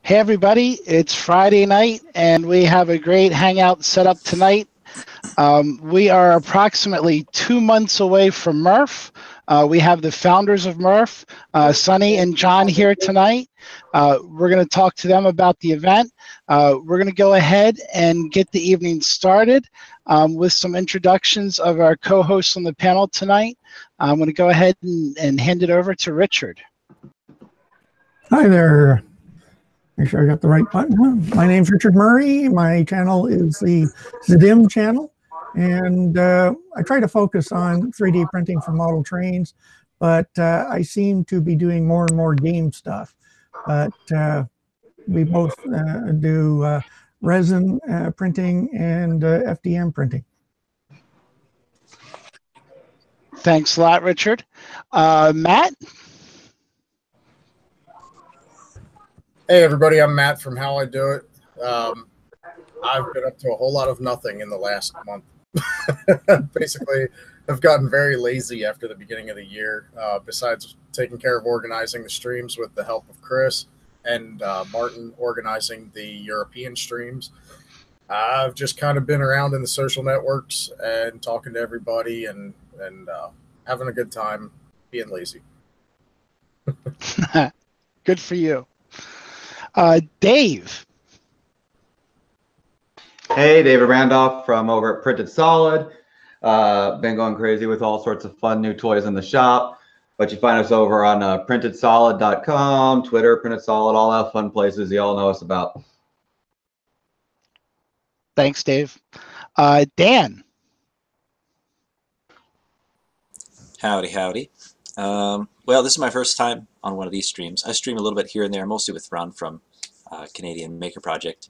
Hey everybody, it's Friday night and we have a great hangout set up tonight. We are approximately 2 months away from MRRF. We have the founders of MRRF, Sonny and John, here tonight. We're going to talk to them about the event. We're going to go ahead and get the evening started with some introductions of our co-hosts on the panel tonight. I'm going to go ahead and hand it over to Richard. Hi there. Make sure I got the right button. My name's Richard Murray. My channel is the ZDIM channel. And I try to focus on 3D printing for model trains, but I seem to be doing more and more game stuff. But we both do resin printing and FDM printing. Thanks a lot, Richard. Matt? Hey everybody, I'm Matt from How I Do It. I've been up to a whole lot of nothing in the last month. Basically, I've gotten very lazy after the beginning of the year, besides taking care of organizing the streams with the help of Chris and Martin organizing the European streams. I've just kind of been around in the social networks and talking to everybody and having a good time being lazy. Good for you. Dave. Hey, David Randolph from over at Printed Solid. Been going crazy with all sorts of fun new toys in the shop, but you find us over on printedsolid.com, Twitter, Printed Solid, all that fun places you all know us about. Thanks, Dave. Dan. Howdy, howdy. Well, this is my first time on one of these streams. I stream a little bit here and there, mostly with Ron from Canadian Maker Project.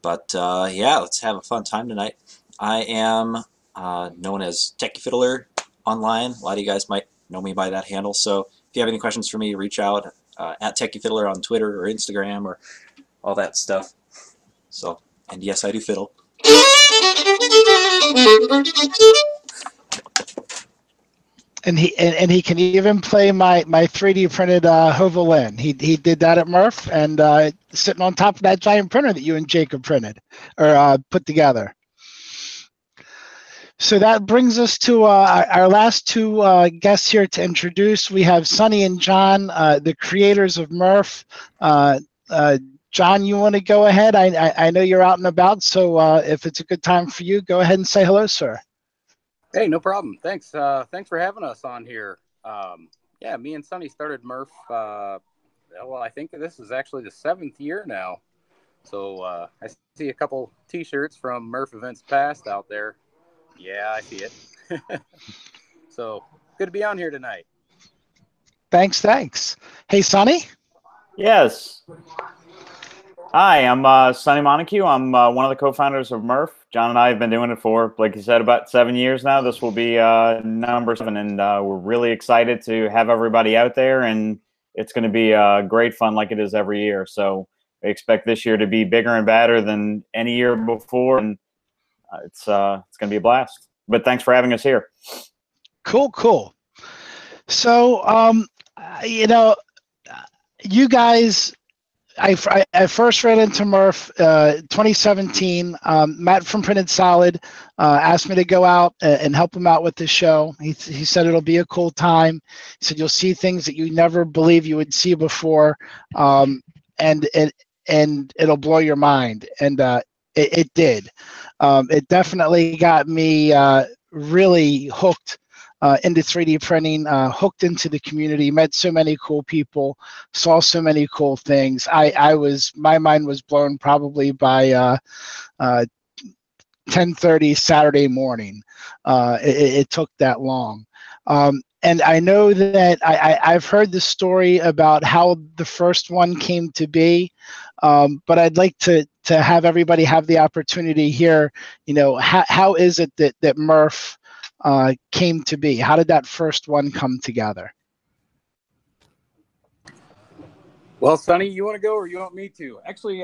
But yeah, let's have a fun time tonight. I am known as Techie Fiddler online. A lot of you guys might know me by that handle. So if you have any questions for me, reach out at Techie Fiddler on Twitter or Instagram or all that stuff. So, and yes, I do fiddle. And he can even play my 3D printed Hovelin. He did that at MRRF and sitting on top of that giant printer that you and Jacob printed or put together. So that brings us to our last two guests here to introduce. We have Sonny and John, the creators of MRRF. John, you want to go ahead? I know you're out and about, so if it's a good time for you, go ahead and say hello, sir. Hey, no problem. Thanks. Thanks for having us on here. Yeah, me and Sonny started MRRF. Well, I think this is actually the 7th year now. So I see a couple T-shirts from MRRF events past out there. Yeah, I see it. So good to be on here tonight. Thanks. Hey, Sonny. Yes. Hi, I'm Sonny Mounicou. I'm one of the co-founders of MRRF. John and I have been doing it for, like you said, about 7 years now. This will be number 7, and we're really excited to have everybody out there, and it's going to be great fun like it is every year. So we expect this year to be bigger and badder than any year before, and it's going to be a blast. But thanks for having us here. Cool. So, you know, you guys... I first ran into MRRF 2017. Matt from Printed Solid asked me to go out and help him out with the show. He said it'll be a cool time. He said you'll see things that you never believe you would see before, and it'll blow your mind. And it did. It definitely got me really hooked into 3D printing, hooked into the community, met so many cool people, saw so many cool things. My mind was blown probably by 10:30 Saturday morning. It took that long. And I know that I've heard the story about how the first one came to be, but I'd like to have everybody have the opportunity here. You know, how is it that MRRF came to be? How did that first one come together? Well, Sonny, you want to go or you want me to? Actually,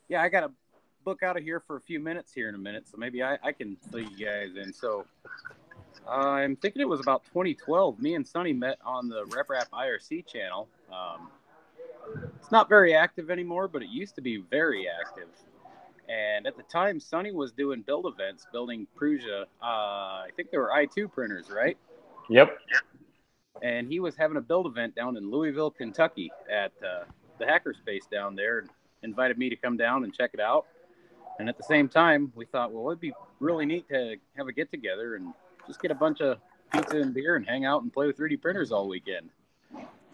yeah, I got to book out of here for a few minutes here in a minute, so maybe I can fill you guys in. So I'm thinking it was about 2012. Me and Sonny met on the RepRap IRC channel. It's not very active anymore, but it used to be very active. And at the time, Sonny was doing build events, building Prusa. I think they were I2 printers, right? Yep. And he was having a build event down in Louisville, Kentucky at the hackerspace down there, and invited me to come down and check it out. And at the same time, we thought, well, it'd be really neat to have a get together and just get a bunch of pizza and beer and hang out and play with 3D printers all weekend.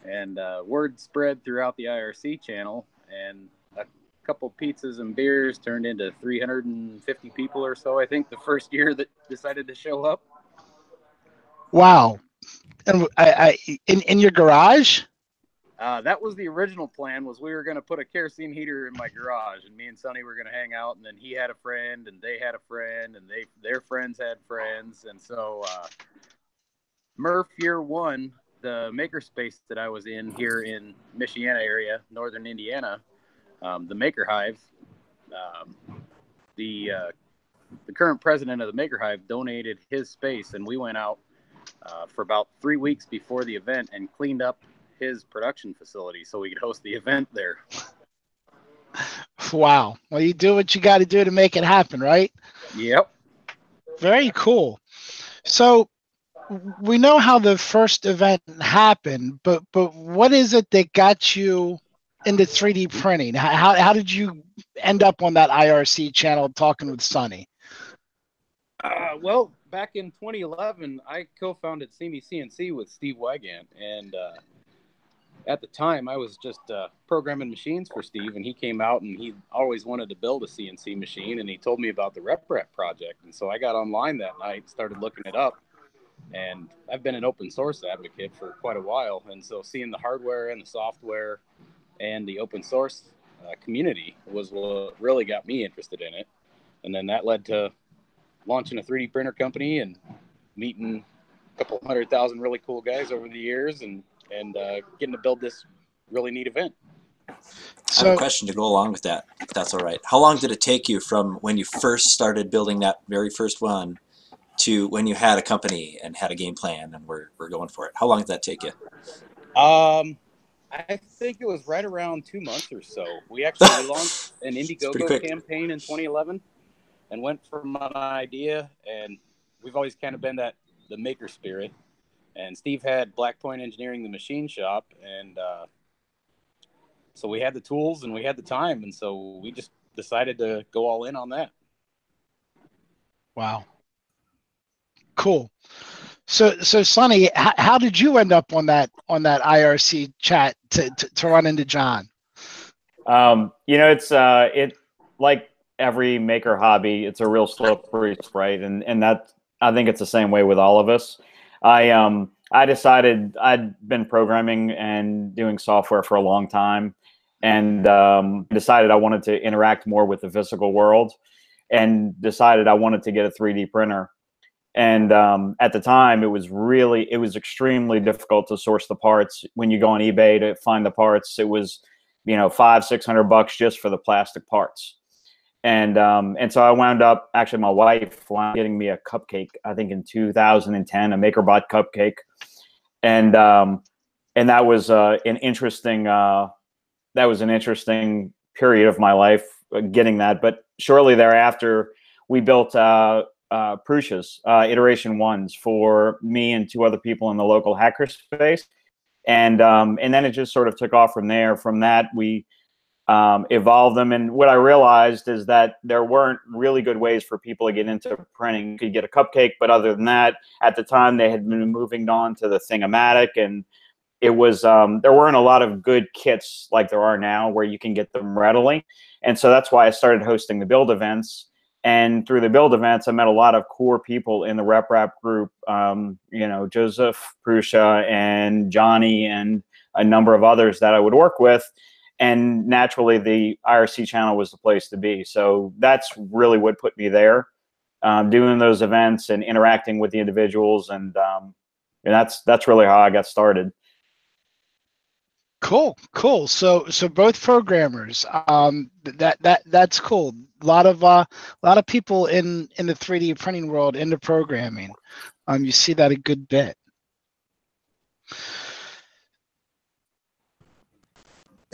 And word spread throughout the IRC channel, and a couple pizzas and beers turned into 350 people or so, I think, the first year that decided to show up. Wow. And in your garage? That was the original plan, was we were going to put a kerosene heater in my garage, and me and Sonny were going to hang out, and then he had a friend, and they had a friend, and their friends had friends. And so MRRF year one, the makerspace that I was in here in Michiana area, northern Indiana, the Maker Hive, the current president of the Maker Hive donated his space, and we went out for about 3 weeks before the event and cleaned up his production facility so we could host the event there. Wow. Well, you do what you got to do to make it happen, right? Yep. Very cool. So we know how the first event happened, but what is it that got you into 3D printing? How did you end up on that IRC channel talking with Sonny? Well, back in 2011, I co-founded CME CNC with Steve Wygant, and at the time, I was just programming machines for Steve, and he came out and he always wanted to build a CNC machine, and he told me about the RepRap project. And so I got online that night, started looking it up, and I've been an open source advocate for quite a while. And so seeing the hardware and the software and the open source community was what really got me interested in it. And then that led to launching a 3D printer company and meeting a couple 100,000 really cool guys over the years, and getting to build this really neat event. I have a question to go along with that, if that's all right. How long did it take you from when you first started building that very first one to when you had a company and had a game plan and we're going for it? How long did that take you? I think it was right around 2 months or so. We actually launched an Indiegogo campaign in 2011 and went from an idea, and we've always kind of been the maker spirit. And Steve had Black Point Engineering, the machine shop, and so we had the tools and we had the time, and so we just decided to go all in on that. Wow. Cool. So Sonny, how did you end up on that IRC chat to run into John? It's like every maker hobby, it's a real slippery, right? And that, I think it's the same way with all of us. I decided I'd been programming and doing software for a long time, and decided I wanted to interact more with the physical world, and decided I wanted to get a 3D printer. And at the time, it was extremely difficult to source the parts. When you go on eBay to find the parts, it was, $500-600 just for the plastic parts. And so I wound up, actually my wife wound up getting me a cupcake, I think in 2010, a MakerBot cupcake. And that was an interesting period of my life, getting that. But shortly thereafter, we built Prusas, iteration ones, for me and 2 other people in the local hackerspace. And then it just sort of took off from there. From that, we evolve them. And what I realized is that there weren't really good ways for people to get into printing. You could get a cupcake, but other than that, at the time they had been moving on to the Thing-O-Matic, and it was there weren't a lot of good kits like there are now where you can get them readily. And so that's why I started hosting the build events. And through the build events, I met a lot of core people in the RepRap group, Joseph, Prusa, and Johnny, and a number of others that I would work with. And naturally, the IRC channel was the place to be. So that's really what put me there, doing those events and interacting with the individuals. And that's really how I got started. Cool. So both programmers. That's cool. A lot of people in the 3D printing world into programming. You see that a good bit.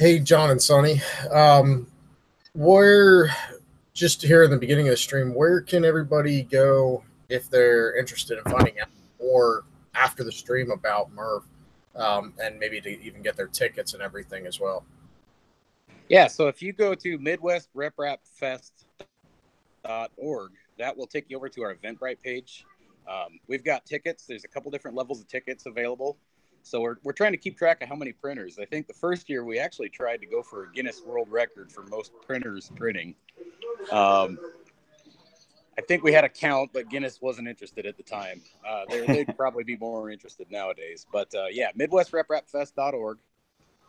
Hey, John and Sonny. Where, just here in the beginning of the stream, where can everybody go if they're interested in finding out more after the stream about MRRF, and maybe to even get their tickets and everything as well? Yeah, so if you go to midwestrepfest.org, that will take you over to our Eventbrite page. We've got tickets. There's a couple different levels of tickets available. So we're trying to keep track of how many printers. I think the first year we actually tried to go for a Guinness World Record for most printers printing. I think we had a count, but Guinness wasn't interested at the time. They'd probably be more interested nowadays. But yeah, midwestrepfest.org.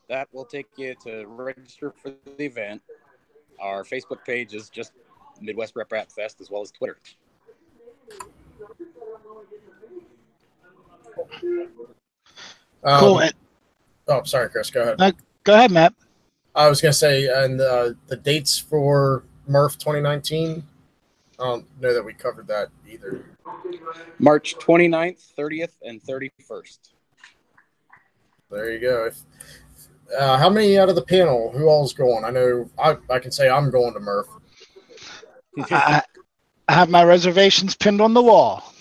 That will take you to register for the event. Our Facebook page is just Midwest Rep Rap Fest, as well as Twitter. Cool. Oh, sorry, Chris. Go ahead. Go ahead, Matt. I was going to say, and the dates for MRRF 2019, I don't know that we covered that either. March 29th, 30th, and 31st. There you go. How many out of the panel? Who all's going? I know I can say I'm going to MRRF. I have my reservations pinned on the wall.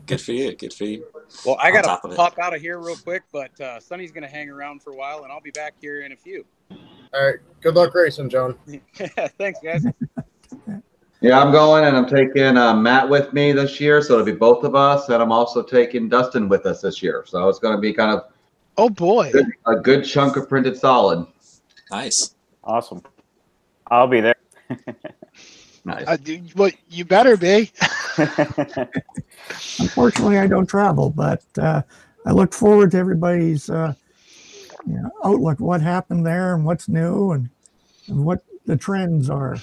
Good for you. Good for you. Well, I got to pop out of here real quick, but Sonny's going to hang around for a while, and I'll be back here in a few. All right. Good luck racing, John. Thanks, guys. Yeah, I'm going, and I'm taking Matt with me this year, so it'll be both of us, and I'm also taking Dustin with us this year. So it's going to be kind of a good chunk of printed solid. Nice. Awesome. I'll be there. Nice. Well, you better be. Unfortunately, I don't travel, but I look forward to everybody's outlook, what happened there and what's new and what the trends are.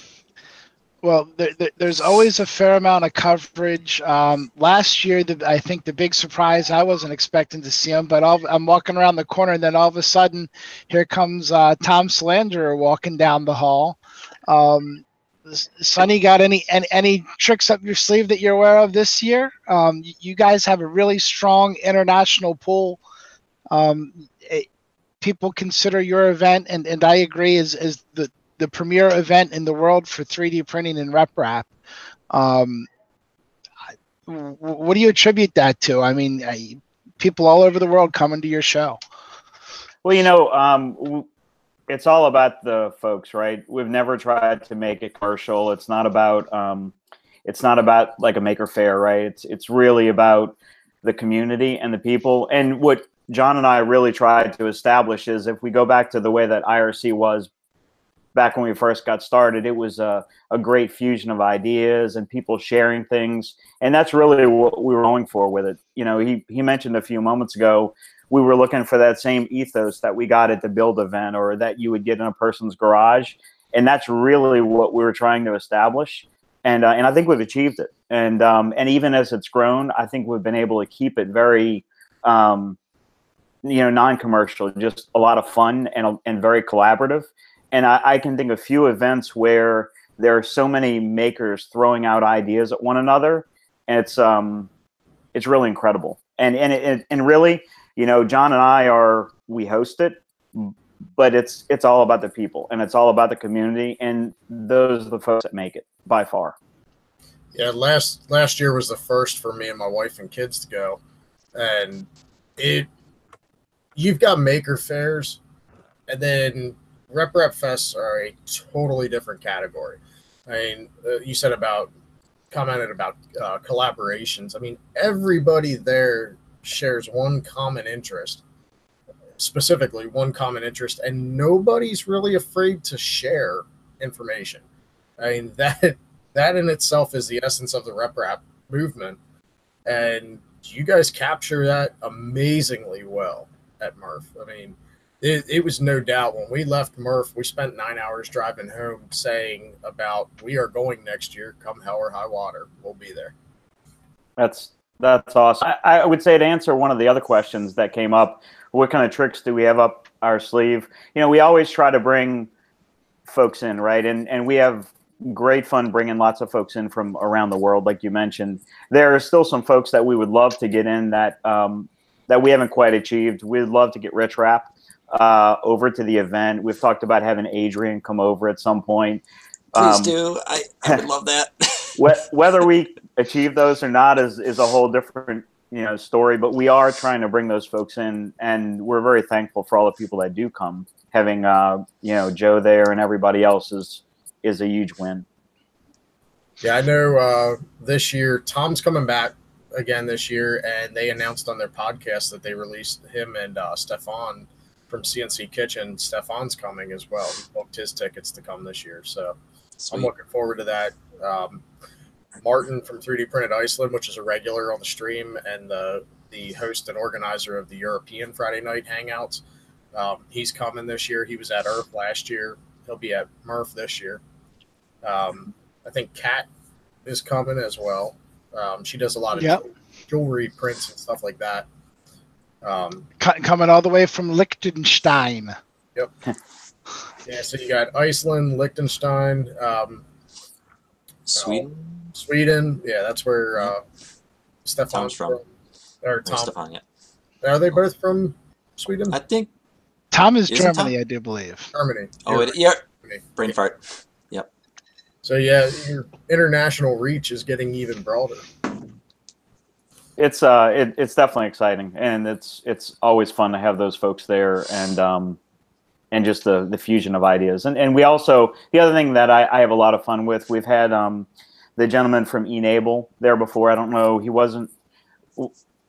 Well, there's always a fair amount of coverage. Last year, I think the big surprise, I wasn't expecting to see him, but I'm walking around the corner, and then all of a sudden, here comes Tom Slanderer walking down the hall. Sonny, got any tricks up your sleeve that you're aware of this year? You guys have a really strong international pool. People consider your event, and I agree, is the premier event in the world for 3D printing and rep rap. What do you attribute that to? I mean, people all over the world coming to your show. Well, it's all about the folks, right? We've never tried to make it commercial. It's not about like a maker fair, right? It's really about the community and the people. And what John and I really tried to establish is, if we go back to the way that IRC was back when we first got started, it was a great fusion of ideas and people sharing things. And that's really what we were going for with it. You know, he mentioned a few moments ago, we were looking for that same ethos that we got at the Build event, or that you would get in a person's garage. And that's really what we were trying to establish. And I think we've achieved it. And even as it's grown, I think we've been able to keep it very, non-commercial, just a lot of fun and very collaborative. And I can think of few events where there are so many makers throwing out ideas at one another. And it's really incredible. And really, John and we host it, but it's all about the people, and it's all about the community, and those are the folks that make it by far. Yeah, last year was the first for me and my wife and kids to go, and you've got maker fairs, and then Rep Fests are a totally different category. I mean, you commented about collaborations. I mean, everybody there shares one common interest, specifically one common interest, and nobody's really afraid to share information. I mean, that in itself is the essence of the rep rap movement, and you guys capture that amazingly well at MRRF. I mean, it was no doubt when we left MRRF, we spent 9 hours driving home saying about, we are going next year, come hell or high water, we'll be there. That's awesome. I would say, to answer one of the other questions that came up, what kind of tricks do we have up our sleeve? We always try to bring folks in, right? And we have great fun bringing lots of folks in from around the world, like you mentioned. There are still some folks that we would love to get in that we haven't quite achieved. We'd love to get Rich Rap. over to the event. We've talked about having Adrian come over at some point. Please do. I would love that. Whether we achieve those or not is a whole different story. But we are trying to bring those folks in, and we're very thankful for all the people that do come. Having Joe there and everybody else is a huge win. Yeah, I know this year Tom's coming back again this year, and they announced on their podcast that they released him and Stefan from CNC Kitchen. Stefan's coming as well. He booked his tickets to come this year, so sweet. I'm looking forward to that. Martin from 3D Printed Iceland, which is a regular on the stream and the host and organizer of the European Friday night hangouts, he's coming this year. He was at ERF last year. He'll be at MRRF this year. I think Kat is coming as well. She does a lot of jewelry prints and stuff like that. Coming all the way from Liechtenstein. Yep. Yeah, so you got Iceland, Liechtenstein, Sweden. Yeah, that's where Stefan's from. Or Tom. Stefan, yeah. Are they both from Sweden? I think Tom is Germany, I do believe. Germany. Oh, brain fart. Yep. So yeah, your international reach is getting even broader. It's definitely exciting, and it's always fun to have those folks there, and just the fusion of ideas. And we also, the other thing that I have a lot of fun with, we've had the gentleman from Enable there before. I don't know, he wasn't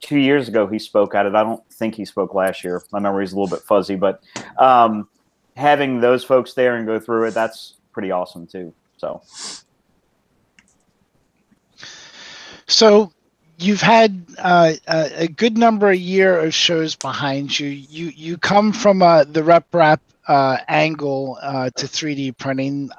2 years ago he spoke at it. I don't think he spoke last year. My memory's a little bit fuzzy, but having those folks there and go through it, that's pretty awesome too. So you've had a good number of years of shows behind you. You come from the rep angle to 3D printing.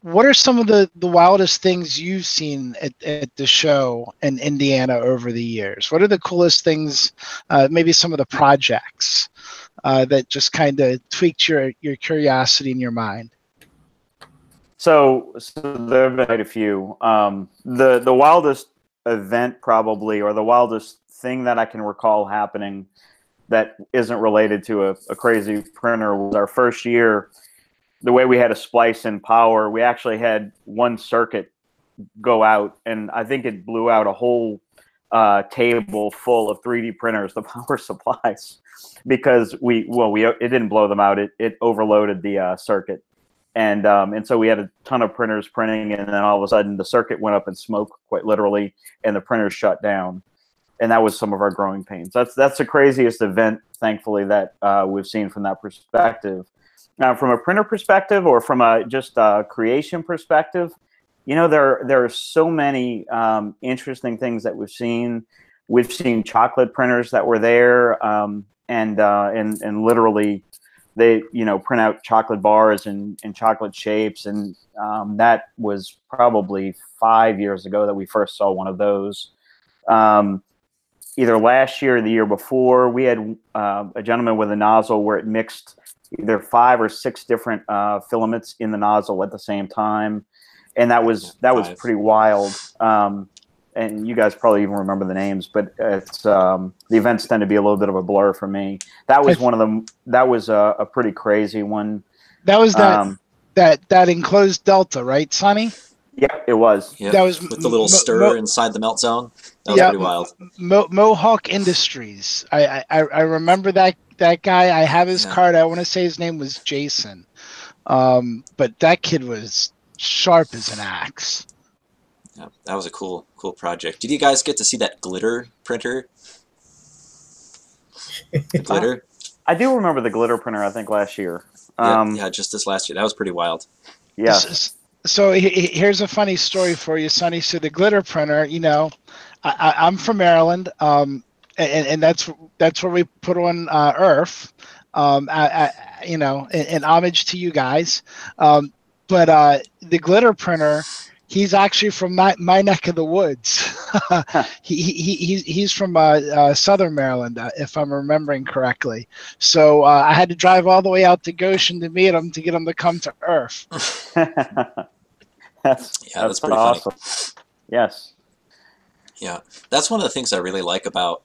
What are some of the wildest things you've seen at the show in Indiana over the years? What are the coolest things, maybe some of the projects that just kind of tweaked your curiosity in your mind? So there have been quite a few. The wildest event probably, or the wildest thing that I can recall happening that isn't related to a crazy printer, was our first year. The way we had to splice in power, we actually had one circuit go out, and I think it blew out a whole table full of 3D printers, the power supplies, because it didn't blow them out. It overloaded the circuit. And so we had a ton of printers printing, and then all of a sudden the circuit went up in smoke, quite literally, and the printers shut down. And that was some of our growing pains. That's the craziest event, thankfully, that we've seen from that perspective. Now, from a printer perspective, or from a creation perspective, there are so many interesting things that we've seen. We've seen chocolate printers that were there, and literally they print out chocolate bars and chocolate shapes, and that was probably 5 years ago that we first saw one of those. Either last year or the year before, we had a gentleman with a nozzle where it mixed either 5 or 6 different filaments in the nozzle at the same time, and that was pretty wild. And you guys probably even remember the names, but it's the events tend to be a little bit of a blur for me. That was one of them. That was a pretty crazy one. That was that enclosed delta, right, Sonny? Yeah, it was. Yep. That was with the little stir inside the melt zone. That was pretty wild. Mohawk Industries. I remember that guy. I have his card. I want to say his name was Jason, but that kid was sharp as an axe. Yeah, that was a cool project. Did you guys get to see that glitter printer? The glitter? I do remember the glitter printer, I think, last year. Yeah, just this last year. That was pretty wild. Yeah. So here's a funny story for you, Sonny. So the glitter printer, I'm from Maryland, and that's where we put on ERF, in homage to you guys. But the glitter printer, he's actually from my neck of the woods. He's from Southern Maryland, if I'm remembering correctly. So I had to drive all the way out to Goshen to meet him, to get him to come to ERF. That's pretty awesome. Funny. Yes. Yeah, that's one of the things I really like about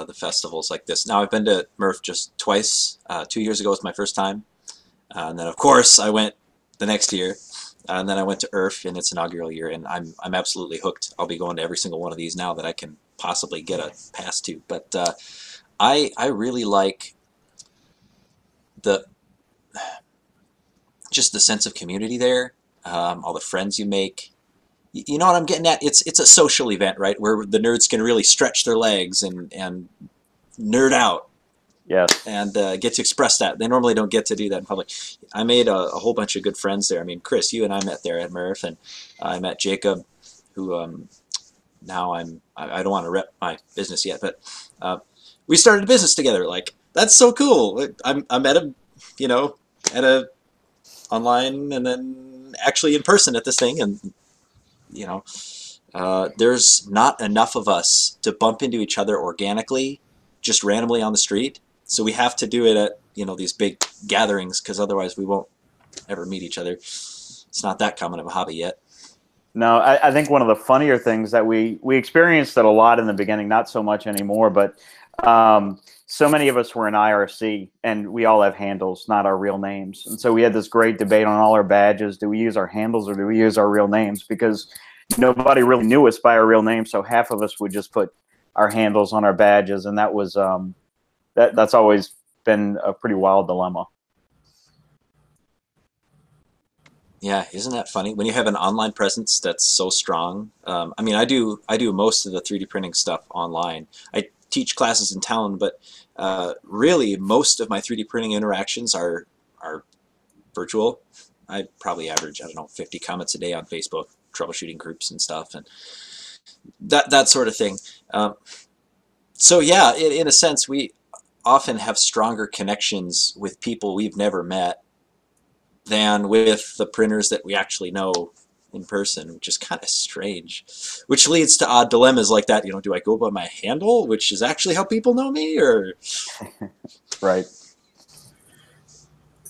the festivals like this. Now I've been to MRRF just twice. 2 years ago was my first time, and then of course I went the next year, and then I went to IRF in its inaugural year, and I'm absolutely hooked. I'll be going to every single one of these now that I can possibly get a pass to. But I really like just the sense of community there, all the friends you make. You know what I'm getting at? It's a social event, right, where the nerds can really stretch their legs and nerd out. Yes. And get to express that. They normally don't get to do that in public. I made a whole bunch of good friends there. I mean, Chris, you and I met there at MRRF, and I met Jacob, who now I don't want to rep my business yet, but we started a business together. Like, that's so cool. I met him, you know, at a online and then actually in person at this thing, and you know, there's not enough of us to bump into each other organically, just randomly on the street. So we have to do it at, you know, these big gatherings, because otherwise we won't ever meet each other. It's not that common of a hobby yet. No, I think one of the funnier things that we experienced it a lot in the beginning, not so much anymore, but so many of us were in IRC, and we all have handles, not our real names. And so we had this great debate on all our badges. Do we use our handles or do we use our real names? Because nobody really knew us by our real name, so half of us would just put our handles on our badges, and that was that's always been a pretty wild dilemma. Yeah, isn't that funny? When you have an online presence that's so strong. I mean, I do most of the 3D printing stuff online. I teach classes in town, but really most of my 3D printing interactions are virtual. I probably average, I don't know, 50 comments a day on Facebook, troubleshooting groups and stuff, and that sort of thing. So yeah, in a sense, we often have stronger connections with people we've never met than with the printers that we actually know in person, which is kind of strange, which leads to odd dilemmas like that. You know, do I go by my handle, which is actually how people know me, or right?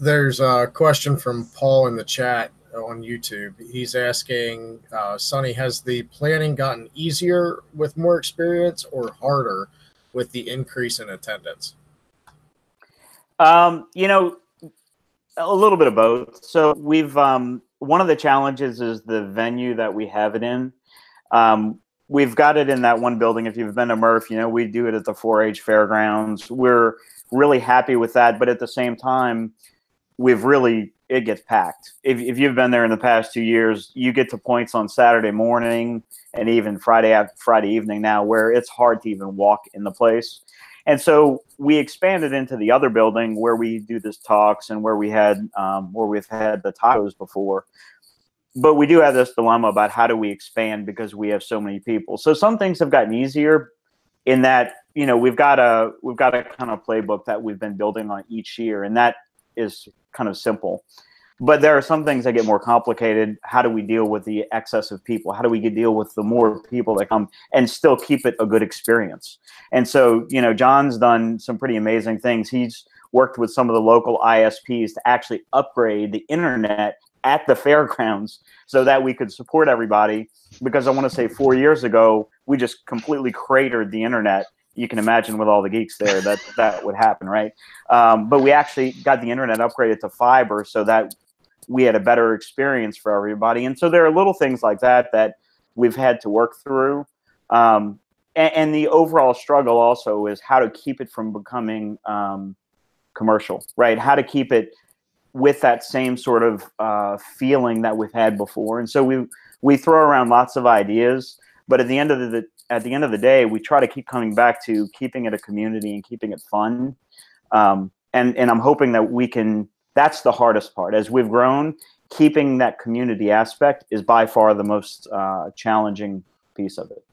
There's a question from Paul in the chat on YouTube. He's asking, Sonny, has the planning gotten easier with more experience or harder with the increase in attendance? You know, a little bit of both. So we've one of the challenges is the venue that we have it in. We've got it in that one building. If you've been to MRRF, you know, we do it at the 4-H fairgrounds. We're really happy with that, but at the same time, it gets packed. If you've been there in the past 2 years, you get to points on Saturday morning and even Friday evening now where it's hard to even walk in the place. And so we expanded into the other building where we do this talks and where we've had the tacos before. But we do have this dilemma about how do we expand because we have so many people. So some things have gotten easier in that, you know, we've got a kind of playbook that we've been building on each year, and that is kind of simple. But there are some things that get more complicated. How do we deal with the excess of people? How do we deal with the more people that come and still keep it a good experience? And so, you know, John's done some pretty amazing things. He's worked with some of the local ISPs to actually upgrade the internet at the fairgrounds so that we could support everybody. Because I want to say 4 years ago, we just completely cratered the internet. You can imagine with all the geeks there that would happen, right? But we actually got the internet upgraded to fiber so that we had a better experience for everybody. And so there are little things like that we've had to work through. And the overall struggle also is how to keep it from becoming commercial, right? How to keep it with that same sort of feeling that we've had before. And so we throw around lots of ideas, but at the end of the day, we try to keep coming back to keeping it a community and keeping it fun. And I'm hoping that we can. That's the hardest part. As we've grown, keeping that community aspect is by far the most challenging piece of it.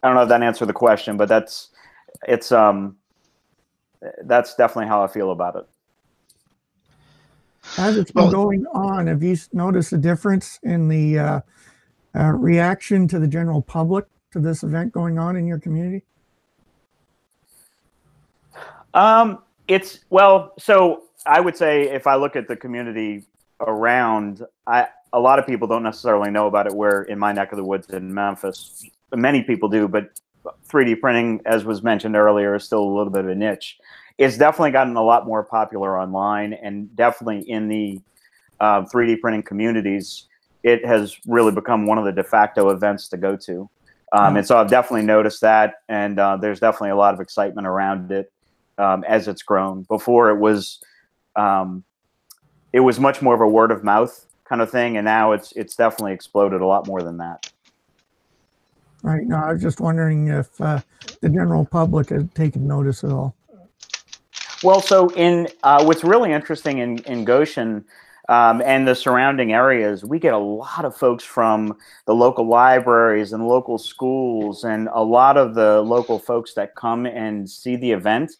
I don't know if that answered the question, but that's definitely how I feel about it. As it's been going on, have you noticed a difference in the reaction to the general public to this event going on in your community? So I would say if I look at the community around, a lot of people don't necessarily know about it. Where in my neck of the woods in Memphis, many people do, but 3D printing, as was mentioned earlier, is still a little bit of a niche. It's definitely gotten a lot more popular online, and definitely in the 3D printing communities, it has really become one of the de facto events to go to. And so I've definitely noticed that, and there's definitely a lot of excitement around it as it's grown. Before it was much more of a word of mouth kind of thing, and now it's definitely exploded a lot more than that. Right. Now, I was just wondering if the general public had taken notice at all. Well, so in what's really interesting in Goshen and the surrounding areas, we get a lot of folks from the local libraries and local schools, and a lot of the local folks that come and see the event.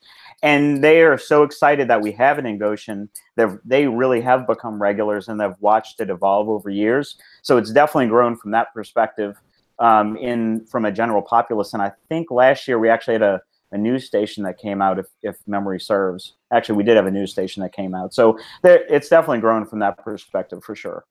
And they are so excited that we have it in Goshen that they really have become regulars, and they've watched it evolve over years. So it's definitely grown from that perspective from a general populace. And I think last year we actually had a news station that came out, if memory serves. Actually, we did have a news station that came out. So it's definitely grown from that perspective for sure.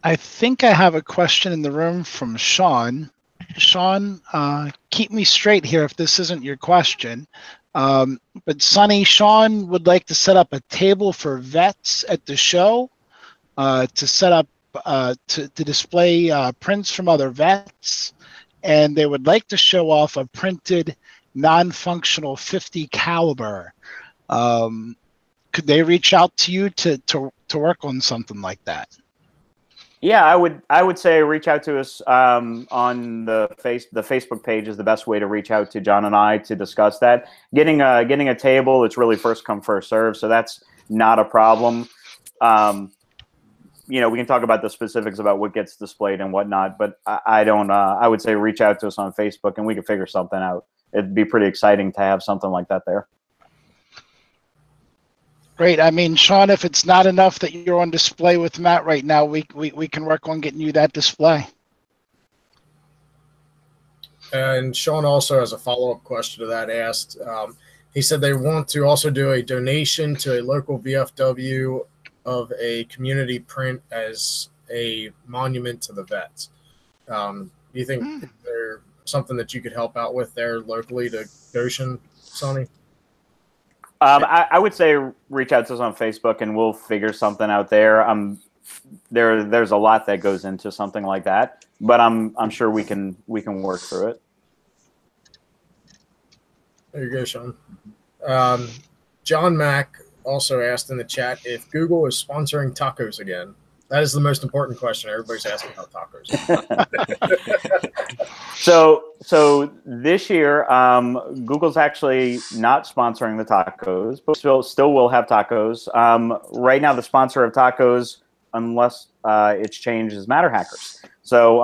I think I have a question in the room from Sean. Sean, keep me straight here if this isn't your question. But Sonny, Sean would like to set up a table for vets at the show to set up to display prints from other vets, and they would like to show off a printed non-functional 50 caliber. Could they reach out to you to work on something like that? Yeah, I would say reach out to us on the Facebook page is the best way to reach out to John and I to discuss that. Getting a table, it's really first come first serve, so that's not a problem. You know, we can talk about the specifics about what gets displayed and whatnot, but I don't. I would say reach out to us on Facebook, and we can figure something out. It'd be pretty exciting to have something like that there. Great. I mean, Sean, if it's not enough that you're on display with Matt right now, we can work on getting you that display. And Sean also has a follow-up question to that asked. He said they want to also do a donation to a local VFW of a community print as a monument to the vets. Do you think there's something that you could help out with there locally to Goshen, Sonny? I would say reach out to us on Facebook, and we'll figure something out there. There's a lot that goes into something like that, but I'm sure we can work through it. There you go, Sean. John Mack also asked in the chat if Google is sponsoring tacos again. That is the most important question. Everybody's asking about tacos. So this year, Google's actually not sponsoring the tacos, but still will have tacos. Right now, the sponsor of tacos, unless it's changed, is Matter Hackers. So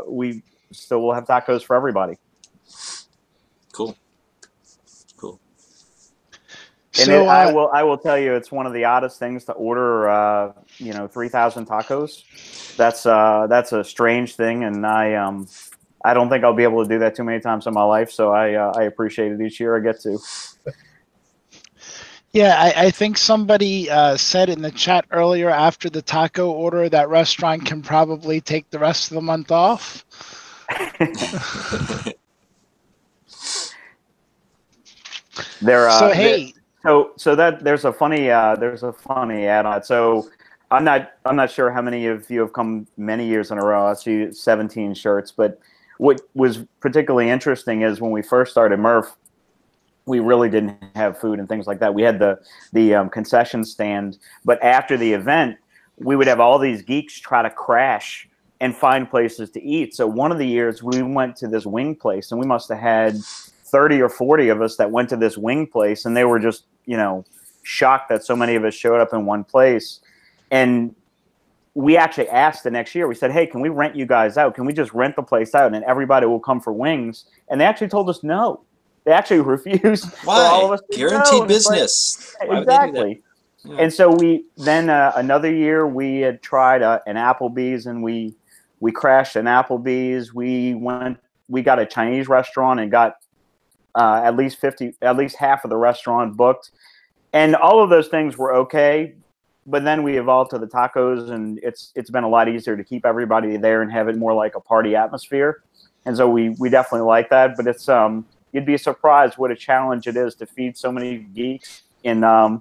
we still will have tacos for everybody. Cool. Cool. And So I will tell you, it's one of the oddest things to order. 3,000 tacos. That's a strange thing, and I don't think I'll be able to do that too many times in my life. So I appreciate it each year I get to. Yeah, I think somebody said in the chat earlier after the taco order that restaurant can probably take the rest of the month off. So there's a funny add on. So I'm not sure how many of you have come many years in a row. I see 17 shirts, but what was particularly interesting is when we first started MRRF, we really didn't have food and things like that. We had the concession stand, but after the event, we would have all these geeks try to crash and find places to eat. So one of the years we went to this wing place, and we must have had 30 or 40 of us that went to this wing place, and they were just, shocked that so many of us showed up in one place. And we actually asked the next year, we said, hey, can we rent you guys out? Can we just rent the place out and everybody will come for wings? And they actually told us no. They actually refused. Why? For all of us to Guaranteed go. business. Like, exactly. Yeah. And so we then another year we had tried an Applebee's, and we crashed an Applebee's. We got a Chinese restaurant and got at least half of the restaurant booked. And all of those things were okay, but then we evolved to the tacos, and it's been a lot easier to keep everybody there and have it more like a party atmosphere. And so we definitely like that. But it's you'd be surprised what a challenge it is to feed so many geeks in a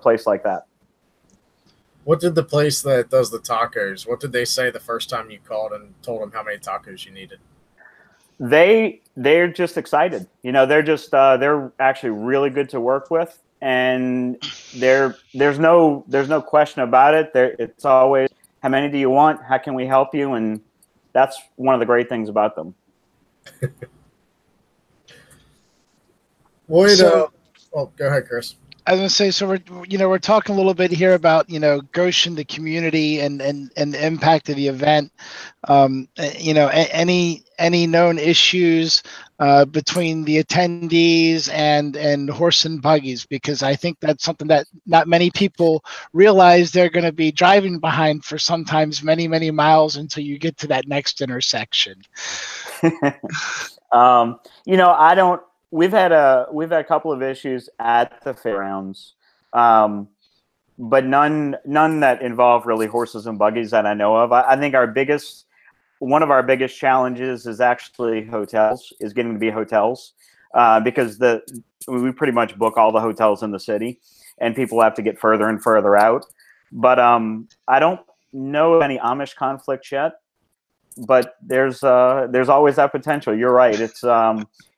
place like that. What did the place that does the tacos, what did they say the first time you called and told them how many tacos you needed? They're just excited. You know, they're actually really good to work with, and there's no question about it. It's always, how many do you want? How can we help you? And that's one of the great things about them. Go ahead, Chris. I was going to say, so we're talking a little bit here about, Goshen, the community, and the impact of the event. Any known issues between the attendees and horse and buggies, because I think that's something that not many people realize they're going to be driving behind for sometimes many, many miles until you get to that next intersection. We've had a couple of issues at the fairgrounds, but none that involve really horses and buggies that I know of. I think one of our biggest challenges is actually getting to be hotels, because we pretty much book all the hotels in the city, and people have to get further and further out. But I don't know of any Amish conflicts yet, but there's always that potential. You're right.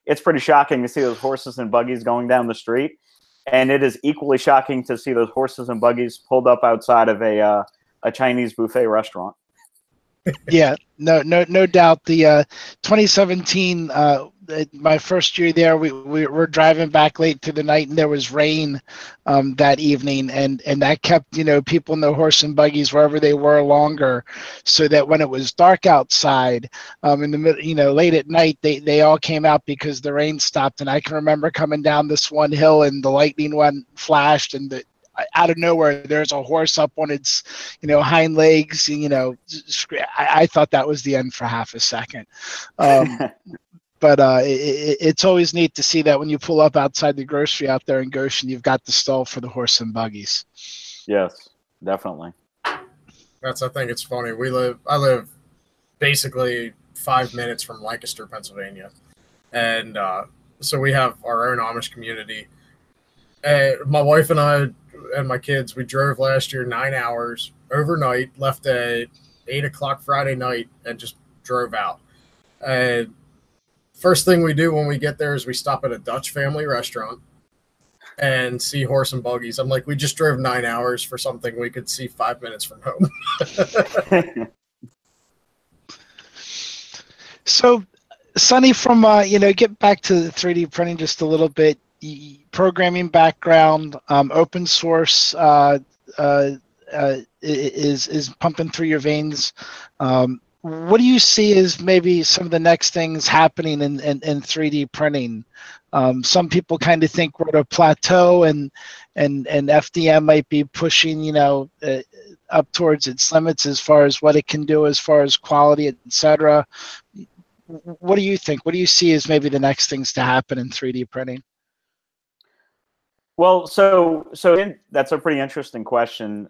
It's pretty shocking to see those horses and buggies going down the street, and it is equally shocking to see those horses and buggies pulled up outside of a Chinese buffet restaurant. Yeah, no doubt. The 2017, my first year there, we were driving back late through the night, and there was rain that evening, and that kept people in the horse and buggies wherever they were longer, so that when it was dark outside, in the middle, late at night, they all came out because the rain stopped. And I can remember coming down this one hill, and the lightning flashed, and out of nowhere, there's a horse up on its, hind legs. I thought that was the end for half a second. But it's always neat to see that when you pull up outside the grocery out there in Goshen, you've got the stall for the horse and buggies. Yes, definitely. I think it's funny. I live basically 5 minutes from Lancaster, Pennsylvania. And so we have our own Amish community. My wife and I and my kids, we drove last year 9 hours overnight, left at 8 o'clock Friday night, and just drove out. And first thing we do when we get there is we stop at a Dutch family restaurant and see horse and buggies. I'm like, we just drove 9 hours for something we could see 5 minutes from home. So, Sonny, from get back to the 3D printing just a little bit. Programming background, open source is pumping through your veins. What do you see as maybe some of the next things happening in 3D printing? Some people kind of think we're at a plateau, and FDM might be pushing up towards its limits as far as what it can do, as far as quality, etc. What do you think? What do you see as maybe the next things to happen in 3D printing? Well, that's a pretty interesting question.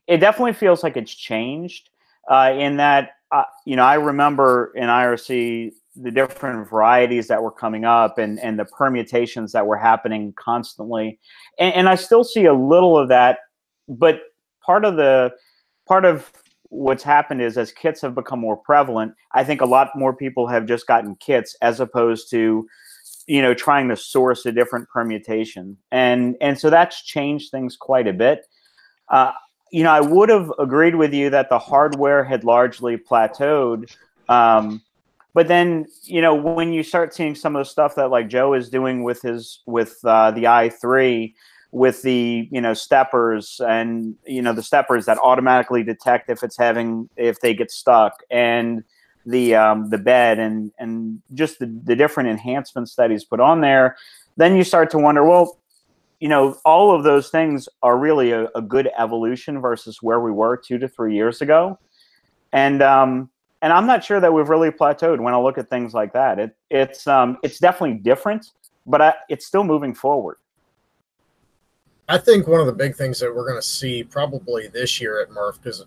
It definitely feels like it's changed in that, I remember in IRC the different varieties that were coming up and the permutations that were happening constantly. And I still see a little of that, but part of what's happened is as kits have become more prevalent, I think a lot more people have just gotten kits as opposed to trying to source a different permutation. And so that's changed things quite a bit. I would have agreed with you that the hardware had largely plateaued. But then, when you start seeing some of the stuff that like Joe is doing with the i3, with the, steppers and, the steppers that automatically detect if they get stuck, and the bed and just the different enhancements that he's put on there, then you start to wonder, well, all of those things are really a good evolution versus where we were 2 to 3 years ago. And I'm not sure that we've really plateaued when I look at things like that. It's definitely different, but it's still moving forward. I think one of the big things that we're going to see probably this year at MRRF, because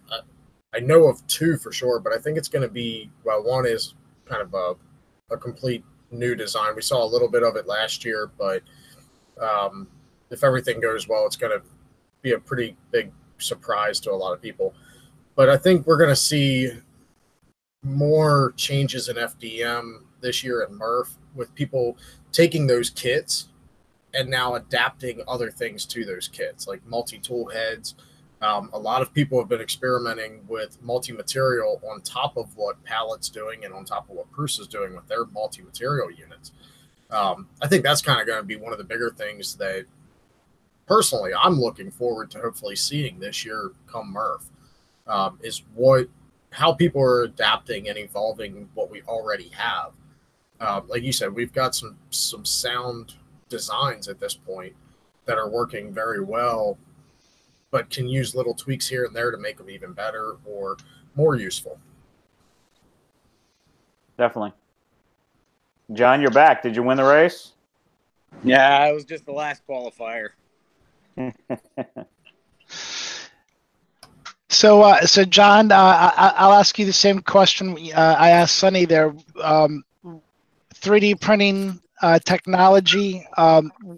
I know of two for sure, but I think it's going to be, well, one is kind of a complete new design. We saw a little bit of it last year, but if everything goes well, it's going to be a pretty big surprise to a lot of people. But I think we're going to see more changes in FDM this year at MRRF, with people taking those kits and now adapting other things to those kits, like multi-tool heads. A lot of people have been experimenting with multi-material on top of what Pallet's doing and on top of what Prusa's doing with their multi-material units. I think that's kind of going to be one of the bigger things that, personally, I'm looking forward to hopefully seeing this year come MRRF, is how people are adapting and evolving what we already have. Like you said, we've got some sound designs at this point that are working very well, but can use little tweaks here and there to make them even better or more useful. Definitely. John, you're back. Did you win the race? Yeah, it was just the last qualifier. So John, I'll ask you the same question I asked Sonny there. 3D printing technology,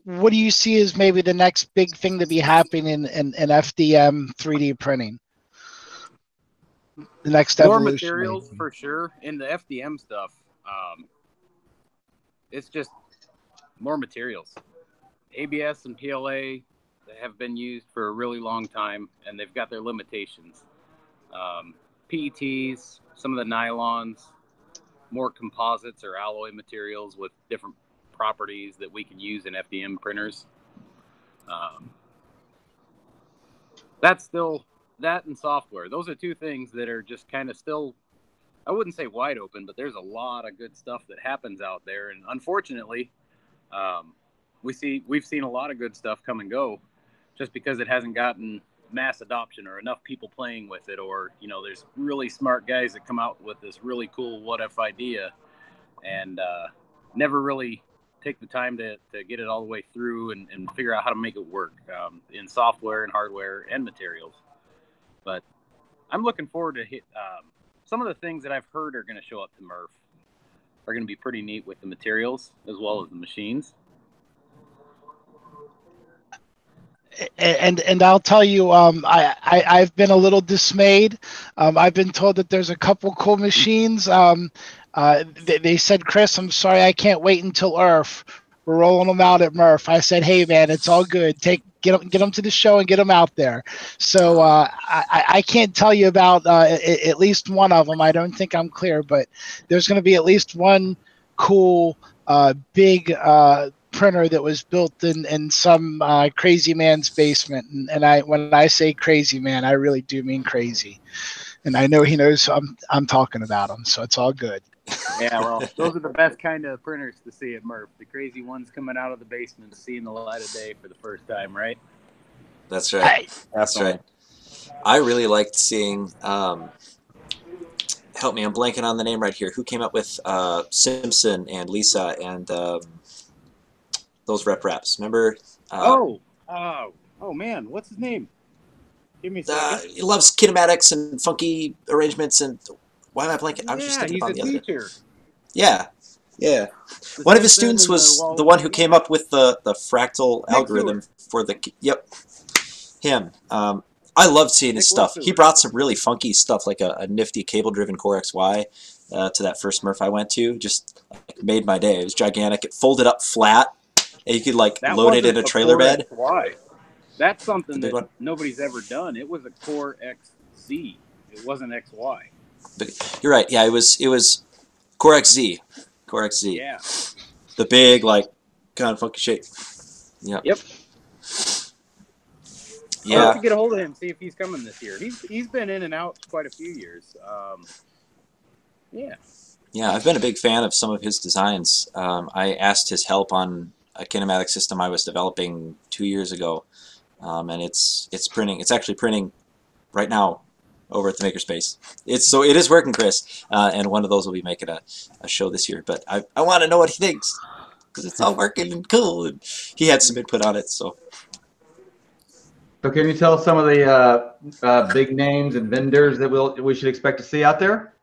what do you see as maybe the next big thing to be happening in FDM 3D printing? The next More evolution. materials for sure. In the FDM stuff, it's just more materials. ABS and PLA have been used for a really long time, and they've got their limitations. PETs, some of the nylons, more composites or alloy materials with different properties that we can use in FDM printers. That's still, that and software. Those are two things that are just kind of still, I wouldn't say wide open, but there's a lot of good stuff that happens out there. And unfortunately, we've seen a lot of good stuff come and go just because it hasn't gotten mass adoption or enough people playing with it, or, you know, there's really smart guys that come out with this really cool what if idea and never really take the time to get it all the way through and figure out how to make it work in software and hardware and materials. But I'm looking forward to some of the things that I've heard are going to show up to MRRF are going to be pretty neat with the materials as well as the machines. And I'll tell you, I've been a little dismayed. I've been told that there's a couple cool machines. They said, Chris, I'm sorry, I can't wait until ERF. We're rolling them out at MRRF. I said, hey man, it's all good. Get them to the show and get them out there. So I can't tell you about at least one of them. I don't think I'm clear, but there's going to be at least one cool big printer that was built in some crazy man's basement, and when I say crazy man, I really do mean crazy, and I know he knows I'm talking about him, so it's all good. Yeah, well, those are the best kind of printers to see at MRRF, the crazy ones coming out of the basement, seeing the light of day for the first time, right? That's right. That's right. I really liked seeing help me, I'm blanking on the name right here, who came up with Simpson and Lisa and those rep-wraps. Remember? Oh man, what's his name? Give me a second. He loves kinematics and funky arrangements, and why am I blanking? I was just thinking about the other day. Yeah. One of his students was the one who came up with the fractal algorithm for the. Yep. Him. I loved seeing his stuff. He brought some really funky stuff, like a nifty cable-driven Core XY to that first MRRF I went to. Just made my day. It was gigantic. It folded up flat. And you could load it in a trailer bed. XY. That's something that nobody's ever done. It was a Core XZ. It wasn't XY. But you're right. Yeah, it was Core XZ. Core XZ. Yeah. The big, kind of funky shape. Yep. Yeah. I'll have to get a hold of him, see if he's coming this year. He's been in and out quite a few years. Yeah. Yeah, I've been a big fan of some of his designs. I asked his help on a kinematic system I was developing 2 years ago, and it's printing. It's actually printing right now over at the Makerspace. So it is working, Chris, and one of those will be making a show this year. But I want to know what he thinks because it's all working and cool, and he had some input on it. So So can you tell us some of the big names and vendors that we should expect to see out there?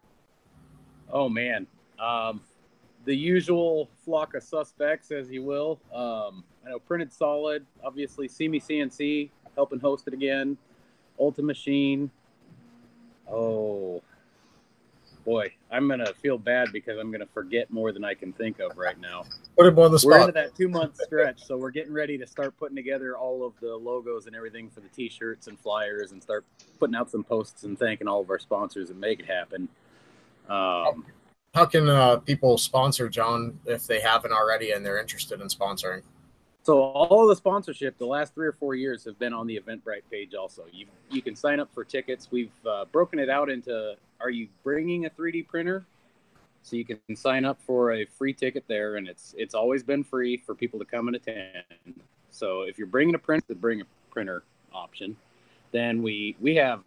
Oh man, the usual flock of suspects, as you will. I know Printed Solid, obviously. See Me CNC helping host it again. Ultra Machine. Oh boy, I'm gonna feel bad because I'm gonna forget more than I can think of right now. Put him on the spot. We're into that 2-month stretch, so we're getting ready to start putting together all of the logos and everything for the T-shirts and flyers, and start putting out some posts and thanking all of our sponsors and make it happen. How can people sponsor John if they haven't already and they're interested in sponsoring? So all of the sponsorship the last 3 or 4 years have been on the Eventbrite page also. You can sign up for tickets. We've broken it out into, are you bringing a 3D printer? So you can sign up for a free ticket there, and it's always been free for people to come and attend. So if you're bringing a printer, bring a printer option. Then we have,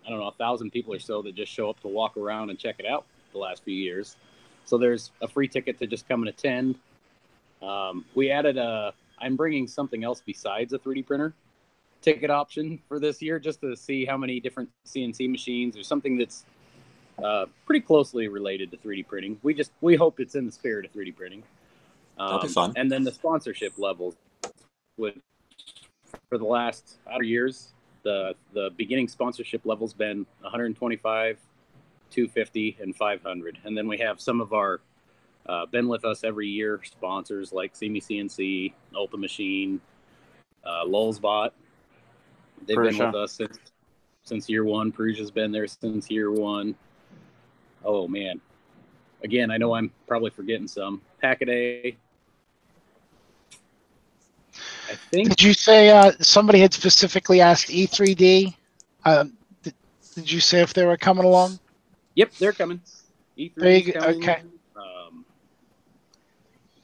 I don't know, 1,000 people or so that just show up to walk around and check it out the last few years. So there's a free ticket to just come and attend. We added I'm bringing something else besides a 3D printer ticket option for this year, just to see how many different CNC machines or something that's pretty closely related to 3D printing. We hope it's in the spirit of 3D printing. That'll be fun. And then the sponsorship levels, which for the last years, the beginning sponsorship level's been 125, 250, and 500. And then we have some of our been with us every year sponsors like See Me CNC, Ultra Machine, Lulzbot. They've been with us since year one. Perugia's been there since year one. Oh man, again, I know I'm probably forgetting some. Packaday. I think. Did you say somebody had specifically asked E3D? Did you say if they were coming along? Yep, they're coming. E3 coming. Okay.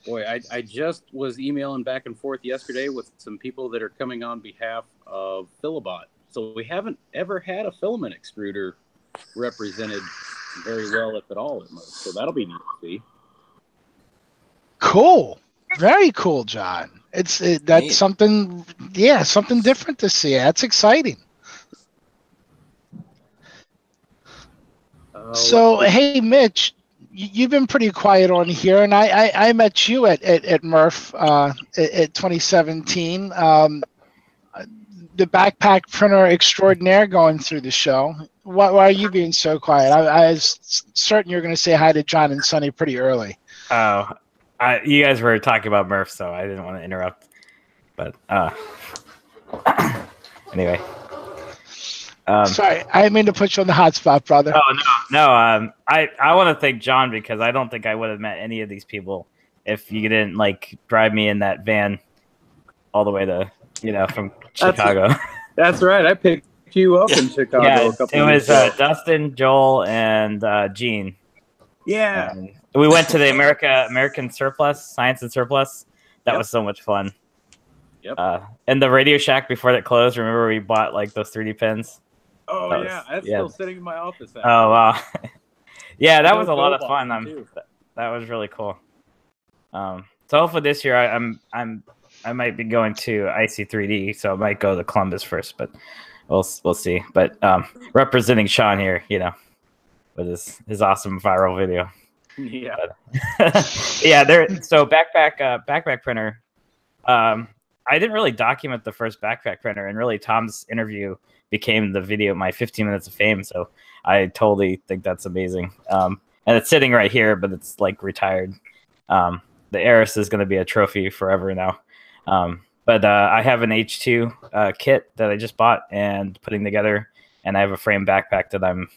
Boy, I just was emailing back and forth yesterday with some people that are coming on behalf of Filabot. So we haven't ever had a filament extruder represented very well, if at all, at most. So that'll be neat to see. Cool. Very cool, John. That's something, something different to see. That's exciting. So, hey, Mitch, you've been pretty quiet on here, and I met you at MRRF at 2017. The backpack printer extraordinaire going through the show. Why are you being so quiet? I was certain you were going to say hi to John and Sonny pretty early. Oh, you guys were talking about MRRF, so I didn't want to interrupt. But anyway. Sorry, I didn't mean to put you on the hot spot, brother. Oh, no. I want to thank John because I don't think I would have met any of these people if you didn't drive me in that van all the way to, from Chicago. That's right. I picked you up in Chicago. Yeah, a couple it was weeks ago. Dustin, Joel, and Gene. Yeah. We went to the American Surplus, Science and Surplus. That was so much fun. Yep. And the Radio Shack before that closed, remember we bought those 3D pens? Oh, that's still sitting in my office. Actually. Oh, wow. Yeah, that was a lot of fun. That was really cool. So hopefully this year I might be going to IC3D, so I might go to Columbus first, but we'll see. But representing Sean here, with his awesome viral video. Yeah. But, yeah, so backpack printer. I didn't really document the first backpack printer, and really Tom's interview became the video, my 15 minutes of fame. So I totally think that's amazing. And it's sitting right here, but it's retired. The Eris is going to be a trophy forever now. But I have an H2 kit that I just bought and putting together, and I have a frame backpack that I'm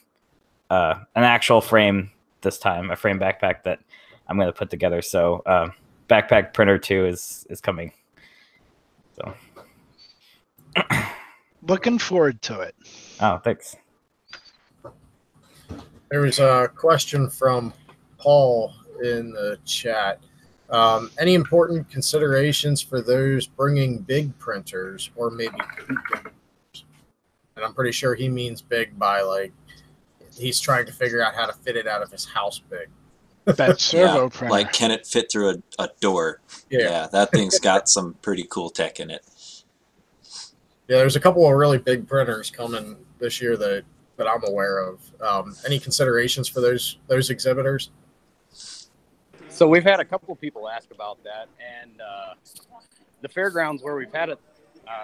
an actual frame this time, a frame backpack that I'm going to put together. So backpack printer 2 is coming. So looking forward to it. Oh, thanks. There was a question from Paul in the chat. Any important considerations for those bringing big printers, or maybe two big printers? And I'm pretty sure he means big by he's trying to figure out how to fit it out of his house big. That servo printer. Can it fit through a door? Yeah, that thing's got some pretty cool tech in it. Yeah, there's a couple of really big printers coming this year that I'm aware of. Any considerations for those exhibitors? So we've had a couple people ask about that, and the fairgrounds where we've had it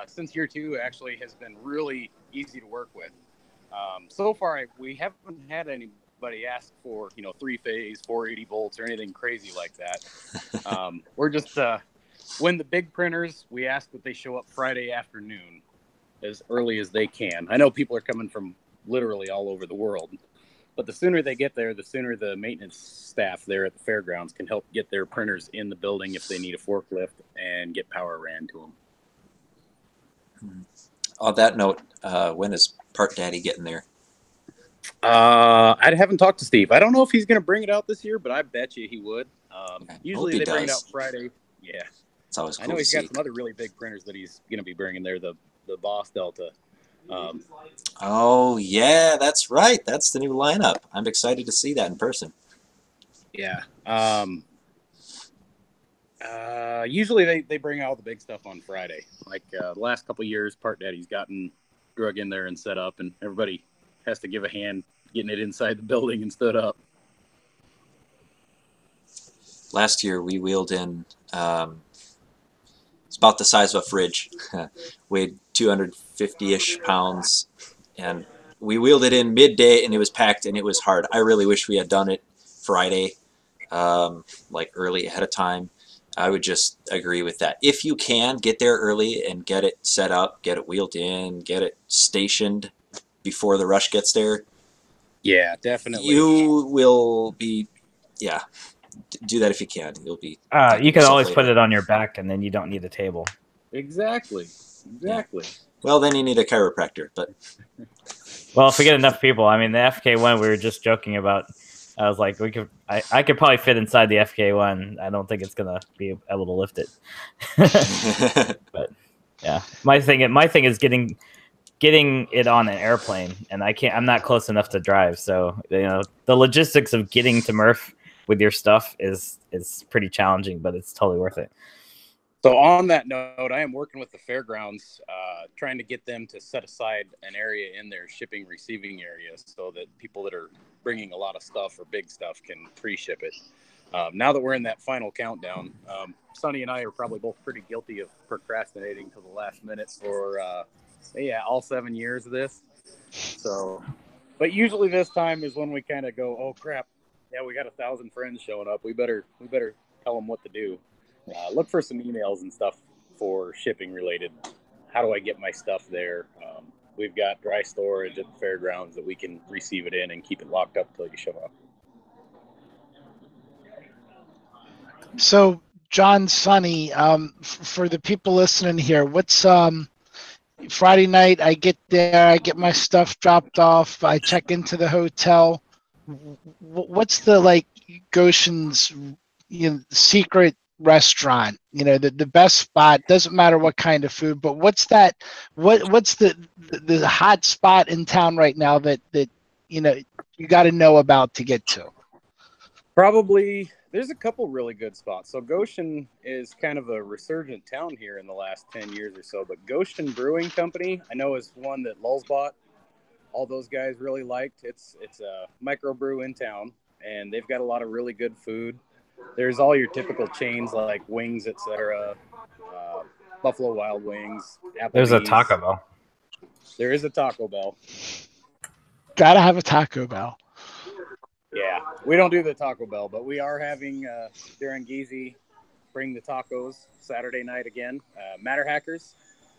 since year 2 actually has been really easy to work with. So far, we haven't had anybody ask for 3-phase, 480 volts, or anything crazy like that. We're just when the big printers, we ask that they show up Friday afternoon as early as they can. I know people are coming from literally all over the world, but the sooner they get there, the sooner the maintenance staff there at the fairgrounds can help get their printers in the building if they need a forklift and get power ran to them. On that note, when is Part Daddy getting there? I haven't talked to Steve. I don't know if he's going to bring it out this year, but I bet you he would. Usually they bring it out Friday. Yeah. It's always cool. I know he's got some other really big printers that he's going to be bringing there, the Boss Delta. Oh, yeah, that's right. That's the new lineup. I'm excited to see that in person. Yeah. Usually they bring out the big stuff on Friday. Like the last couple of years, Part Daddy's gotten drug in there and set up, and everybody has to give a hand getting it inside the building and stood up. Last year, we wheeled in, it's about the size of a fridge, weighed 250-ish pounds, and we wheeled it in midday, and it was packed, and it was hard. I really wish we had done it Friday, like early ahead of time. I would just agree with that. If you can, get there early and get it set up, get it wheeled in, get it stationed before the rush gets there. Yeah, definitely. You will be, yeah, do that if you can. You'll be. You can always put it on your back, and then you don't need a table. Exactly. Yeah. Well, then you need a chiropractor, but. Well, if we get enough people, I mean, the FK1 we were just joking about. I was like, I could probably fit inside the FK1. I don't think it's gonna be able to lift it. But yeah, my thing is getting it on an airplane, and I'm not close enough to drive. So the logistics of getting to Murph with your stuff is pretty challenging, but it's totally worth it. So on that note, I am working with the fairgrounds, trying to get them to set aside an area in their shipping receiving area so that people that are bringing a lot of stuff or big stuff can pre-ship it. Now that we're in that final countdown, Sonny and I are probably both pretty guilty of procrastinating till the last minute for all 7 years of this. So, but usually this time is when we kind of go, oh crap, yeah, we got 1,000 friends showing up. We better tell them what to do. Look for some emails and stuff for shipping related. How do I get my stuff there? We've got dry storage at the fairgrounds that we can receive it in and keep it locked up until you show up. So, John, Sonny, for the people listening here, what's Friday night? I get there, I get my stuff dropped off, I check into the hotel. What's the Goshen's secret restaurant? The best spot. Doesn't matter what kind of food, but what's that? What's the hot spot in town right now that you got to know about to get to? Probably there's a couple really good spots. So Goshen is kind of a resurgent town here in the last 10 years or so, but Goshen Brewing Company I know is one that Lulzbot, all those guys really liked. It's a microbrew in town, and they've got a lot of really good food. There's all your typical chains like Wings, etc. Buffalo Wild Wings. Applebee's. There's a Taco Bell. There is a Taco Bell. Gotta have a Taco Bell. Yeah, we don't do the Taco Bell, but we are having Darren Geezy bring the tacos Saturday night again. Matter Hackers,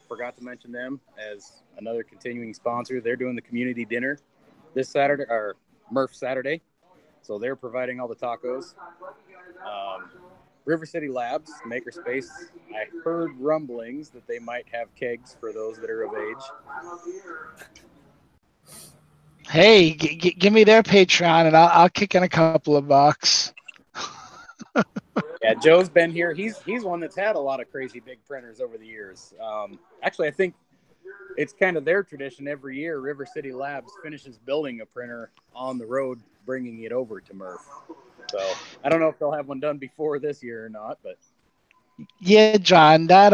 forgot to mention them as another continuing sponsor. They're doing the community dinner this Saturday, or Murph Saturday. So they're providing all the tacos. River City Labs, Makerspace. I heard rumblings that they might have kegs for those that are of age. Hey, give me their Patreon, and I'll kick in a couple of bucks. Yeah, Joe's been here. He's one that's had a lot of crazy big printers over the years. Actually, I think it's kind of their tradition every year. River City Labs finishes building a printer on the road, bringing it over to Murph. So I don't know if they'll have one done before this year or not, but yeah, John, that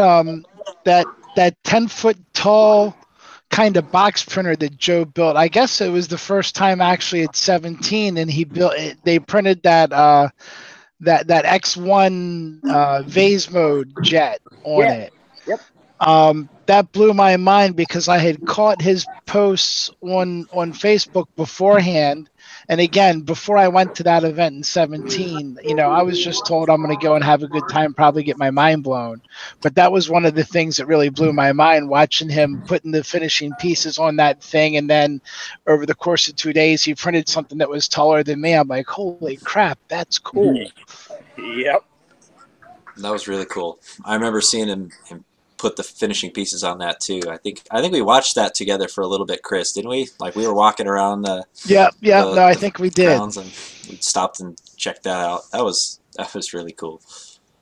that 10-foot tall kind of box printer that Joe built. I guess it was the first time actually at 17, and he built it. They printed that that X1 vase mode jet on it. Yep. That blew my mind because I had caught his posts on Facebook beforehand. And again, before I went to that event in 17, I was just told I'm going to go and have a good time, probably get my mind blown. But that was one of the things that really blew my mind, watching him putting the finishing pieces on that thing. And then over the course of 2 days, he printed something that was taller than me. I'm like, holy crap, that's cool. Yep. That was really cool. I remember seeing him put the finishing pieces on that too. I think we watched that together for a little bit, Chris, didn't we? Like we were walking around the I think we did. grounds, and we stopped and checked that out. That was really cool.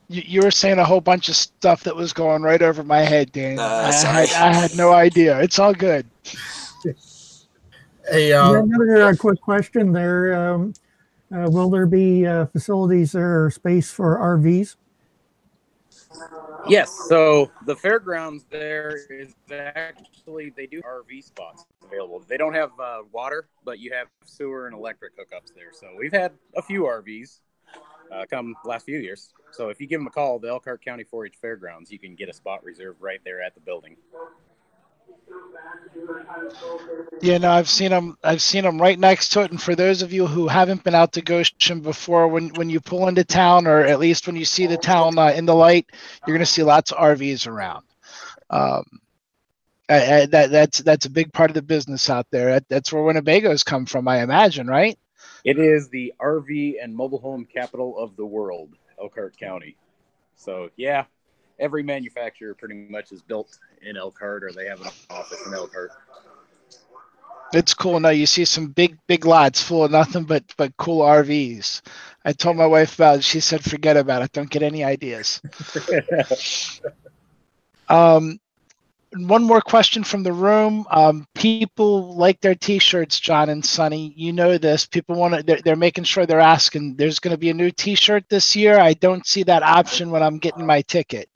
You were saying a whole bunch of stuff that was going right over my head, Dan. Sorry. I had no idea. It's all good. Hey, another quick question there. Will there be facilities there or space for RVs? Yes, so the fairgrounds there is actually, they do RV spots available. They don't have water, but you have sewer and electric hookups there. So we've had a few RVs come last few years. So if you give them a call, the Elkhart County 4-H Fairgrounds, you can get a spot reserved right there at the building. Yeah, no, I've seen them right next to it. And for those of you who haven't been out to Goshen before, when you pull into town, or at least when you see the town in the light, you're going to see lots of RVs around. That's a big part of the business out there. That's where Winnebagos come from, I imagine, right? It is the RV and mobile home capital of the world, Elkhart County. So yeah, every manufacturer pretty much is built in Elkhart, or they have an office in Elkhart. It's cool. Now you see some big lots full of nothing but cool RVs. I told my wife about it. She said, forget about it. Don't get any ideas. One more question from the room. People like their T-shirts, John and Sonny. You know this. People want to. They're making sure they're asking. There's going to be a new T-shirt this year. I don't see that option when I'm getting my ticket.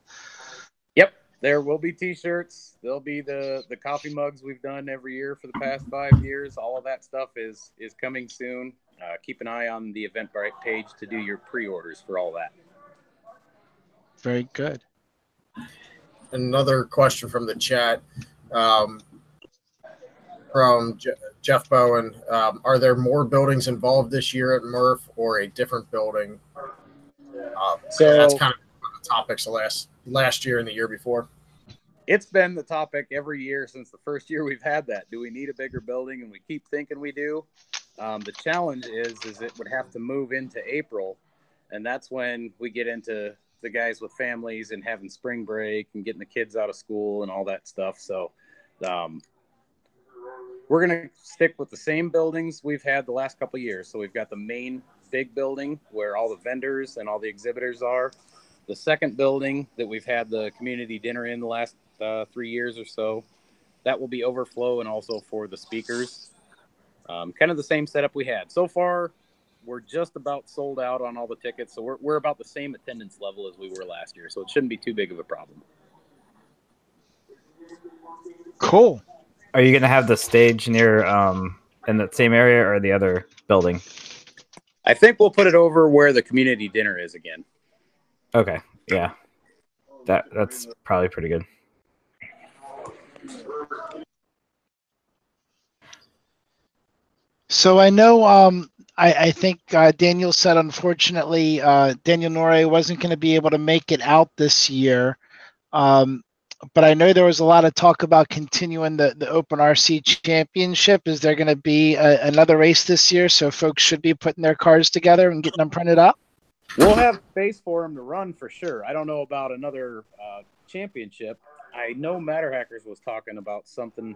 Yep, there will be T-shirts. There'll be the coffee mugs we've done every year for the past 5 years. All of that stuff is coming soon. Keep an eye on the Eventbrite page to do your pre-orders for all that. Very good. Another question from the chat from Jeff Bowen. Are there more buildings involved this year at MRRF, or a different building? So that's kind of one of the topics last year and the year before. It's been the topic every year since the first year we've had that. Do we need a bigger building? And we keep thinking we do. The challenge is it would have to move into April, and that's when we get into the guys with families and having spring break and getting the kids out of school and all that stuff. So we're going to stick with the same buildings we've had the last couple of years. So we've got the main big building where all the vendors and all the exhibitors are. The second building that we've had the community dinner in the last 3 years or so, that will be overflow and also for the speakers. Kind of the same setup we had. So far, we're just about sold out on all the tickets. So we're about the same attendance level as we were last year. So it shouldn't be too big of a problem. Cool. Are you going to have the stage near in that same area or the other building? I think we'll put it over where the community dinner is again. Okay. Yeah. That's probably pretty good. So I know I think Daniel said, unfortunately, Daniel Norrie wasn't going to be able to make it out this year. But I know there was a lot of talk about continuing the Open RC Championship. Is there going to be another race this year? So folks should be putting their cars together and getting them printed up? We'll have space for them to run for sure. I don't know about another championship. I know Matter Hackers was talking about something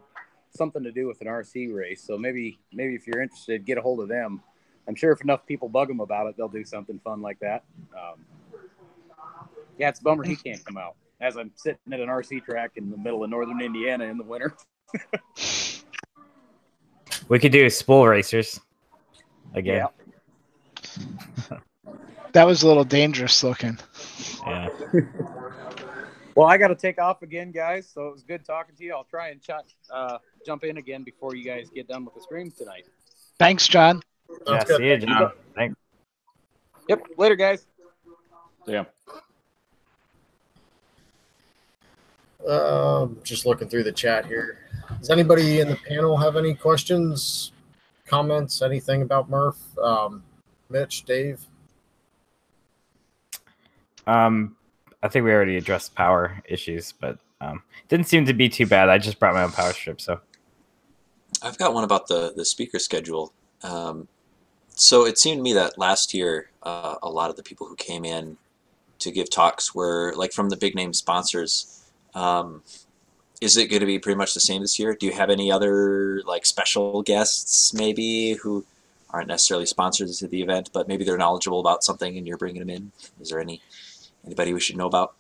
to do with an RC race. So maybe if you're interested, get a hold of them. I'm sure if enough people bug them about it, they'll do something fun like that. Yeah, it's a bummer he can't come out as I'm sitting at an RC track in the middle of northern Indiana in the winter. We could do spool racers again. Yeah. That was a little dangerous looking. Yeah. Well, I got to take off again, guys. So it was good talking to you. I'll try and jump in again before you guys get done with the stream tonight. Thanks, John. Yeah, Sounds good. see you, John. Thanks. Yep. Later, guys. Yeah. Just looking through the chat here. Does anybody in the panel have any questions, comments, anything about Murph? Mitch, Dave? I think we already addressed power issues, but didn't seem to be too bad. I just brought my own power strip, so. I've got one about the speaker schedule. So it seemed to me that last year, a lot of the people who came in to give talks were like from the big name sponsors. Is it going to be pretty much the same this year? Do you have any other like special guests maybe who aren't necessarily sponsors of the event, but maybe they're knowledgeable about something and you're bringing them in? Is there anybody we should know about?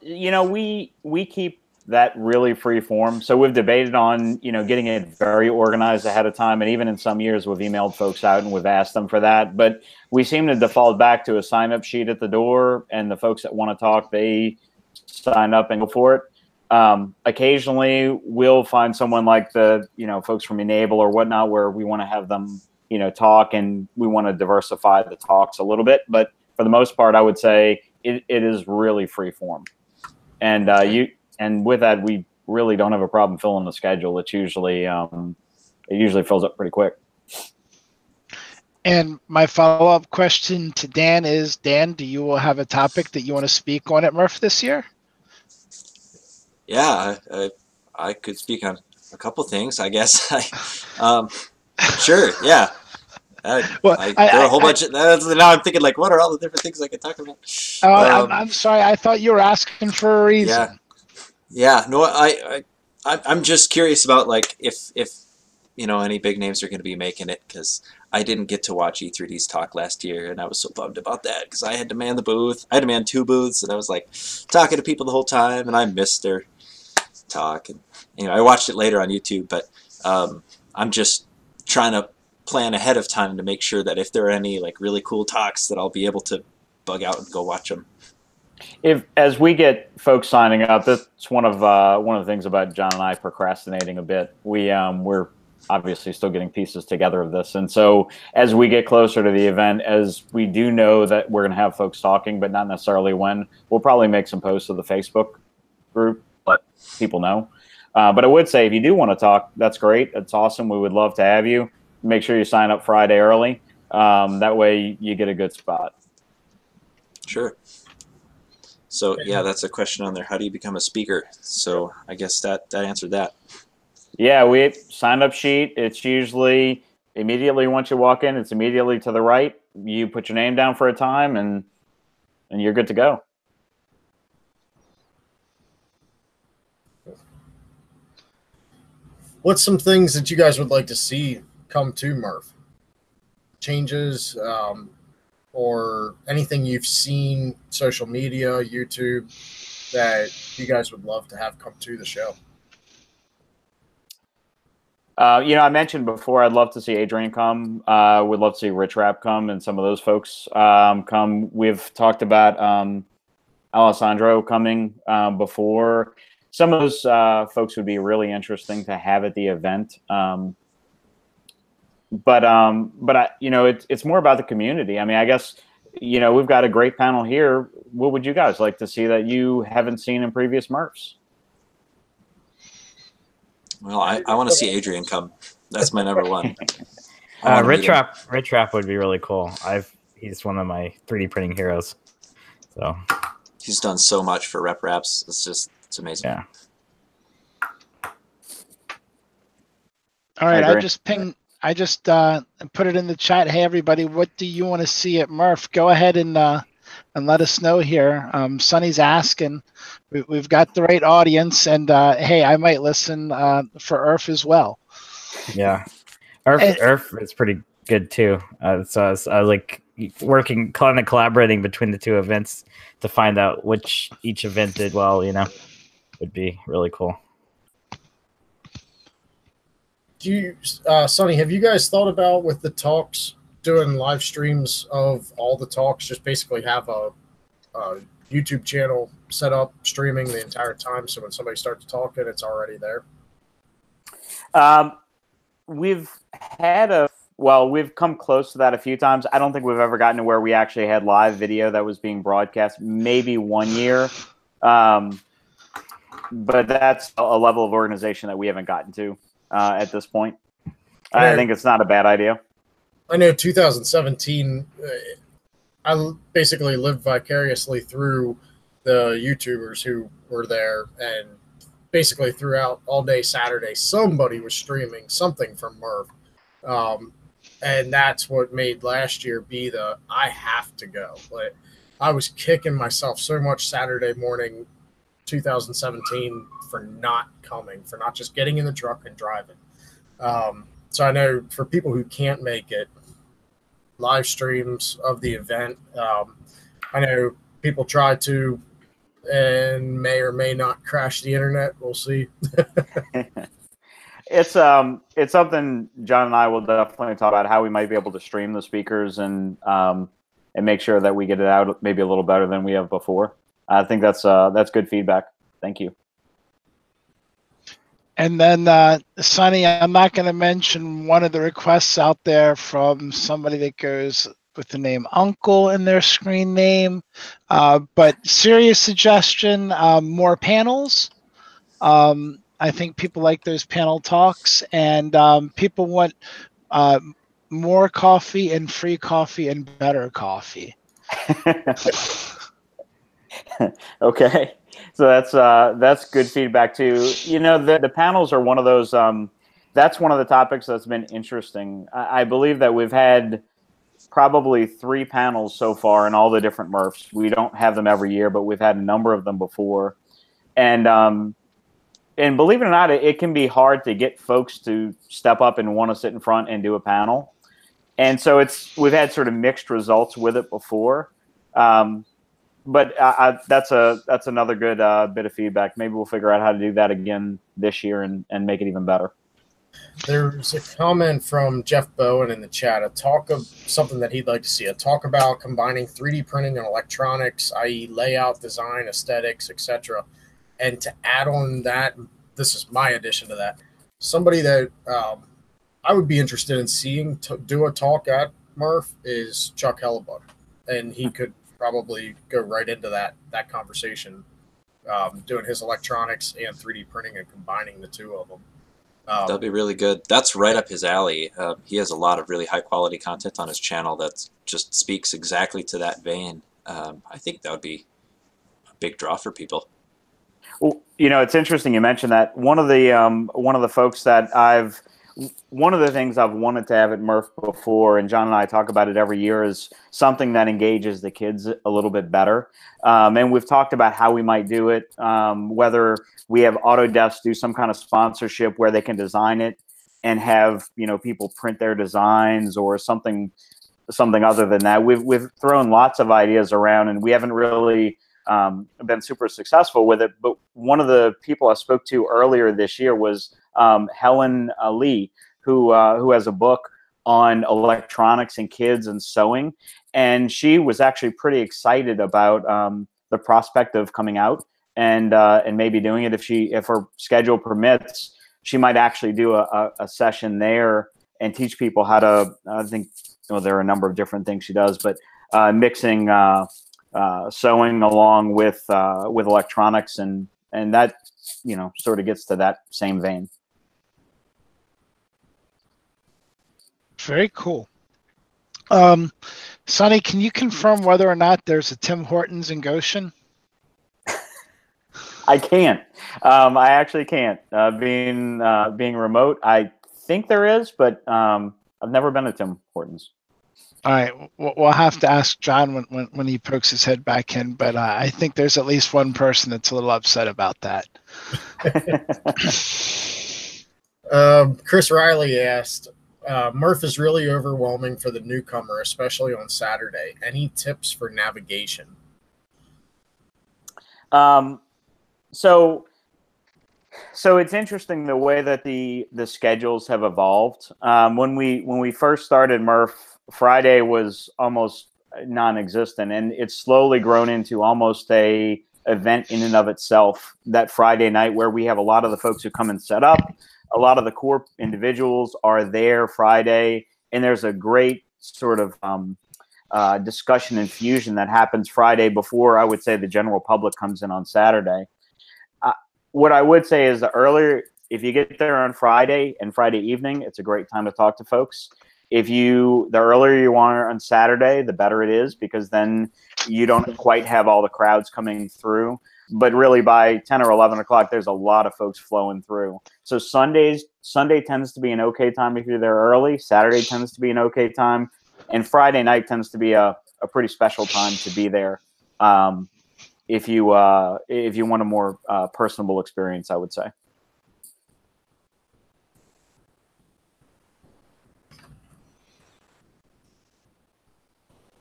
You know, we keep that really free form. So we've debated on, you know, getting it very organized ahead of time. And even in some years, we've emailed folks out and we've asked them for that. But we seem to default back to a sign-up sheet at the door. And the folks that want to talk, they sign up and go for it. Occasionally, we'll find someone like the, you know, folks from Enable or whatnot, where we want to have them, you know, talk and we want to diversify the talks a little bit. But for the most part, I would say it is really free form. And and with that, we really don't have a problem filling the schedule. It's usually it usually fills up pretty quick. And my follow-up question to Dan is, Dan, do you have a topic that you want to speak on at Murph this year? Yeah, I could speak on a couple things, I guess. Sure, yeah. There are a whole bunch of, now I'm thinking, like, what are all the different things I could talk about? I'm sorry, I thought you were asking for a reason. Yeah. No, I'm just curious about, like, if you know, any big names are going to be making it, because I didn't get to watch E3D's talk last year, and I was so bummed about that, because I had to man the booth. I had to man 2 booths, and I was, like, talking to people the whole time, and I missed their talk. And anyway, I watched it later on YouTube, but I'm just trying to plan ahead of time to make sure that if there are any like really cool talks, that I'll be able to bug out and go watch them. As we get folks signing up, that's one of the things about John and I procrastinating a bit. We're obviously still getting pieces together of this, and so as we get closer to the event, as we do know that we're going to have folks talking, but not necessarily when, we'll probably make some posts to the Facebook group, let people know. But I would say, if you do want to talk, that's great. That's awesome. We would love to have you. Make sure you sign up Friday early. That way you get a good spot. Sure. So yeah, that's a question on there. How do you become a speaker? So I guess that answered that. Yeah, we sign up sheet. It's usually immediately once you walk in, it's immediately to the right. You put your name down for a time and you're good to go. What's some things that you guys would like to see come to Murph? Changes, or anything you've seen, social media, YouTube, that you guys would love to have come to the show? You know, I mentioned before, I'd love to see Adrian come. Would love to see Rich Rapp come and some of those folks come. We've talked about Alessandro coming before. Some of those folks would be really interesting to have at the event. But you know, it's more about the community. I mean, I guess, you know, we've got a great panel here. What would you guys like to see that you haven't seen in previous Murphs? Well, I want to see Adrian come. That's my number one. Rich Rapp would be really cool. He's one of my 3D printing heroes. So he's done so much for Rep Raps. It's amazing. Yeah. All right, I just put it in the chat. Hey, everybody, what do you want to see at Murph? Go ahead and let us know here. Sonny's asking. We've got the right audience, and hey, I might listen for IRF as well. Yeah, IRF is pretty good too. So I was like working, kind of collaborating between the two events to find out which each event did well. You know, would be really cool. Do you, Sonny, have you guys thought about, with the talks, doing live streams of all the talks? Just basically have a YouTube channel set up streaming the entire time, so when somebody starts talking, it's already there? We've had we've come close to that a few times. I don't think we've ever gotten to where we actually had live video that was being broadcast. Maybe 1 year. But that's a level of organization that we haven't gotten to at this point. I think it's not a bad idea. I know 2017, I basically lived vicariously through the YouTubers who were there, and basically throughout all day Saturday, somebody was streaming something from Murph. And that's what made last year be I have to go. Like, I was kicking myself so much Saturday morning 2017 for not coming, for not just getting in the truck and driving. So I know for people who can't make it, live streams of the event, I know people try to and may or may not crash the internet. We'll see. It's something John and I will definitely talk about, how we might be able to stream the speakers and make sure that we get it out maybe a little better than we have before. I think that's good feedback. Thank you. And then, Sonny, I'm not going to mention one of the requests out there from somebody that goes with the name Uncle in their screen name, but serious suggestion, more panels. I think people like those panel talks, and people want more coffee and free coffee and better coffee. Okay. So that's good feedback too. You know, the panels are one of those. That's one of the topics that's been interesting. I believe that we've had probably 3 panels so far in all the different Murphs. We don't have them every year, but we've had a number of them before. And believe it or not, it can be hard to get folks to step up and want to sit in front and do a panel. And so we've had sort of mixed results with it before. But that's another good bit of feedback. Maybe we'll figure out how to do that again this year and make it even better. There's a comment from Jeff Bowen in the chat, a talk of something that he'd like to see, a talk about combining 3D printing and electronics, i.e. layout, design, aesthetics, etc. And to add on that, this is my addition to that, somebody that I would be interested in seeing do a talk at Murph is Chuck Hellebuck. And he could probably go right into that conversation, doing his electronics and 3D printing and combining the two of them. That'd be really good. That's right up his alley. He has a lot of really high quality content on his channel that just speaks exactly to that vein. I think that would be a big draw for people. Well, you know, it's interesting you mentioned that. One of the folks that one of the things I've wanted to have at Murph before, and John and I talk about it every year, is something that engages the kids a little bit better. And we've talked about how we might do it, whether we have Autodesk do some kind of sponsorship where they can design it and have, you know, people print their designs or something other than that. We've thrown lots of ideas around, and we haven't really been super successful with it. But one of the people I spoke to earlier this year was Helen Lee, who has a book on electronics and kids and sewing, and she was actually pretty excited about the prospect of coming out and maybe doing it if her schedule permits. She might actually do a session there and teach people how to. I think there are a number of different things she does, but mixing sewing along with electronics, and that, you know, sort of gets to that same vein. Very cool. Sonny, can you confirm whether or not there's a Tim Hortons in Goshen? I can't. I actually can't. Being remote, I think there is, but I've never been to Tim Hortons. All right, we'll have to ask John when he pokes his head back in, but I think there's at least one person that's a little upset about that. Chris Riley asked, Murph is really overwhelming for the newcomer, especially on Saturday. Any tips for navigation? So it's interesting the way that the schedules have evolved. When we first started Murph, Friday was almost non-existent, and it's slowly grown into almost a event in and of itself that Friday night, where we have a lot of the folks who come and set up. A lot of the core individuals are there Friday, and there's a great sort of discussion and fusion that happens Friday before, I would say, the general public comes in on Saturday. What I would say is, the earlier, if you get there on Friday and Friday evening, it's a great time to talk to folks. The earlier you are on Saturday, the better it is, because then you don't quite have all the crowds coming through. But really, by 10 or 11 o'clock, there's a lot of folks flowing through. So Sunday tends to be an okay time if you're there early. Saturday tends to be an okay time. And Friday night tends to be a pretty special time to be there. If you want a more personable experience, I would say.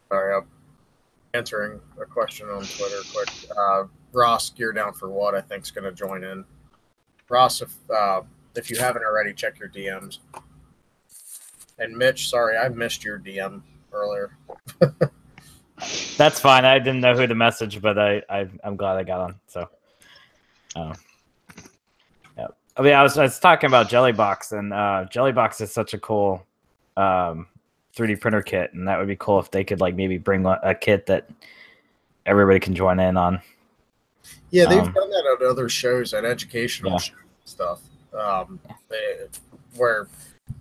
Sorry, I'm answering a question on Twitter quick. Ross, Gear Down for What, I think, is going to join in. Ross, if you haven't already, check your DMs. And Mitch, sorry, I missed your DM earlier. That's fine. I didn't know who to message, but I'm glad I got on. So, yeah. I mean, I was talking about Jellybox, and Jellybox is such a cool 3D printer kit, and that would be cool if they could maybe bring a kit that everybody can join in on. Yeah, they've done that at other shows, at educational shows and stuff, where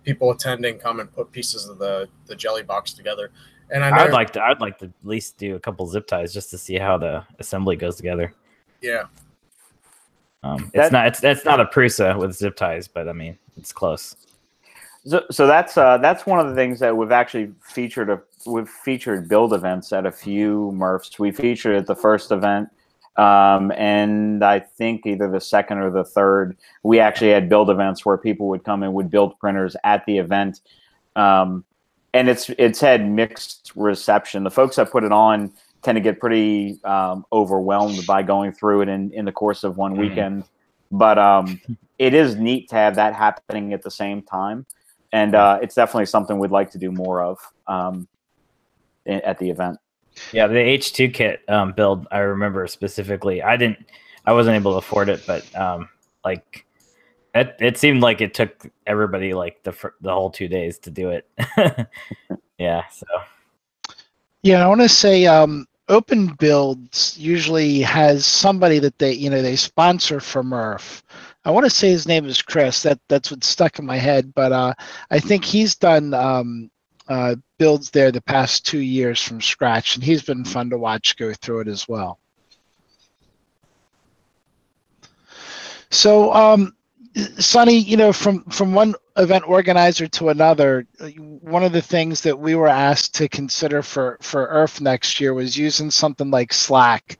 people attending come and put pieces of the Jellybox together. And I'd like to at least do a couple zip ties just to see how the assembly goes together. Yeah. It's not a Prusa with zip ties, but I mean it's close. So that's one of the things that we've actually featured. We've featured build events at a few MRFs. We featured at the first event, and I think either the second or the third, we actually had build events where people would come and would build printers at the event. And it's had mixed reception. The folks that put it on tend to get pretty overwhelmed by going through it in the course of one weekend. But it is neat to have that happening at the same time. And it's definitely something we'd like to do more of at the event. Yeah, the H2 kit build, I remember specifically. I wasn't able to afford it, but it seemed like it took everybody the whole 2 days to do it. Yeah, so. Yeah, I want to say Open Builds usually has somebody that they sponsor for MRF. I want to say his name is Chris. That's what stuck in my head, but I think he's done builds there the past 2 years from scratch, and he's been fun to watch go through it as well. So, Sonny, from one event organizer to another, one of the things that we were asked to consider for IRF next year was using something like Slack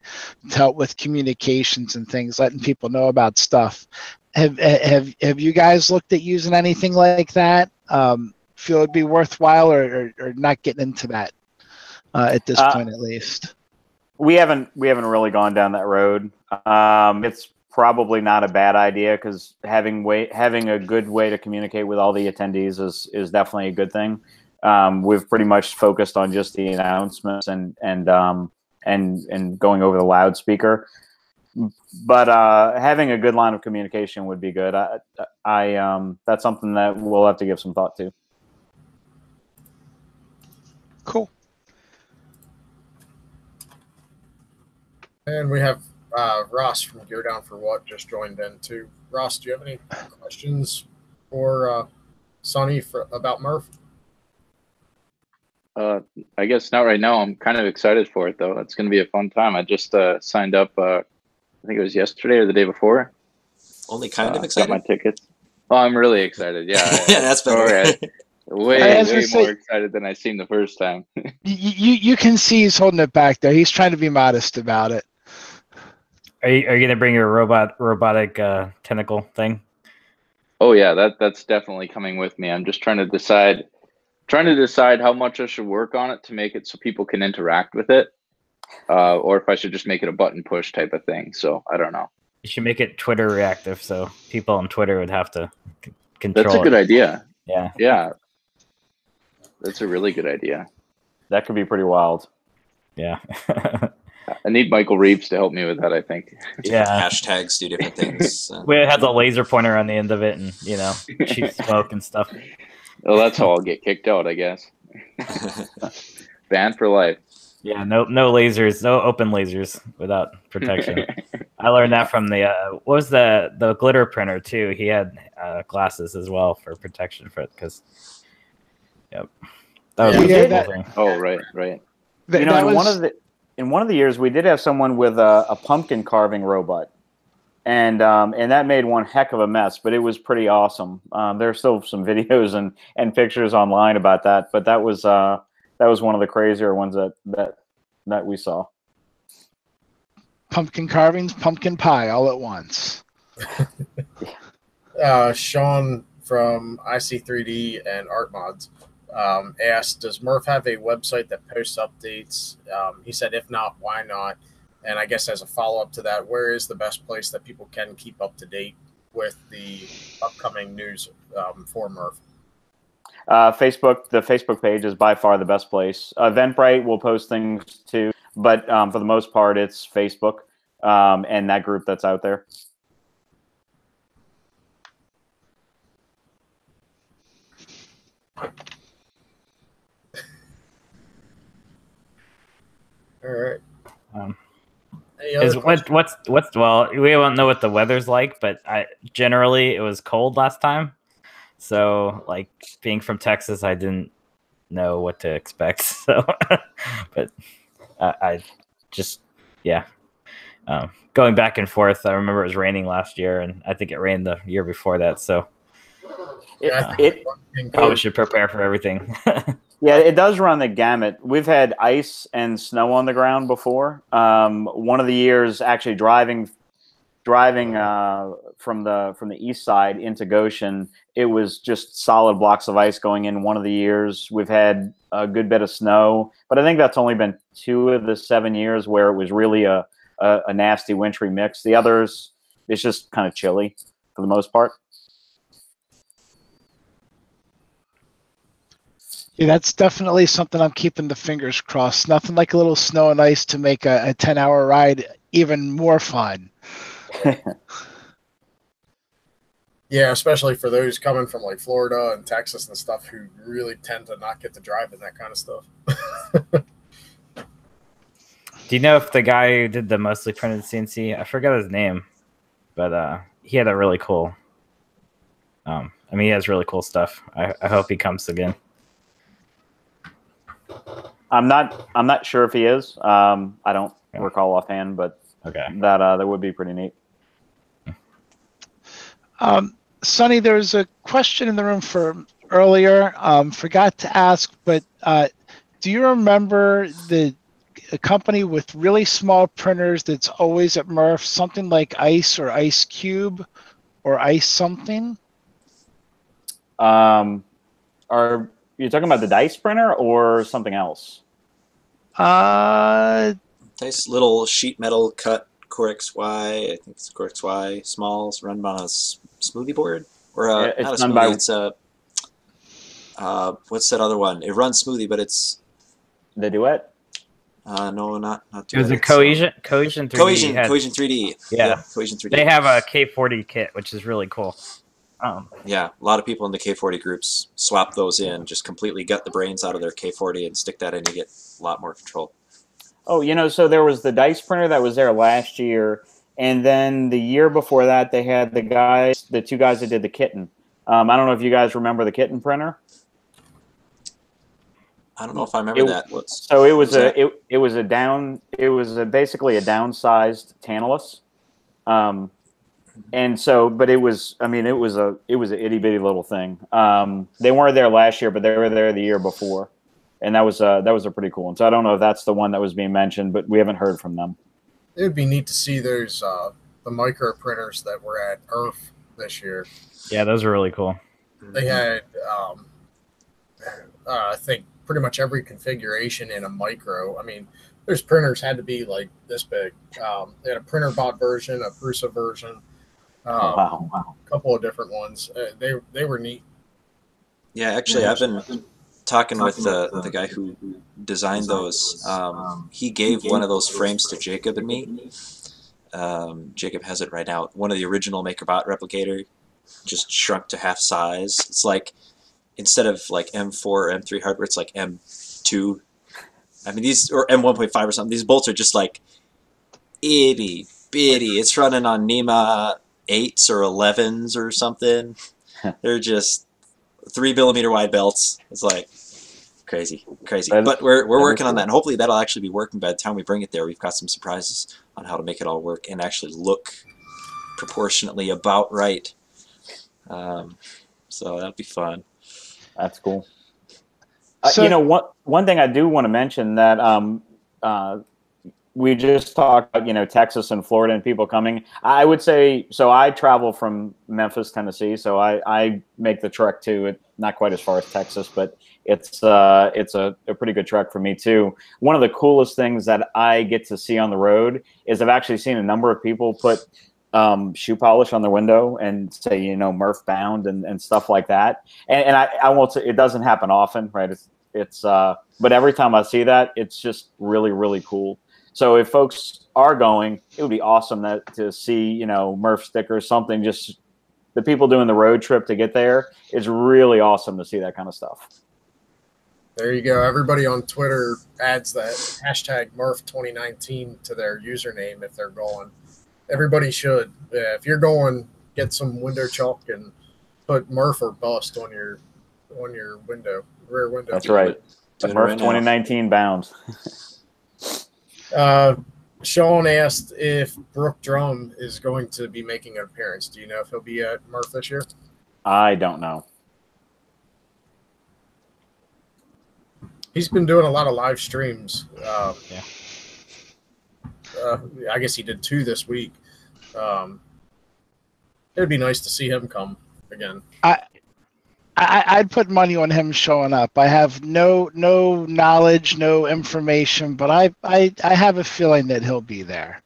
to help with communications and things, letting people know about stuff. Have you guys looked at using anything like that? Feel it'd be worthwhile, or not getting into that at this point, at least? We haven't really gone down that road. It's probably not a bad idea, because having a good way to communicate with all the attendees is definitely a good thing. We've pretty much focused on just the announcements and going over the loudspeaker. But having a good line of communication would be good. That's something that we'll have to give some thought to. Cool. And we have Ross from Gear Down for What just joined in too. Ross, do you have any questions for Sonny about MRF? I guess not right now. I'm kind of excited for it, though. It's going to be a fun time. I just signed up, I think it was yesterday or the day before. Only kind of excited? Got my tickets. Oh, I'm really excited, yeah. Yeah, that's better. Way more excited than I seemed the first time. you can see he's holding it back there. He's trying to be modest about it. Are you going to bring your robotic tentacle thing? Oh yeah, that's definitely coming with me. I'm just trying to decide how much I should work on it to make it so people can interact with it, or if I should just make it a button push type of thing. So I don't know. You should make it Twitter reactive, so people on Twitter would have to control. That's a good idea. Yeah. Yeah. That's a really good idea. That could be pretty wild. Yeah. I need Michael Reeves to help me with that, I think. Different Yeah. hashtags do different things. We had the laser pointer on the end of it, and shoot smoke and stuff. Well, that's how I'll get kicked out, I guess. Banned for life. Yeah, no lasers, no open lasers without protection. I learned that from the what was the glitter printer too. He had glasses as well for protection for it because, yep, that was Yeah, a that- cool thing. Oh, right. In one of the years, we did have someone with a pumpkin carving robot, and that made one heck of a mess. But it was pretty awesome. There's still some videos and pictures online about that. But that was one of the crazier ones that we saw. Pumpkin carvings, pumpkin pie, all at once. Sean from IC3D and Art Mods asked, does Murph have a website that posts updates? He said, if not, why not? And I guess as a follow-up to that, where is the best place that people can keep up to date with the upcoming news for Murph? Facebook, the Facebook page is by far the best place. Eventbrite will post things too, but for the most part, it's Facebook and that group that's out there. All right. Well, we don't know what the weather's like, but generally it was cold last time. So, like, being from Texas, I didn't know what to expect. So, but I just, going back and forth. I remember it was raining last year, and I think it rained the year before that. So, probably should prepare for everything. Yeah, it does run the gamut. We've had ice and snow on the ground before. One of the years, actually driving from the east side into Goshen, it was just solid blocks of ice going in. One of the years, we've had a good bit of snow, but I think that's only been 2 of the 7 years where it was really a nasty wintry mix. The others, it's just kind of chilly for the most part. Yeah, that's definitely something I'm keeping the fingers crossed. Nothing like a little snow and ice to make a 10-hour ride even more fun. Yeah, especially for those coming from like Florida and Texas and stuff who really tend to not get to drive in that kind of stuff. Do you know if the guy who did the mostly printed CNC, I forgot his name, but he had a really cool, he has really cool stuff. I hope he comes again. I'm not sure if he is. I don't recall offhand, but okay, that would be pretty neat. Sonny, there was a question in the room from earlier. Forgot to ask, but do you remember a company with really small printers that's always at Murph, something like Ice or Ice Cube or Ice something? Are you talking about the dice printer or something else? Nice little sheet metal cut Core XY. I think it's Core XY smalls run on a smoothie board or it's not a done smoothie. by... It's a what's that other one? It runs smoothie, but it's the Duet. No, not Duet. It was a Cohesion 3D. Cohesion 3D. Yeah, Cohesion 3D. They have a K40 kit, which is really cool. Yeah, a lot of people in the K40 groups swap those in, just completely gut the brains out of their K40 and stick that in. You get a lot more control. Oh, so there was the dice printer that was there last year, and then the year before that, they had the 2 guys that did the kitten. I don't know if you guys remember the kitten printer. I don't know if I remember that. So it was basically a downsized Tantalus. And so, but it was an itty bitty little thing. They weren't there last year, but they were there the year before, and that was a pretty cool one. So I don't know if that's the one that was being mentioned, but we haven't heard from them. It would be neat to see those the micro printers that were at Earth this year. Yeah, those are really cool. They had I think pretty much every configuration in a micro. I mean, those printers had to be like this big. They had a printer bot version, a Prusa version. Wow. A couple of different ones. They were neat. Yeah, actually, I've been talking with the guy who designed those, he gave one of those frames to Jacob and me. Jacob has it right now. One of the original MakerBot replicator, just shrunk to half size. It's like, instead of like M4 or M3 hardware, it's like M2. I mean, these, or M1.5 or something. These bolts are just like itty bitty. It's running on NEMA 8s or 11s or something. They're just 3mm wide belts. It's like crazy. But we're working on that, and hopefully that'll actually be working by the time we bring it there. We've got some surprises on how to make it all work and actually look proportionately about right. So that'll be fun. That's cool. So, you know, one thing I do want to mention that we just talked about, you know, Texas and Florida and people coming. I would say, so I travel from Memphis, Tennessee, so I make the trek too. Not quite as far as Texas, but it's a pretty good trek for me too. One of the coolest things that I get to see on the road is I've actually seen a number of people put shoe polish on their window and say, you know, Murph bound and stuff like that. And I won't say it doesn't happen often, right? It's but every time I see that, it's just really, really cool. So if folks are going, it would be awesome to see, you know, Murph stickers, something. Just the people doing the road trip to get there is really awesome to see that kind of stuff. There you go. Everybody on Twitter adds that hashtag MRRF2019 to their username if they're going. Everybody should. If you're going, get some window chalk and put Murph or bust on your window, rear window. That's right. Murph 2019 bound. Sean asked if Brooke Drum is going to be making an appearance. Do you know if he'll be at Murph this year? I don't know. He's been doing a lot of live streams. Yeah. I guess he did 2 this week. It'd be nice to see him come again. I'd put money on him showing up. I have no knowledge, no information, but I have a feeling that he'll be there.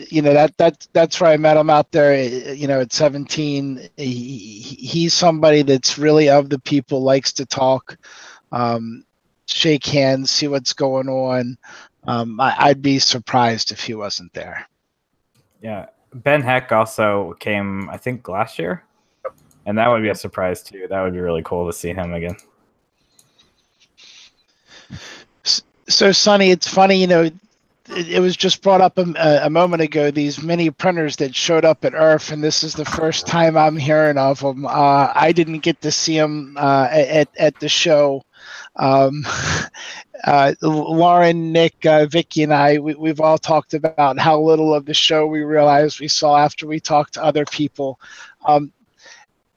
You know, that's where I met him out there. You know, at 17, he's somebody that's really of the people, likes to talk, shake hands, see what's going on. I'd be surprised if he wasn't there. Yeah. Ben Heck also came, I think, last year, and that would be a surprise too. That would be really cool to see him again. So, Sonny, it's funny, you know, it was just brought up a moment ago, these mini printers that showed up at IRF, and this is the first time I'm hearing of them. I didn't get to see them at the show. Lauren, Nick, Vicky, and I, we've all talked about how little of the show we realized we saw after we talked to other people.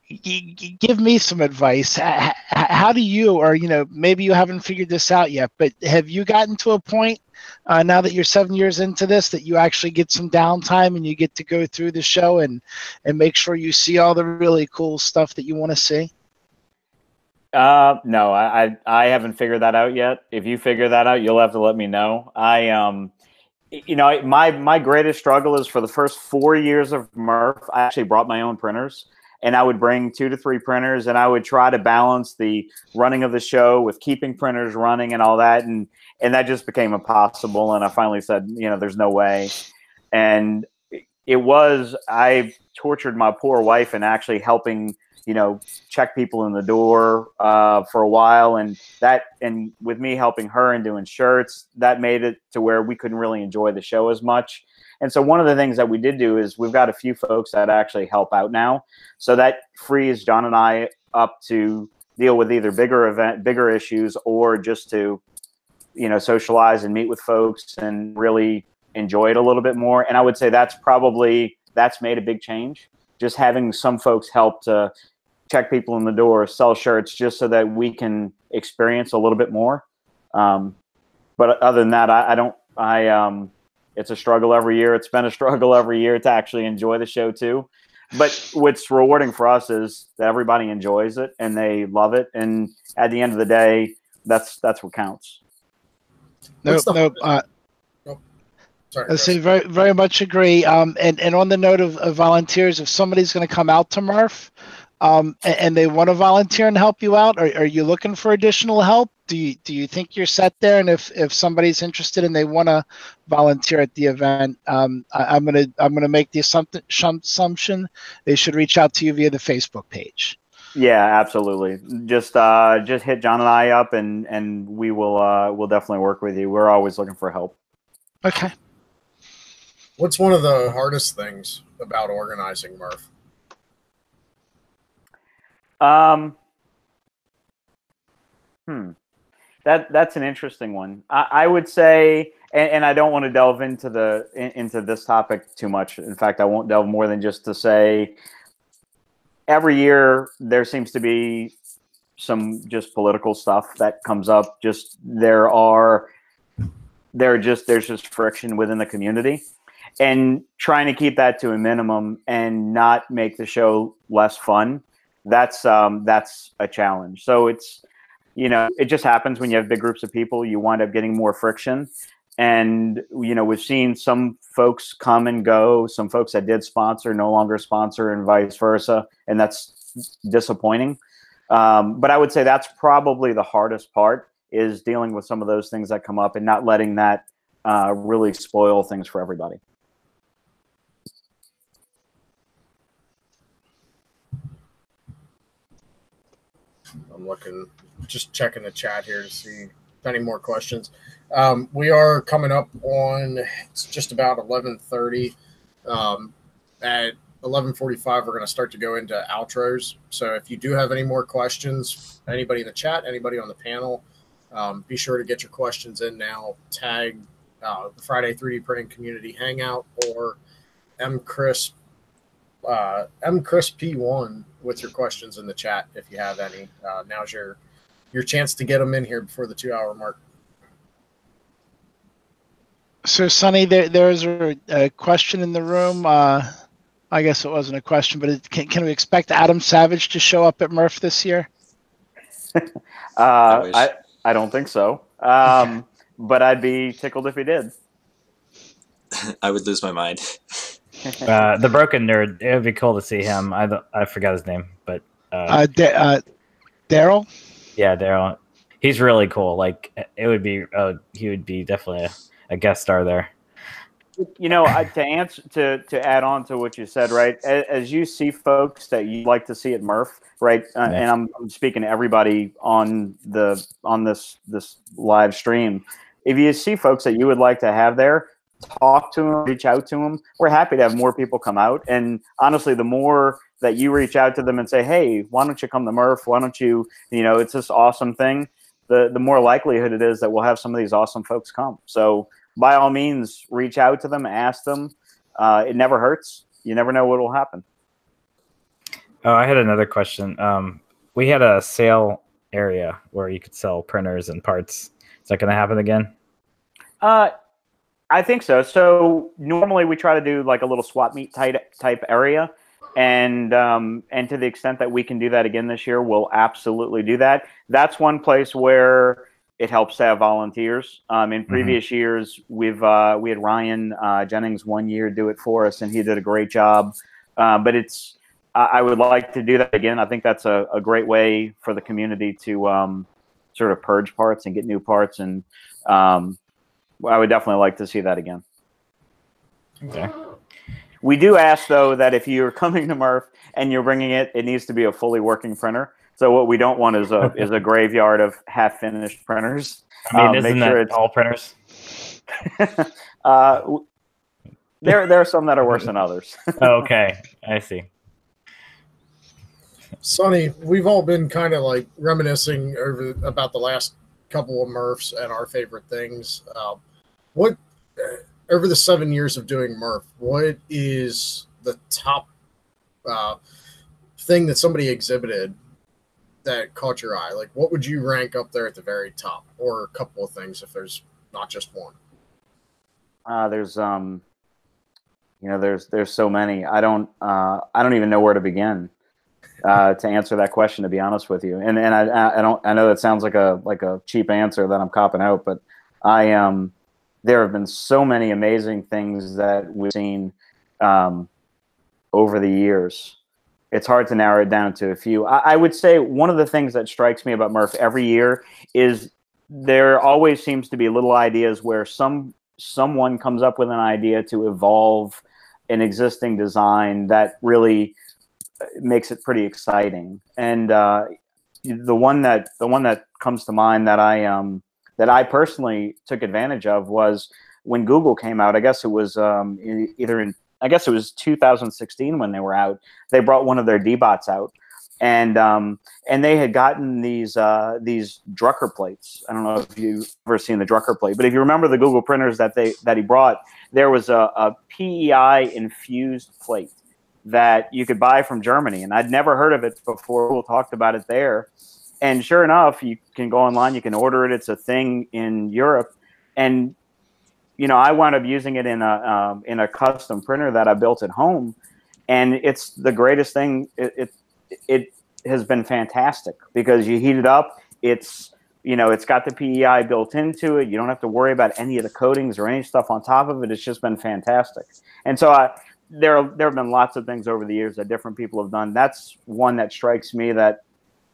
Give me some advice. How do you, or, you know, maybe you haven't figured this out yet, but have you gotten to a point now that you're 7 years into this that you actually get some downtime and you get to go through the show and make sure you see all the really cool stuff that you want to see? No, I haven't figured that out yet. If you figure that out, you'll have to let me know. You know, my greatest struggle is for the first 4 years of Murph, I actually brought my own printers, and I would bring 2 to 3 printers, and I would try to balance the running of the show with keeping printers running and all that. And that just became impossible. And I finally said, you know, there's no way. And I tortured my poor wife in actually helping, you know, check people in the door for a while, and with me helping her and doing shirts, that made it to where we couldn't really enjoy the show as much. And so one of the things that we did do is we've got a few folks that actually help out now, so that frees John and I up to deal with either bigger issues, or just to, you know, socialize and meet with folks and really enjoy it a little bit more. And I would say that's made a big change, just having some folks help to check people in the door, sell shirts, just so that we can experience a little bit more. But other than that, it's a struggle every year. It's been a struggle every year to actually enjoy the show too. But what's rewarding for us is that everybody enjoys it and they love it. And at the end of the day, that's what counts. Nope. Sorry, I say very, very much agree. And on the note of volunteers, if somebody's going to come out to Murph, and they want to volunteer and help you out, are you looking for additional help? Do you think you're set there? And if somebody's interested and they want to volunteer at the event, I'm gonna make the assumption they should reach out to you via the Facebook page. Yeah, absolutely. Just hit John and I up, and we will we'll definitely work with you. We're always looking for help. Okay. What's one of the hardest things about organizing Murph? That's an interesting one. I would say, and I don't want to delve into into this topic too much. In fact, I won't delve more than just to say, every year there seems to be some just political stuff that comes up. There's just friction within the community, and trying to keep that to a minimum and not make the show less fun. That's a challenge. So it's, it just happens when you have big groups of people, you wind up getting more friction. And, we've seen some folks come and go, some folks that did sponsor no longer sponsor, and vice versa. And that's disappointing. But I would say that's probably the hardest part, is dealing with some of those things that come up and not letting that really spoil things for everybody. I'm just checking the chat here to see if any more questions. We are coming up on, it's just about 11:30. At 11:45, we're going to start to go into outros. So if you do have any more questions, anybody in the chat, anybody on the panel, be sure to get your questions in now. Tag the Friday 3D Printing Community Hangout or MChrisP1 with your questions in the chat if you have any. Now's your chance to get them in here before the 2-hour mark. So, Sonny, there's a question in the room. I guess it wasn't a question, but can we expect Adam Savage to show up at Murph this year? I don't think so. But I'd be tickled if he did. I would lose my mind. The Broken Nerd. It would be cool to see him. I forgot his name, but Daryl. Yeah, Daryl. He's really cool. Like, it would be. He would be definitely a guest star there. To add on to what you said, right? As you see folks that you'd like to see at Murph, right? And I'm speaking to everybody on this live stream. If you see folks that you would like to have there, talk to them, reach out to them. We're happy to have more people come out. And honestly, the more that you reach out to them and say, hey, why don't you come to Murph? Why don't you, it's this awesome thing, the more likelihood it is that we'll have some of these awesome folks come. So by all means, reach out to them, ask them. It never hurts. You never know what will happen. Oh, I had another question. We had a sale area where you could sell printers and parts. Is that going to happen again? I think so. So normally we try to do like a little swap meet type area, and to the extent that we can do that again this year, we'll absolutely do that. That's one place where it helps to have volunteers. In previous years, we had Ryan Jennings one year do it for us, and he did a great job. But I would like to do that again. I think that's a great way for the community to sort of purge parts and get new parts, and I would definitely like to see that again. Okay. We do ask, though, that if you're coming to Murph and you're bringing it, it needs to be a fully working printer. So what we don't want is a graveyard of half-finished printers. I mean, isn't that all printers? There are some that are worse than others. Okay, I see. Sonny, we've all been kind of like reminiscing about the last couple of Murphs and our favorite things. What over the 7 years of doing Murph, what is the top thing that somebody exhibited that caught your eye? Like, what would you rank up there at the very top, or a couple of things if there's not just one? There's so many. I don't even know where to begin to answer that question, to be honest with you. And I know that sounds like a cheap answer that I'm copping out, but there have been so many amazing things that we've seen over the years. it's hard to narrow it down to a few. I would say one of the things that strikes me about MRRF every year is there always seems to be little ideas where someone comes up with an idea to evolve an existing design that really makes it pretty exciting. And the one that comes to mind that I personally took advantage of was when Google came out. I guess it was I guess it was 2016 when they were out. They brought one of their D-bots out, and they had gotten these Drucker plates. I don't know if you've ever seen the Drucker plate, but if you remember the Google printers that he brought, there was a PEI infused plate that you could buy from Germany, and I'd never heard of it before. Google talked about it there, and sure enough, you can go online, you can order it. It's a thing in Europe, and I wound up using it in a custom printer that I built at home, and it's the greatest thing. It has been fantastic because you heat it up. It's got the PEI built into it. You don't have to worry about any of the coatings or any stuff on top of it. It's just been fantastic. And so there have been lots of things over the years that different people have done. That's one that strikes me that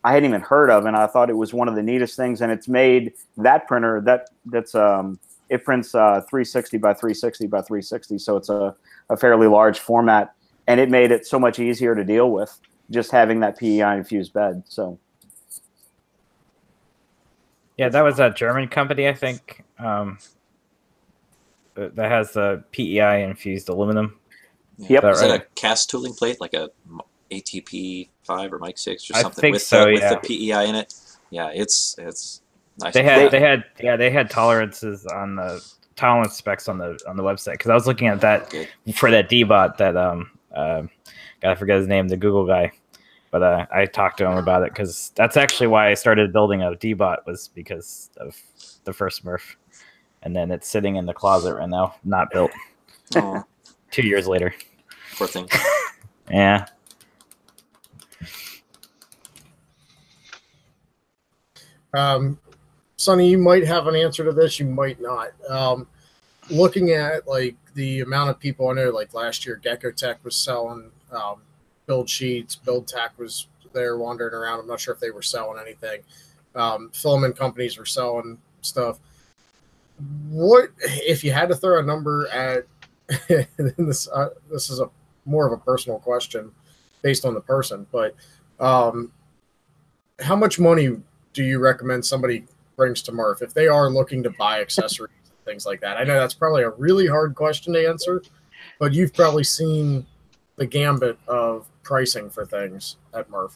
I hadn't even heard of, and I thought it was one of the neatest things. And it's made that printer that's it prints 360 by 360 by 360, so it's a fairly large format, and it made it so much easier to deal with just having that PEI infused bed. So yeah, that was a German company, I think, that has the PEI infused aluminum. Yep. Is that right? a cast tooling plate, like a ATP 5 or Mic 6 or I something think with so, with yeah. the PEI in it? Yeah, it's nice. They had tolerances on the tolerance specs on the website, because I was looking at that for that D-bot that gotta forget his name, the Google guy, but I talked to him about it because that's actually why I started building a D-bot, was because of the first Smurf, and then it's sitting in the closet right now, not built. Oh. 2 years later. Poor thing. Yeah. Sonny, you might have an answer to this, you might not. Looking at like the amount of people I know, like last year, Gecko Tech was selling build sheets, Build Tech was there wandering around. I'm not sure if they were selling anything. Filament companies were selling stuff. What if you had to throw a number at this? This is more of a personal question based on the person, but how much money do you recommend somebody brings to MRRF if they are looking to buy accessories and things like that? I know that's probably a really hard question to answer, but you've probably seen the gambit of pricing for things at MRRF.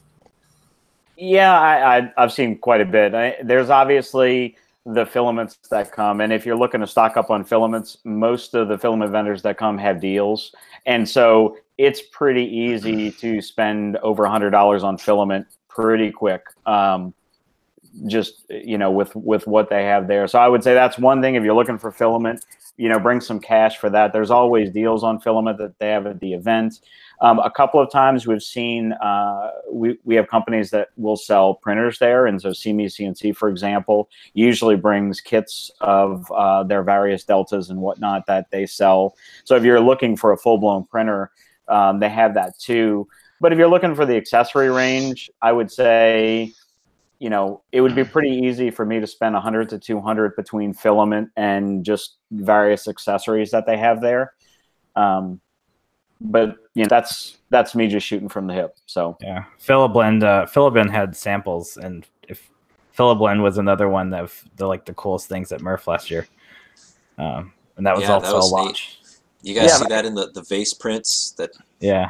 Yeah, I've seen quite a bit. There's obviously the filaments that come, and if you're looking to stock up on filaments, most of the filament vendors that come have deals, and so it's pretty easy to spend over $100 on filament pretty quick. Just with what they have there. So I would say that's one thing. If you're looking for filament, bring some cash for that. There's always deals on filament that they have at the event. A couple of times we've seen we have companies that will sell printers there, and so CNC, for example, usually brings kits of their various deltas and whatnot that they sell. So if you're looking for a full-blown printer, they have that too. But if you're looking for the accessory range, I would say, it would be pretty easy for me to spend $100 to $200 between filament and just various accessories that they have there. But that's me just shooting from the hip. So yeah, Filablend had samples, and if Filablend was another one of the coolest things at MRRF last year, and that was also a launch. You guys see that in the vase prints that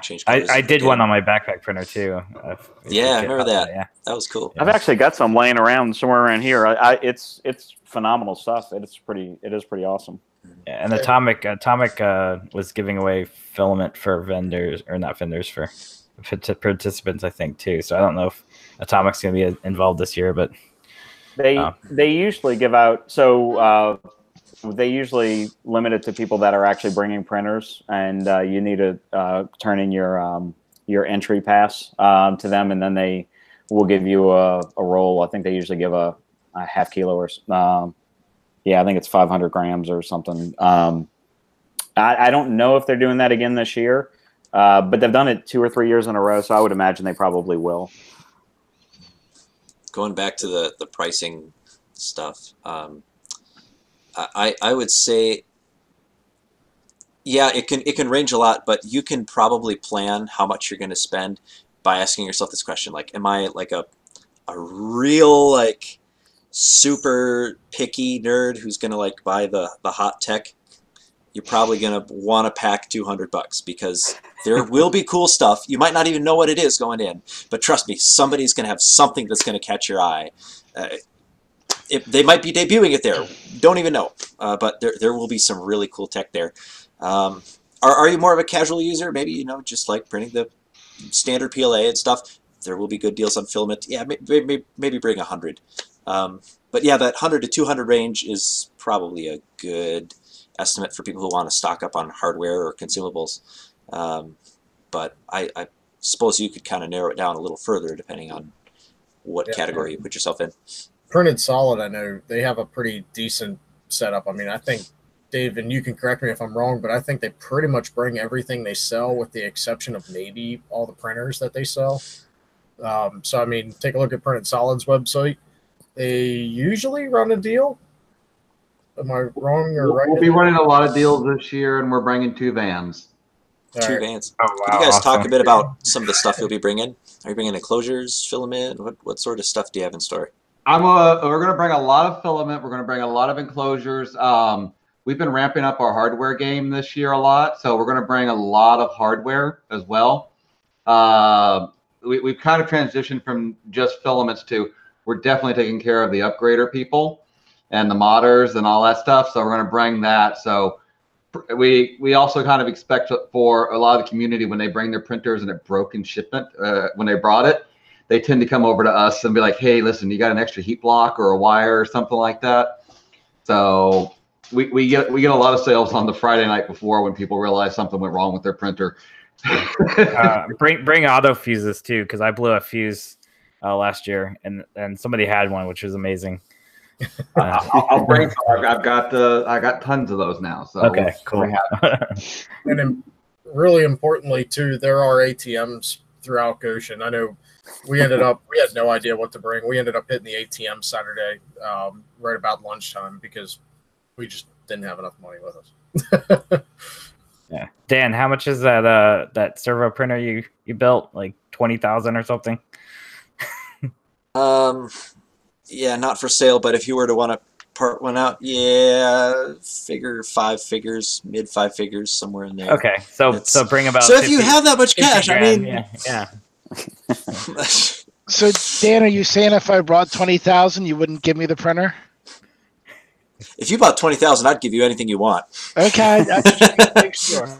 change colors? I did one on my backpack printer too. I remember that. Yeah, that was cool. I've actually got some laying around somewhere around here. It's phenomenal stuff. It is pretty awesome. Yeah, and Atomic was giving away filament for vendors, or not vendors, for participants, I think, too. So I don't know if Atomic's going to be involved this year, but they usually give out. So they usually limit it to people that are actually bringing printers, and you need to turn in your entry pass to them, and then they will give you a roll. I think they usually give a half kilo or I think it's 500 grams or something. I don't know if they're doing that again this year. But they've done it 2 or 3 years in a row, so I would imagine they probably will. Going back to the pricing stuff, I would say, yeah, it can range a lot, but you can probably plan how much you're going to spend by asking yourself this question: like, am I like a real like super picky nerd who's going to like buy the hot tech? You're probably going to want to pack $200 because there will be cool stuff. You might not even know what it is going in, but trust me, somebody's going to have something that's going to catch your eye. They might be debuting it there. Don't even know. But there will be some really cool tech there. Are you more of a casual user? Maybe, you know, just like printing the standard PLA and stuff. There will be good deals on filament. Yeah, maybe bring 100. But yeah, that 100 to 200 range is probably a good estimate for people who want to stock up on hardware or consumables. But I suppose you could kind of narrow it down a little further depending on what category you put yourself in. Printed Solid, I know they have a pretty decent setup. I mean, I think, Dave, and you can correct me if I'm wrong, but I think they pretty much bring everything they sell with the exception of maybe all the printers that they sell. So, I mean, take a look at Printed Solid's website. They usually run a deal. Am I wrong or right? We'll be running a lot of deals this year, and we're bringing 2 vans. Two vans. Oh, wow, Can you guys awesome. talk a bit about some of the stuff you'll be bringing? Are you bringing enclosures, filament? What sort of stuff do you have in store? We're going to bring a lot of filament. We're going to bring a lot of enclosures. We've been ramping up our hardware game this year a lot, so we're going to bring a lot of hardware as well. We've kind of transitioned from just filaments to we're definitely taking care of the upgrader people and the modders and all that stuff. So we're going to bring that. So we also kind of expect for a lot of the community when they bring their printers and it broke in shipment, when they brought it, they tend to come over to us and be like, hey, listen, you got an extra heat block or a wire or something like that. So we get a lot of sales on the Friday night before when people realize something went wrong with their printer. Bring auto fuses too, because I blew a fuse last year and somebody had one, which was amazing. I'll bring. I got tons of those now. So okay, cool. And then really importantly too, there are ATMs throughout Goshen. I know we had no idea what to bring. We ended up hitting the ATM Saturday right about lunchtime because we just didn't have enough money with us. Yeah, Dan, how much is that servo printer you built? Like 20,000 or something? Yeah, not for sale, but if you were to want to part one out, yeah, figure 5 figures, mid 5 figures, somewhere in there. Okay, so bring about. So if you have that much cash, I mean, yeah. So Dan, are you saying if I brought 20,000, you wouldn't give me the printer? If you bought 20,000, I'd give you anything you want. Okay, I just make sure.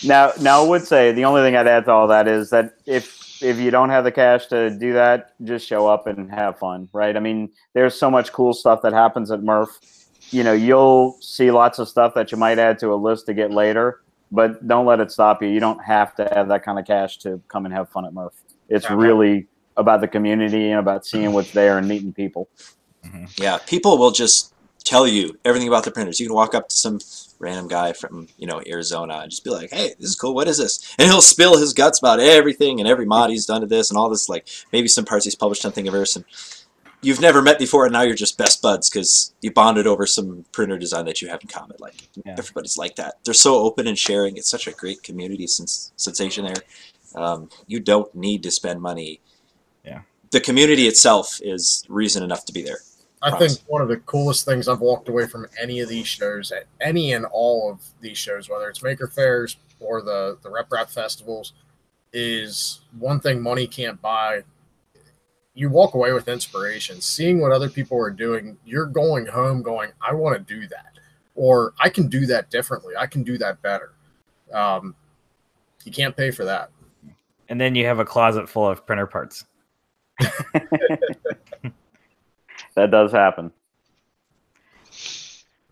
Now, I would say the only thing I'd add to all that is that if you don't have the cash to do that, just show up and have fun, right? I mean, there's so much cool stuff that happens at MRRF. You know, you'll see lots of stuff that you might add to a list to get later, but don't let it stop you. You don't have to have that kind of cash to come and have fun at MRRF. It's really about the community and about seeing what's there and meeting people. Mm-hmm. Yeah, people will just tell you everything about the printers. You can walk up to some random guy from, you know, Arizona and just be like, hey, this is cool, what is this? And he'll spill his guts about everything and every mod he's done to this and all this, like maybe some parts he's published on Thingiverse, and you've never met before and now you're just best buds because you bonded over some printer design that you have in common. Like everybody's like that. They're so open and sharing. It's such a great community sensation there. You don't need to spend money. Yeah, the community itself is reason enough to be there. I think one of the coolest things I've walked away from any of these shows, at any and all of these shows, whether it's Maker Fairs or the Rep Rap festivals, is one thing money can't buy. You walk away with inspiration. Seeing what other people are doing, you're going home going, I want to do that. Or I can do that differently. I can do that better. You can't pay for that. And then you have a closet full of printer parts. That does happen.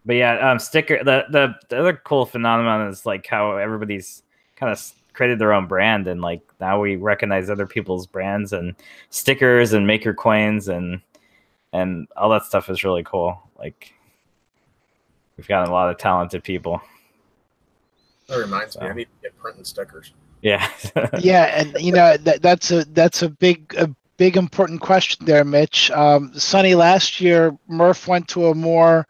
But yeah, sticker. The other cool phenomenon is like how everybody's kind of created their own brand, and like now we recognize other people's brands and stickers and maker coins and all that stuff is really cool. Like we've got a lot of talented people. That reminds me, I need to get printing stickers. Yeah. Yeah, and that's a big important question there, Mitch. Sonny, last year Murph went to a more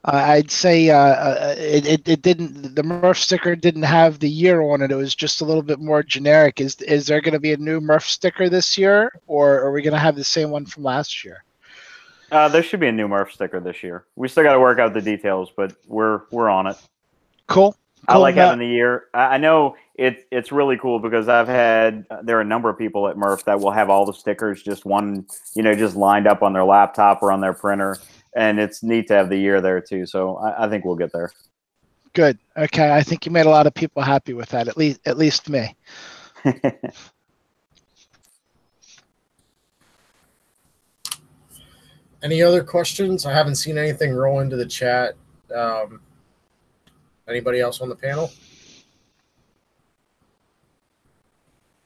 I'd say it didn't. The Murph sticker didn't have the year on it. It was just a little bit more generic. Is there going to be a new Murph sticker this year, or are we going to have the same one from last year? There should be a new Murph sticker this year. We still got to work out the details, but we're on it. Cool. I like having the year. I know it's really cool because there are a number of people at Murph that will have all the stickers just lined up on their laptop or on their printer. And it's neat to have the year there too. So I think we'll get there. Good. Okay. I think you made a lot of people happy with that. At least me. Any other questions? I haven't seen anything roll into the chat. Anybody else on the panel?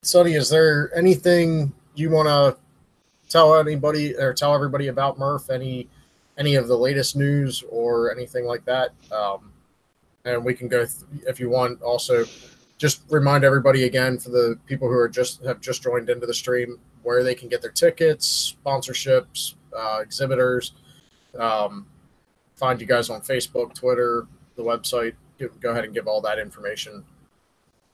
Sonny, is there anything you want to tell anybody or tell everybody about Murph? Any of the latest news or anything like that? And we can go, if you want, also just remind everybody again, for the people who have just joined into the stream, where they can get their tickets, sponsorships, exhibitors, find you guys on Facebook, Twitter, the website. Go ahead and give all that information.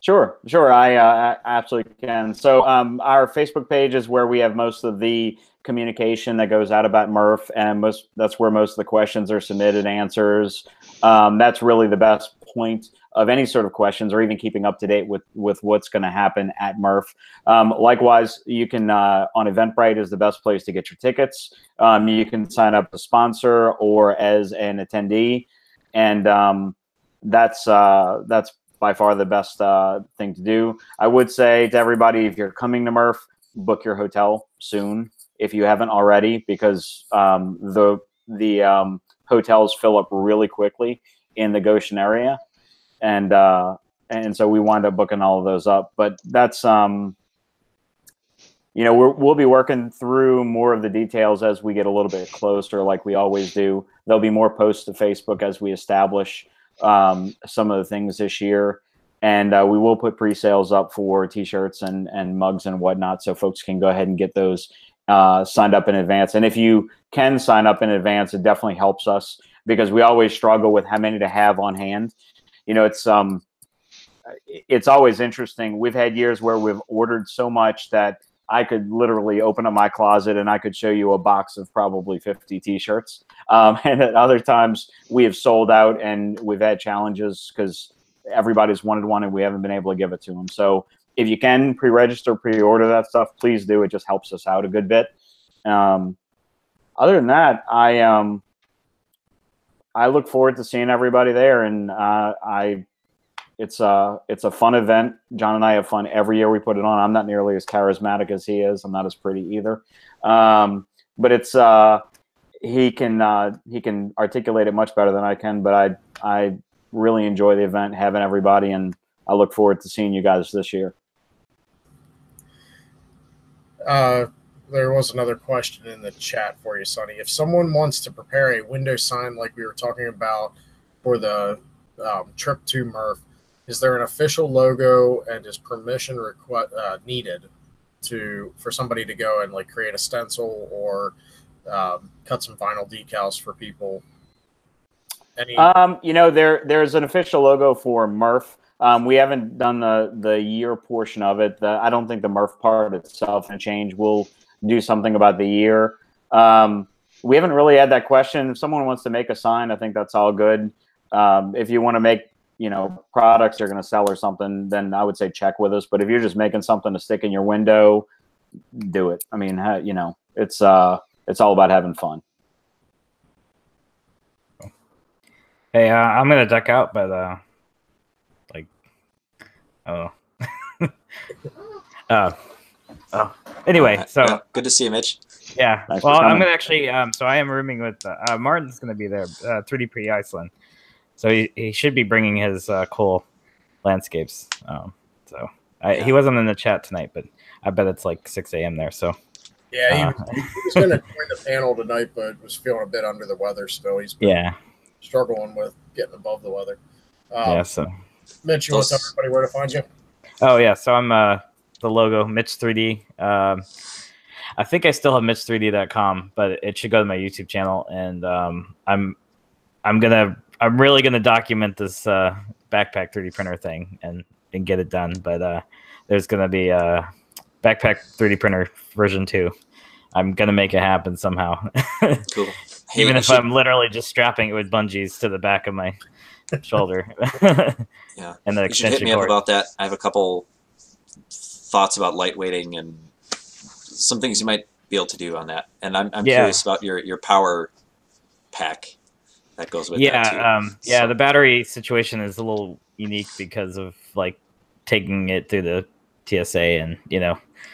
Sure. I absolutely can. So our Facebook page is where we have most of the communication that goes out about Murph, and that's where most of the questions are submitted, answers. That's really the best point of any sort of questions, or even keeping up to date with what's going to happen at Murph. Likewise, you can on Eventbrite is the best place to get your tickets. You can sign up as a sponsor or as an attendee, and that's by far the best thing to do. I would say to everybody, if you're coming to Murph, book your hotel soon if you haven't already, because the hotels fill up really quickly in the Goshen area, and so we wind up booking all of those up. But that's we'll be working through more of the details as we get a little bit closer, like we always do. There'll be more posts to Facebook as we establish some of the things this year, and we will put pre-sales up for t-shirts and mugs and whatnot, so folks can go ahead and get those signed up in advance. And if you can sign up in advance, it definitely helps us, because we always struggle with how many to have on hand. It's always interesting. We've had years where we've ordered so much that I could literally open up my closet and I could show you a box of probably 50 t-shirts. And at other times we have sold out and we've had challenges because everybody's wanted one and we haven't been able to give it to them. So if you can pre-register, pre-order that stuff, please do. It just helps us out a good bit. Other than that, I look forward to seeing everybody there, and it's a fun event. John and I have fun every year we put it on. I'm not nearly as charismatic as he is. I'm not as pretty either. But it's he can articulate it much better than I can. But I really enjoy the event, having everybody, and I look forward to seeing you guys this year. There was another question in the chat for you, Sonny. If someone wants to prepare a window sign like we were talking about for the trip to Murph, is there an official logo, and is permission needed for somebody to go and create a stencil or cut some vinyl decals for people? There's an official logo for Murph. We haven't done the year portion of it. I don't think the Murph part itself can change. We'll do something about the year. We haven't really had that question. If someone wants to make a sign, I think that's all good. If you want to make products you're going to sell or something, then I would say check with us. But if you're just making something to stick in your window, do it. I mean, it's all about having fun. Hey, I'm gonna duck out, but anyway, so good to see you, Mitch. Yeah, Thanks well, for coming. I'm gonna actually so I am rooming with Martin's gonna be there, 3DP Iceland, so he should be bringing his cool landscapes. He wasn't in the chat tonight, but I bet it's 6 a.m. there. So yeah, he was going to join the panel tonight, but was feeling a bit under the weather still. He's been struggling with getting above the weather. Mitch, you want to tell everybody where to find you? Oh yeah, so I'm the logo Mitch 3D. I think I still have Mitch3D.com, but it should go to my YouTube channel, and I'm really gonna document this backpack 3D printer thing and get it done. But there's gonna be a backpack 3D printer version 2. I'm gonna make it happen somehow. Cool. Hey, Even if I'm literally just strapping it with bungees to the back of my shoulder. Yeah. And the you should hit me up about that. I have a couple thoughts about lightweighting and some things you might be able to do on that. And I'm curious about your power pack that goes with that too. Yeah, the battery situation is a little unique because of like taking it through the TSA and,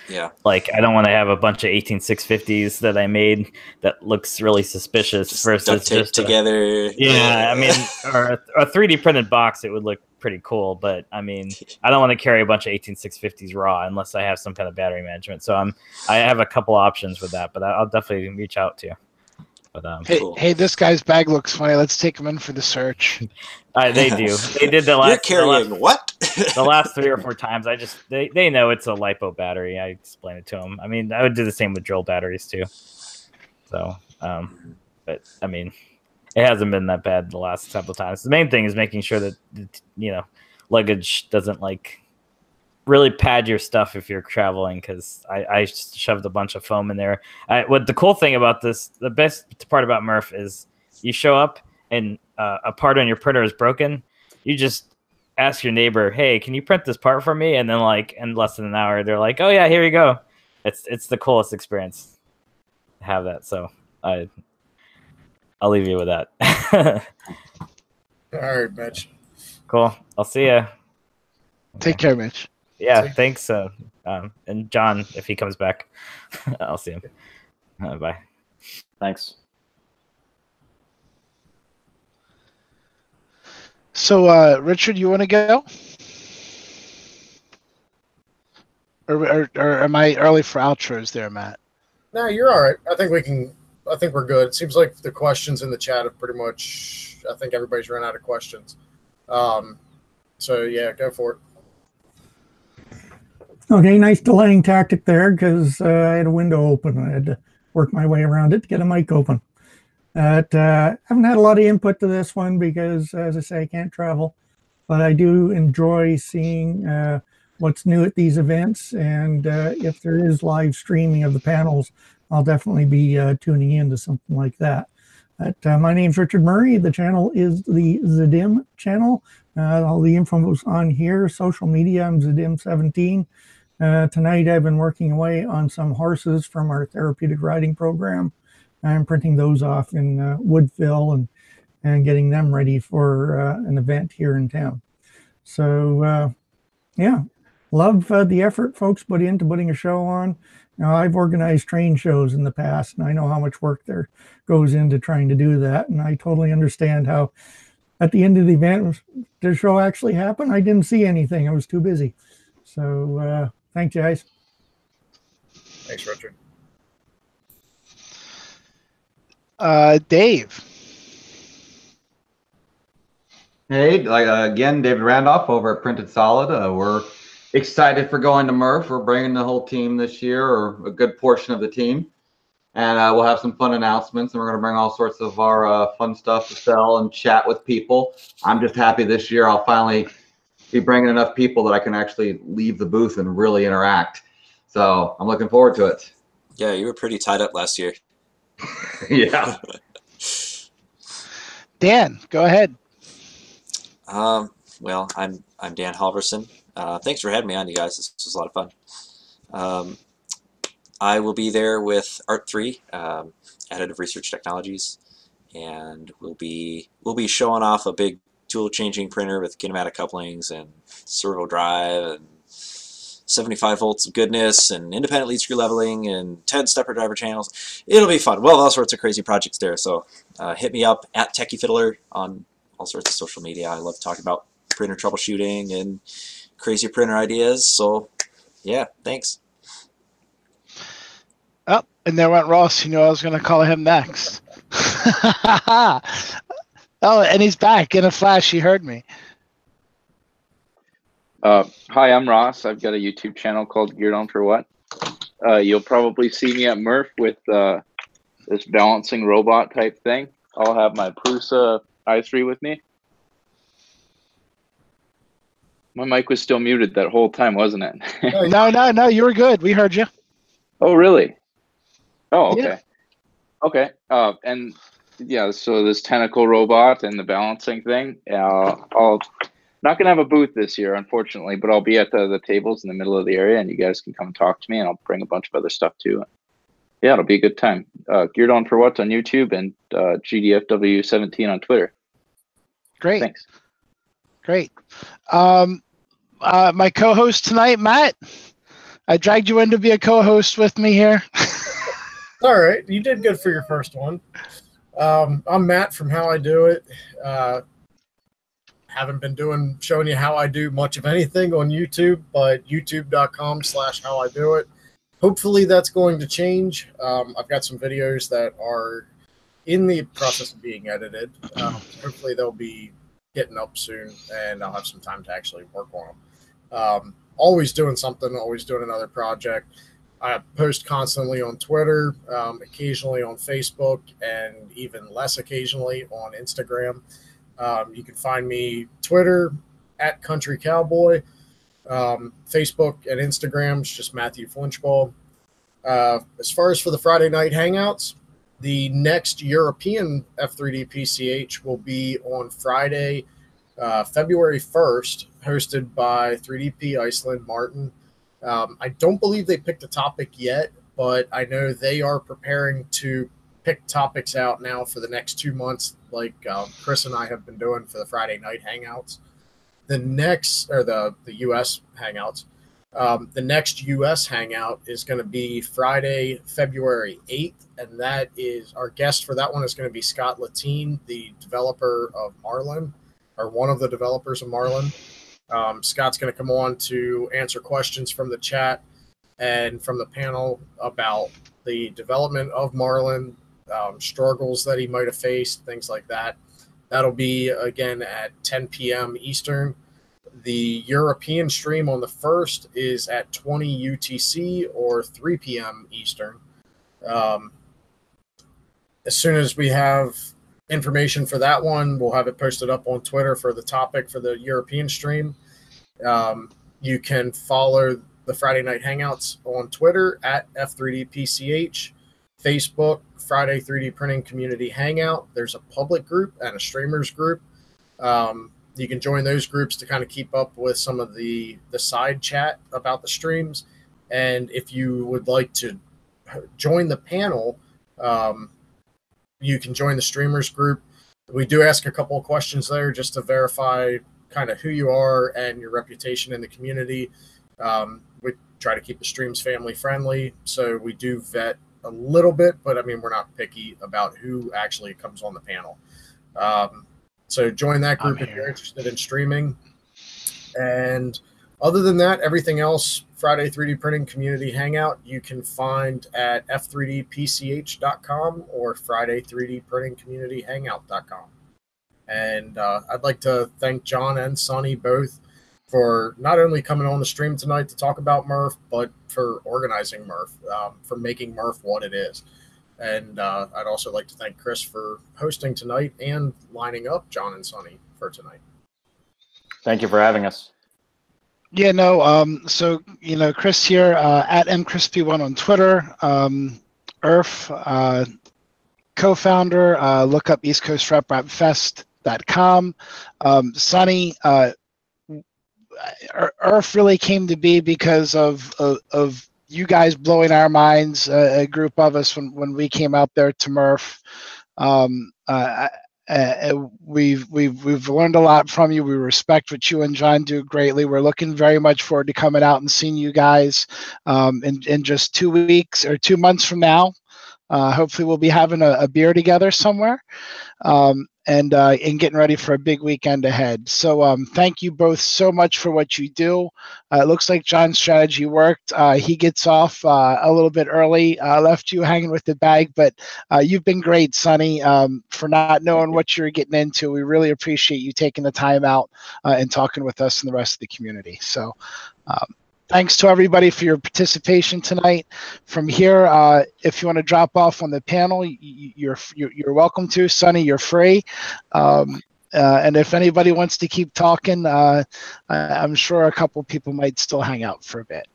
yeah, like I don't want to have a bunch of 18650s that I made that looks really suspicious just versus duct tape just together. I mean, or a 3D printed box, it would look pretty cool, but I mean, I don't want to carry a bunch of 18650s raw unless I have some kind of battery management. So I have a couple options with that, but I'll definitely reach out to you. But hey, this guy's bag looks funny. Let's take him in for the search. They do. They did the last. You're carrying what? The last 3 or 4 times, they know it's a lipo battery. I explain it to them. I mean, I would do the same with drill batteries too. So, but I mean, it hasn't been that bad the last couple of times. The main thing is making sure that luggage doesn't like really pad your stuff if you're traveling, because I shoved a bunch of foam in there. What the cool thing about this, the best part about MRRF is you show up and a part on your printer is broken. You just ask your neighbor, hey, can you print this part for me? And then like in less than an hour, they're like, oh yeah, here you go. It's the coolest experience to have that. So I'll leave you with that. All right, Mitch. Cool. I'll see ya. Take care, Mitch. Yeah, thanks. And John, if he comes back, I'll see him. Bye. Thanks. So, Richard, you want to go? Or am I early for outros there, Matt? No, you're all right. I think we're good. It seems like the questions in the chat have pretty much, I think everybody's run out of questions. So, yeah, go for it. Okay, nice delaying tactic there because I had a window open. I had to work my way around it to get a mic open. I haven't had a lot of input to this one because, as I say, I can't travel. But I do enjoy seeing what's new at these events. And if there is live streaming of the panels, I'll definitely be tuning into something like that. My name's Richard Murray. The channel is the Zadim channel. All the info is on here. Social media, I'm Zadim17. Tonight I've been working away on some horses from our therapeutic riding program. I'm printing those off in wood fill and getting them ready for an event here in town. So yeah, love the effort folks put into putting a show on. Now, I've organized train shows in the past, and I know how much work there goes into trying to do that. And I totally understand how at the end of the event, did the show actually happen? I didn't see anything. I was too busy. So thanks, guys. Thanks, Richard. Dave. Hey, again, David Randolph over at Printed Solid. We're excited for going to MRRF. We're bringing the whole team this year, or a good portion of the team. And we'll have some fun announcements, and we're going to bring all sorts of our fun stuff to sell and chat with people. I'm just happy this year I'll finally be bringing enough people that I can actually leave the booth and really interact. So I'm looking forward to it. Yeah, you were pretty tied up last year. Yeah. Dan, go ahead. Well, I'm Dan Halvorson. Thanks for having me on, you guys. This was a lot of fun. I will be there with Art3, Additive Research Technologies, and we'll be showing off a big tool changing printer with kinematic couplings and servo drive and 75 volts of goodness and independent lead screw leveling and 10 stepper driver channels. It'll be fun. Well, all sorts of crazy projects there. So hit me up at Techie Fiddler on all sorts of social media. I love talking about printer troubleshooting and crazy printer ideas. So yeah, thanks. Oh, and there went Ross. You know I was going to call him next. Oh, and he's back in a flash. He heard me. Hi, I'm Ross. I've got a YouTube channel called Geared On For What. You'll probably see me at MRRF with this balancing robot type thing. I'll have my Prusa i3 with me. My mic was still muted that whole time, wasn't it? No, you were good. We heard you. Oh, really? Oh, okay. Yeah. Okay. And yeah, so this tentacle robot and the balancing thing, I'll not gonna have a booth this year, unfortunately, but I'll be at the tables in the middle of the area, and you guys can come talk to me, and I'll bring a bunch of other stuff too. Yeah, it'll be a good time. Geared On For What on YouTube and GDFW17 on Twitter. Great. Thanks. Great. My co-host tonight, Matt. I dragged you in to be a co-host with me here. All right, you did good for your first one. I'm Matt from How I Do It. Haven't been showing you how I do much of anything on YouTube, but youtube.com/howIdoit. Hopefully that's going to change. I've got some videos that are in the process of being edited. Hopefully they'll be getting up soon, and I'll have some time to actually work on them. Always doing something, always doing another project. I post constantly on Twitter, occasionally on Facebook, and even less occasionally on Instagram. You can find me Twitter at Country Cowboy, Facebook and Instagram is just Matthew Flinchbaugh. As far as for the Friday night hangouts, the next European F3DPCH will be on Friday, February 1st, hosted by 3DP Iceland Martin. I don't believe they picked a topic yet, but I know they are preparing to pick topics out now for the next 2 months, like Chris and I have been doing for the Friday night hangouts. The next, or the U.S. hangouts, the next U.S. hangout is going to be Friday, February 8th, and that is, our guest for that one is going to be Scott Latine, the developer of Marlin, or one of the developers of Marlin. Scott's going to come on to answer questions from the chat and from the panel about the development of Marlin, struggles that he might have faced, things like that. That'll be, again, at 10 p.m. Eastern. The European stream on the 1st is at 20 UTC or 3 p.m. Eastern. As soon as we have information for that one, we'll have it posted up on Twitter for the topic for the European stream. You can follow the Friday Night Hangouts on Twitter at F3DPCH, Facebook, Friday 3D Printing Community Hangout. There's a public group and a streamers group. You can join those groups to kind of keep up with some of the side chat about the streams. And if you would like to join the panel, you can join the streamers group. We do ask a couple of questions there just to verify kind of who you are and your reputation in the community. We try to keep the streams family friendly, so we do vet a little bit, but I mean, we're not picky about who actually comes on the panel. So join that group if you're interested in streaming. And other than that, everything else, Friday 3D Printing Community Hangout, you can find at f3dpch.com or friday3dprintingcommunityhangout.com. And I'd like to thank John and Sonny both for not only coming on the stream tonight to talk about MRRF, but for organizing MRRF, for making MRRF what it is. And I'd also like to thank Chris for hosting tonight and lining up John and Sonny for tonight. Thank you for having us. Yeah, no, so, you know, Chris here, at mcrispy1 on Twitter, IRF, co-founder, look up East Coast RepRapFest.com. Sonny, IRF really came to be because of you guys blowing our minds, a group of us when we came out there to MRRF. We've learned a lot from you. We respect what you and John do greatly. We're looking very much forward to coming out and seeing you guys in just 2 weeks or 2 months from now. Hopefully, we'll be having a beer together somewhere. And getting ready for a big weekend ahead. So thank you both so much for what you do. It looks like John's strategy worked. He gets off a little bit early, left you hanging with the bag, but you've been great, Sonny, for not knowing what you're getting into. We really appreciate you taking the time out and talking with us and the rest of the community. So thanks to everybody for your participation tonight. From here, if you want to drop off on the panel, you're welcome to. Sonny, you're free. And if anybody wants to keep talking, I'm sure a couple people might still hang out for a bit.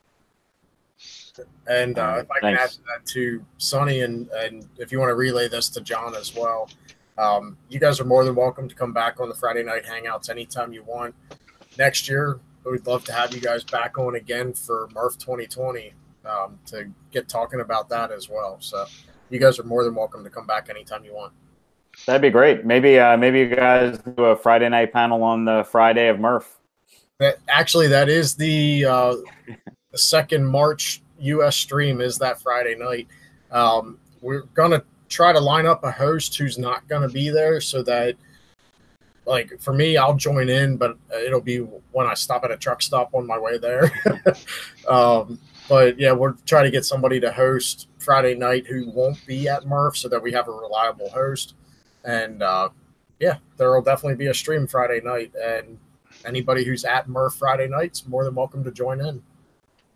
And if I can add to that too, Sonny, and if you want to relay this to John as well, you guys are more than welcome to come back on the Friday night hangouts anytime you want. Next year, we'd love to have you guys back on again for MRRF 2020 to get talking about that as well. So you guys are more than welcome to come back anytime you want. That'd be great. Maybe you guys do a Friday night panel on the Friday of MRRF. That is the second March U.S. stream is that Friday night. We're going to try to line up a host who's not going to be there so that, like, for me, I'll join in, but it'll be when I stop at a truck stop on my way there. But yeah, we're trying to get somebody to host Friday night who won't be at MRRF so that we have a reliable host. And yeah, there will definitely be a stream Friday night. And anybody who's at MRRF Friday nights, more than welcome to join in.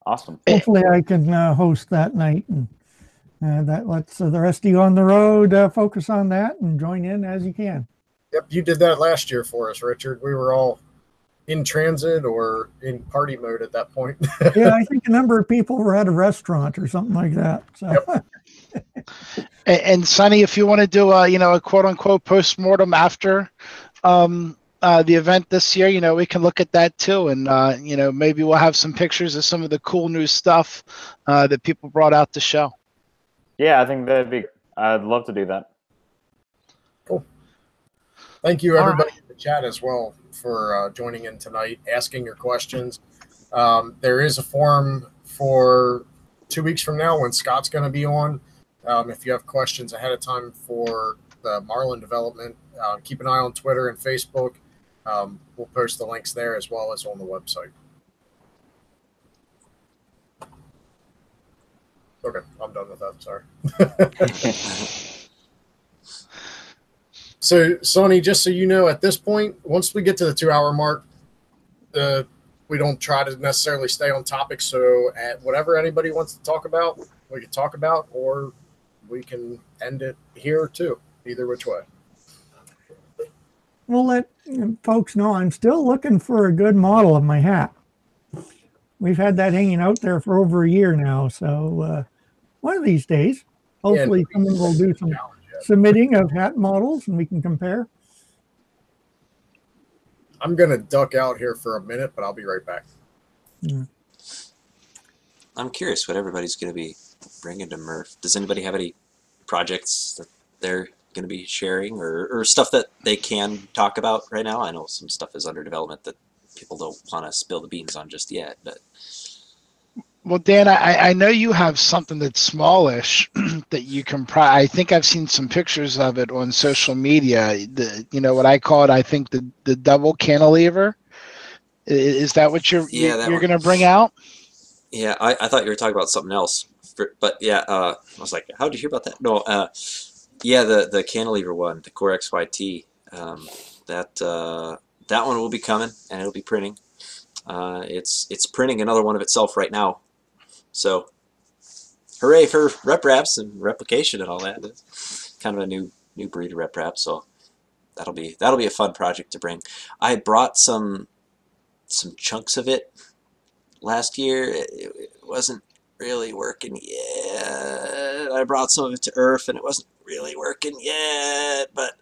Awesome. Hopefully I can host that night. And that lets the rest of you on the road focus on that and join in as you can. Yep, you did that last year for us, Richard. We were all in transit or in party mode at that point. Yeah, I think a number of people were at a restaurant or something like that. So. Yep. And Sonny, if you want to do a quote unquote post-mortem after the event this year, we can look at that too. And, maybe we'll have some pictures of some of the cool new stuff that people brought out to show. Yeah, I think I'd love to do that. Cool. Thank you, everybody in the chat as well for joining in tonight, asking your questions. There is a forum for 2 weeks from now when Scott's going to be on. If you have questions ahead of time for the Marlin development, keep an eye on Twitter and Facebook. We'll post the links there as well as on the website. Okay, I'm done with that. Sorry. So, Sonny, just so you know, at this point, once we get to the 2-hour mark, we don't try to necessarily stay on topic. So, at whatever anybody wants to talk about, we can talk about, or we can end it here too. Either which way. We'll let folks know I'm still looking for a good model of my hat. We've had that hanging out there for over a year now. So one of these days, hopefully someone will do some submitting of hat models and we can compare. I'm going to duck out here for a minute, but I'll be right back. Yeah. I'm curious what everybody's going to be bringing to MRRF. Does anybody have any projects that they're going to be sharing or stuff that they can talk about right now? I know some stuff is under development that people don't want to spill the beans on just yet. But well, Dan, I know you have something that's smallish that you can. I think I've seen some pictures of it on social media. What I call it. I think the double cantilever. Is that what you're going to bring out? Yeah, I thought you were talking about something else. But yeah, I was like, how did you hear about that? No, yeah, the cantilever one, the Core XYT, that one will be coming and it'll be printing. It's printing another one of itself right now. So, hooray for rep wraps and replication and all that. It's kind of a new breed of rep wrap. So that'll be a fun project to bring. I brought some chunks of it last year. It wasn't really working yet. I brought some of it to Earth and it wasn't really working yet, but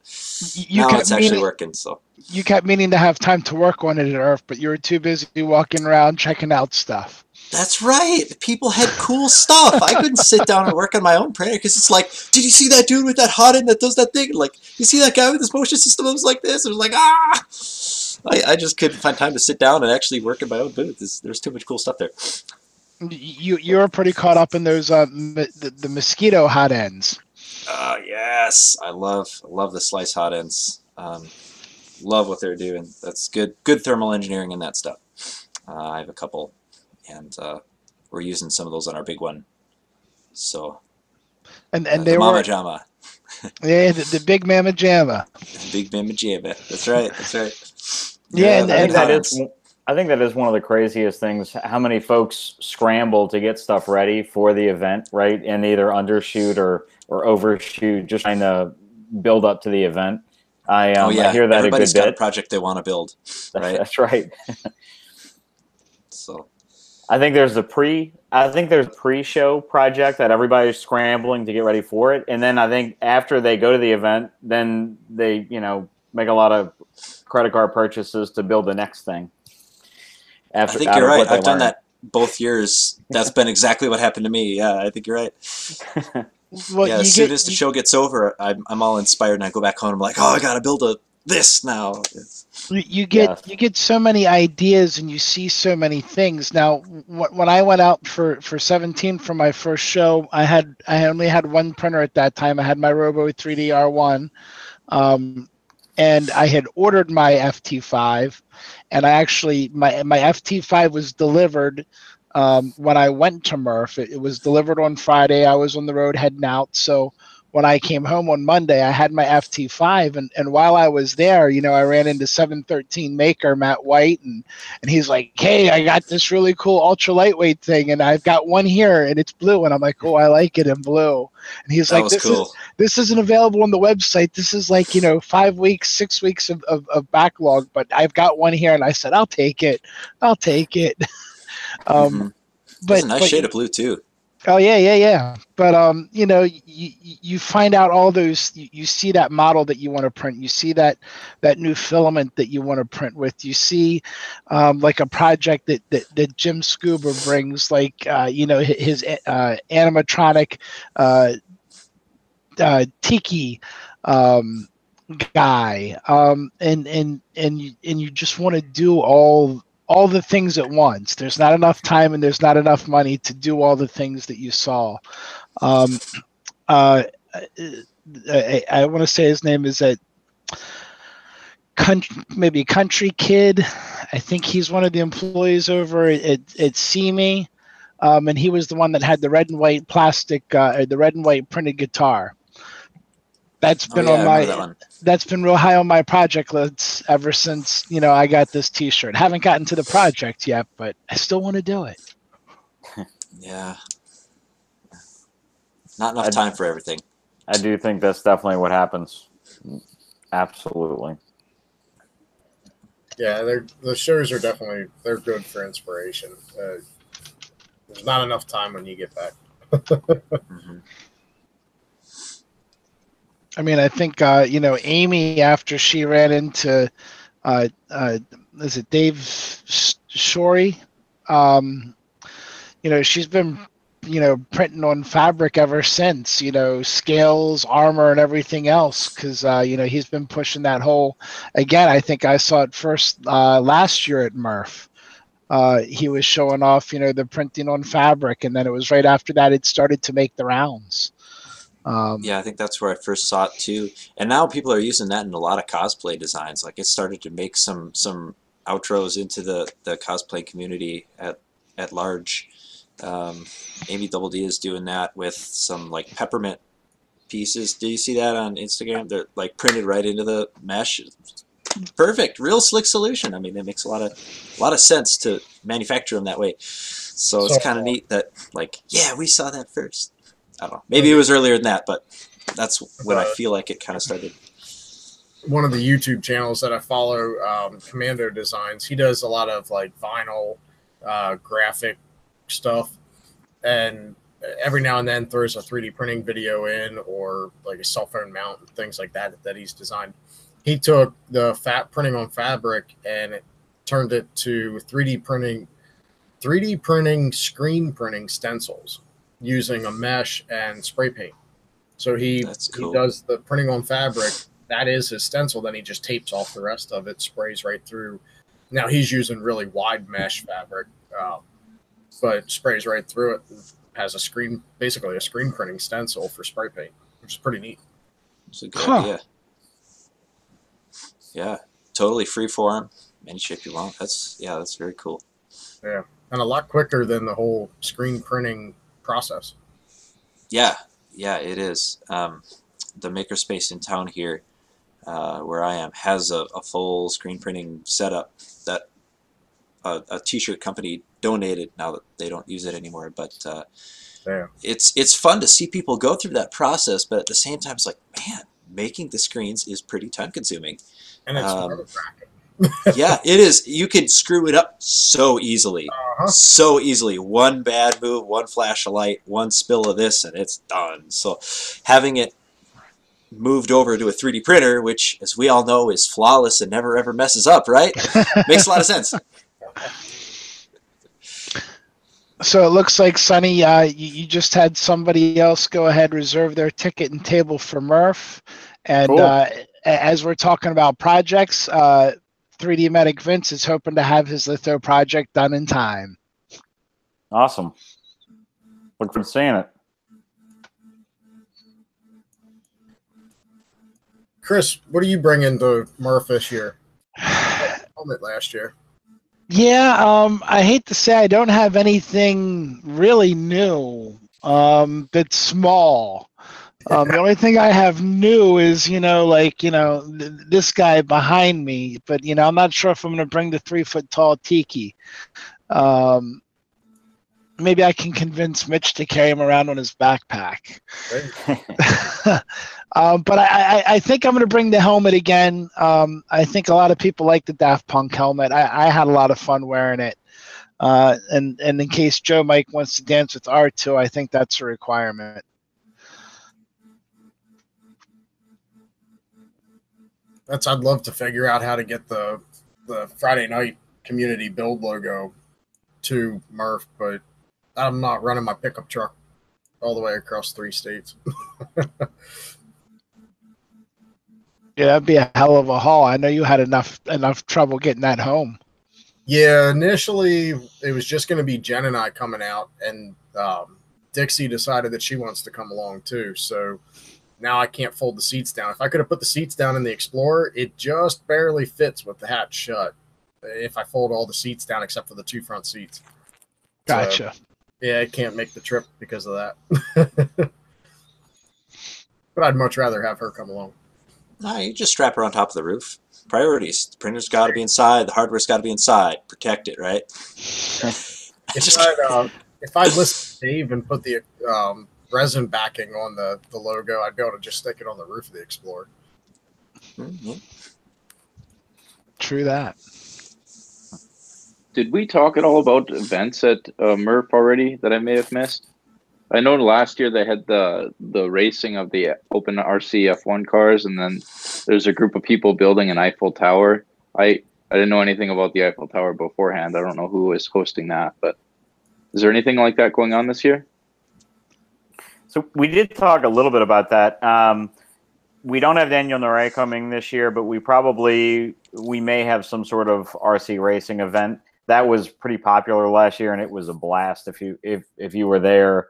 now it's actually working. So you kept meaning to have time to work on it at Earth, but you were too busy walking around checking out stuff. That's right. People had cool stuff. I couldn't sit down and work on my own printer because it's like, did you see that dude with that hot end that does that thing? Like, you see that guy with his motion system that was like this? It was like, I just couldn't find time to sit down and actually work in my own booth. There's too much cool stuff there. You're pretty caught up in those the mosquito hot ends. Yes, I love the slice hot ends. Love what they're doing. That's good thermal engineering in that stuff. I have a couple, and we're using some of those on our big one. So, And the they Mama were Jama. Yeah, the big Mama Jamma. Big Mama Jama. That's right. That's right. Yeah, I think that is one of the craziest things. How many folks scramble to get stuff ready for the event, right? And either undershoot or overshoot, just trying to build up to the event. I hear that everybody's a good got bit. a project they want to build, right? That's right. So, I think there's a pre-show project that everybody's scrambling to get ready for it, and then I think after they go to the event, then they make a lot of credit card purchases to build the next thing. I think you're right. I've done that both years. That's been exactly what happened to me. Yeah, I think you're right. Well, as soon as the show gets over, I'm all inspired, and I go back home. I'm like, oh, I got to build this now. You get so many ideas, and you see so many things. Now, when I went out for 17 for my first show, I only had one printer at that time. I had my Robo 3D R1, and I had ordered my FT5, and I actually my FT5 was delivered when I went to MRRF. It was delivered on Friday. I was on the road heading out, so when I came home on Monday, I had my FT5, and while I was there, I ran into 713 maker Matt White, and he's like, "Hey, I got this really cool ultra lightweight thing, and I've got one here, and it's blue." And I'm like, "Oh, I like it in blue." And he's like, "This isn't available on the website. This is like 5 weeks, 6 weeks of backlog, but I've got one here." And I said, "I'll take it. I'll take it." But a nice shade of blue too. Oh yeah. But you find out all those. You see that model that you want to print. You see that new filament that you want to print with. You see, like a project that Jim Scuba brings, like his animatronic tiki guy, and you just want to do all the things at once. There's not enough time and there's not enough money to do all the things that you saw. I want to say his name is maybe Country Kid. I think he's one of the employees over at CME, and he was the one that had the red and white plastic, the red and white printed guitar. That's been that's been real high on my project list ever since I got this T-shirt. Haven't gotten to the project yet, but I still want to do it. Yeah, not enough time for everything. I do think that's definitely what happens. Absolutely. Yeah, the shows are they're good for inspiration. There's not enough time when you get back. I mean, I think Amy, after she ran into is it Dave Shorey? She's been printing on fabric ever since. Scales, armor, and everything else, because he's been pushing that whole. Again, I think I saw it first last year at MRRF. He was showing off the printing on fabric, and then it was right after that it started to make the rounds. Yeah, I think that's where I first saw it too. And now people are using that in a lot of cosplay designs. Like, it started to make some outros into the cosplay community at large. Amy Double D is doing that with some like peppermint pieces. Do you see that on Instagram? They're like printed right into the mesh. Perfect, real slick solution. I mean, it makes a lot of sense to manufacture them that way. So it's kind of neat that, like, yeah, we saw that first. I don't know. Maybe it was earlier than that, but that's when I feel like it kind of started. One of the YouTube channels that I follow, Commando Designs, he does a lot of like vinyl graphic stuff, and every now and then throws a 3D printing video in, or like a cell phone mount and things like that he's designed. He took the printing on fabric and it turned it to 3D printing screen printing stencils using a mesh and spray paint. So he does the printing on fabric. That is his stencil. Then he just tapes off the rest of it, sprays right through. Now he's using really wide mesh fabric. but sprays right through it. Has a screen, basically a screen printing stencil for spray paint, which is pretty neat. It's a good idea. Yeah, totally free form, any shape you want. That's very cool. Yeah, and a lot quicker than the whole screen printing process. Yeah, it is. The makerspace in town here, where I am, has a full screen printing setup that a t-shirt company donated. Now that they don't use it anymore, but it's fun to see people go through that process. But at the same time, it's like, man, making the screens is pretty time consuming. And it's yeah, it is. You can screw it up so easily. So easily. One bad move, one flash of light, one spill of this, and it's done. So having it moved over to a 3D printer, which, as we all know, is flawless and never ever messes up, right? Makes a lot of sense. So it looks like, Sonny, you just had somebody else go ahead, reserve their ticket and table for Murph. And Cool. As we're talking about projects, 3D Medic Vince is hoping to have his litho project done in time. Awesome. Look forward to seeing it. Chris, what do you bring into Murph this year? Helmet last year. Yeah, I hate to say I don't have anything really new. That's small. The only thing I have new is, this guy behind me. But, I'm not sure if I'm going to bring the 3-foot tall tiki. Maybe I can convince Mitch to carry him around on his backpack. But I think I'm going to bring the helmet again. I think a lot of people like the Daft Punk helmet. I had a lot of fun wearing it. And in case Joe Mike wants to dance with R2, I think that's a requirement. I'd love to figure out how to get the Friday night community build logo to Murph, but I'm not running my pickup truck all the way across 3 states. Yeah, that'd be a hell of a haul. I know you had enough trouble getting that home. Yeah, initially it was just going to be Jen and I coming out, and Dixie decided that she wants to come along too. So now I can't fold the seats down. If I could have put the seats down in the Explorer, it just barely fits with the hatch shut. If I fold all the seats down except for the 2 front seats. Gotcha. So, yeah, I can't make the trip because of that. But I'd much rather have her come along. No, you just strap her on top of the roof. Priorities. The printer's got to be inside. The hardware's got to be inside. Protect it, right? If I'd listen to Dave and put the resin backing on the logo, I'd be able to just stick it on the roof of the Explorer. Mm-hmm. True that. Did we talk at all about events at Murph already that I may have missed? I know last year they had the racing of the Open RC F1 cars, and then there's a group of people building an Eiffel Tower. I didn't know anything about the Eiffel Tower beforehand. I don't know who is hosting that, but is there anything like that going on this year? So we did talk a little bit about that. We don't have Daniel Noray coming this year, but we may have some sort of RC racing event. That was pretty popular last year, and it was a blast if you were there.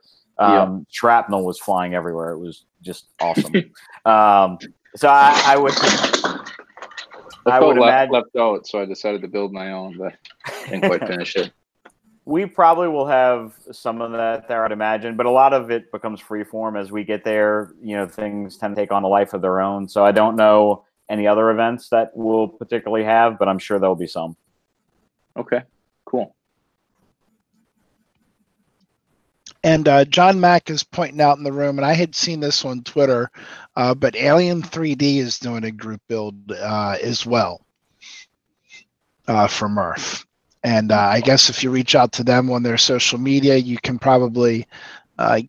Shrapnel was flying everywhere. It was just awesome. So I would imagine left out, so I decided to build my own, but didn't quite finish it. We probably will have some of that there, I'd imagine, but a lot of it becomes freeform as we get there. Things tend to take on a life of their own. So I don't know any other events that we'll particularly have, but I'm sure there'll be some. Okay, cool. And John Mack is pointing out in the room, and I had seen this on Twitter, but Alien 3D is doing a group build as well for Murph. And I guess if you reach out to them on their social media, you can probably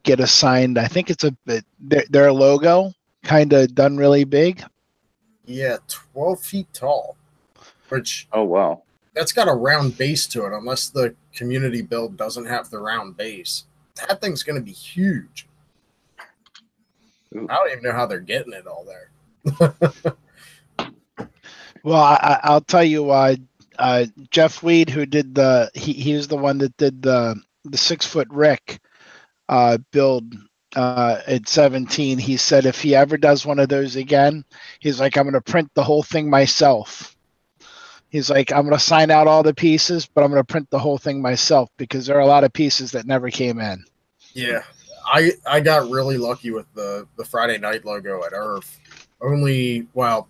get assigned. I think it's their logo kind of done really big. Yeah, 12 feet tall. Which, oh wow, that's got a round base to it. Unless the community build doesn't have the round base, that thing's going to be huge. Ooh. I don't even know how they're getting it all there. Well, I'll tell you why. Jeff Weed, who did he was the one that did the the 6-foot Rick build at 17. He said if he ever does one of those again, he's like, I'm going to print the whole thing myself. He's like, I'm going to sign out all the pieces, but I'm going to print the whole thing myself because there are a lot of pieces that never came in. Yeah, I got really lucky with the Friday night logo at IRF. Only, well,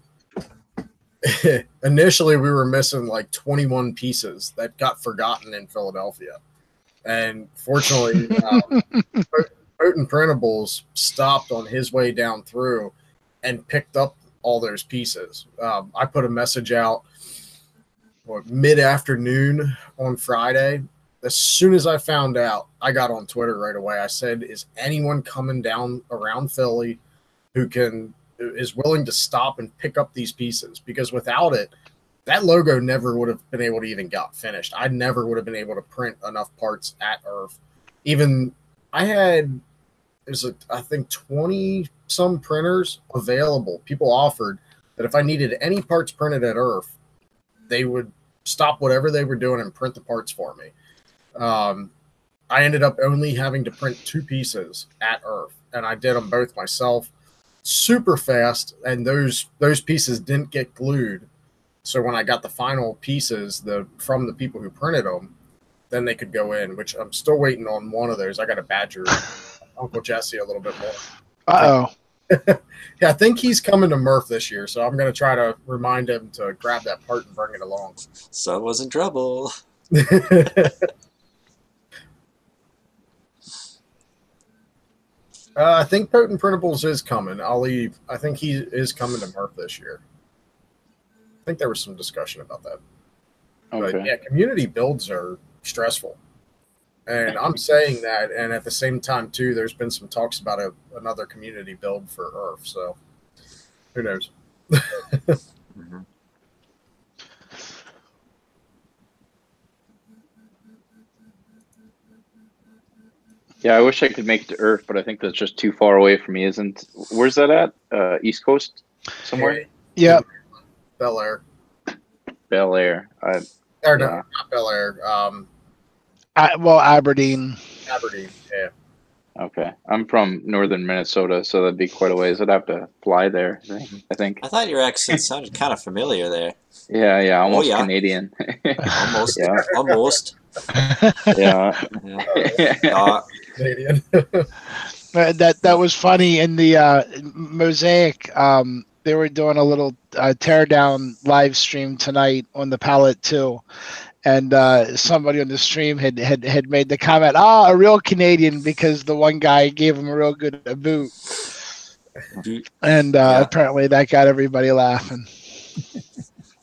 initially we were missing like 21 pieces that got forgotten in Philadelphia. And fortunately, Potent Printables stopped on his way down through and picked up all those pieces. I put a message out mid-afternoon on Friday. As soon as I found out, I got on Twitter right away. I said, is anyone coming down around Philly who is willing to stop and pick up these pieces? Because without it, that logo never would have been able to even got finished. I never would have been able to print enough parts at IRF. Even I had, I think 20 some printers available. People offered that if I needed any parts printed at IRF, they would stop whatever they were doing and print the parts for me. I ended up only having to print 2 pieces at IRF, and I did them both myself, super fast. And those pieces didn't get glued. So when I got the final pieces from the people who printed them, then they could go in, which I'm still waiting on one of those. I got to badger Uncle Jesse a little bit more. Uh-oh. Yeah, I think he's coming to Murph this year, so I'm going to try to remind him to grab that part and bring it along. Son was in trouble. I think Potent Printables is coming. I think he is coming to Murph this year. I think there was some discussion about that. Okay. But yeah, community builds are stressful. And I'm saying that, and at the same time, too, there's been some talks about another community build for IRF, so who knows? Mm-hmm. Yeah, I wish I could make it to IRF, but I think that's just too far away from me, where's that at? East Coast somewhere? Yeah. Bel Air. Bel Air. No, not Bel Air. Well, Aberdeen. Aberdeen, yeah. Okay. I'm from northern Minnesota, so that'd be quite a ways. I'd have to fly there, I think. I thought your accent sounded kind of familiar there. Yeah, almost Canadian. Almost. Yeah. Almost. Yeah. Canadian. That was funny in the Mosaic. They were doing a little teardown live stream tonight on the pallet too, and somebody on the stream had made the comment, a real Canadian, because the one guy gave him a real good boot, and apparently that got everybody laughing.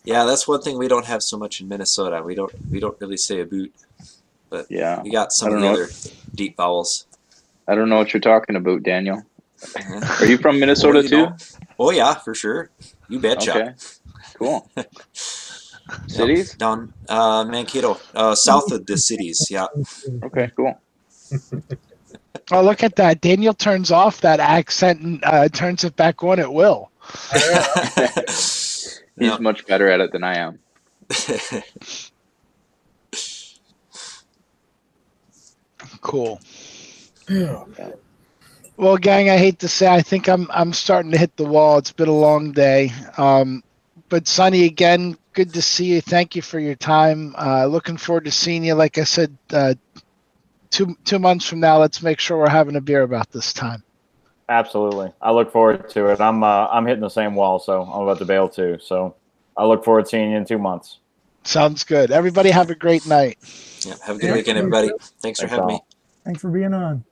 Yeah, that's one thing we don't have so much in Minnesota. We don't really say a boot, but yeah, we got some of the other deep vowels. I don't know what you're talking about, Daniel. Are you from Minnesota too? Oh yeah, for sure. You betcha. Okay, cool. Cities? Down Mankato, south of the cities. Yeah. Okay, cool. Oh, look at that! Daniel turns off that accent and turns it back on at will. He's much better at it than I am. Cool. Well, gang, I hate to say, I think I'm starting to hit the wall. It's been a long day. But Sonny, again, good to see you. Thank you for your time. Looking forward to seeing you. Like I said, 2 months from now, let's make sure we're having a beer about this time. Absolutely. I look forward to it. I'm hitting the same wall, so I'm about to bail too. So I look forward to seeing you in 2 months. Sounds good. Everybody have a great night. Yeah, have a good weekend, everybody. Thanks for having me. Thanks for being on.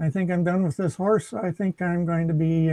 I think I'm done with this horse. I think I'm going to be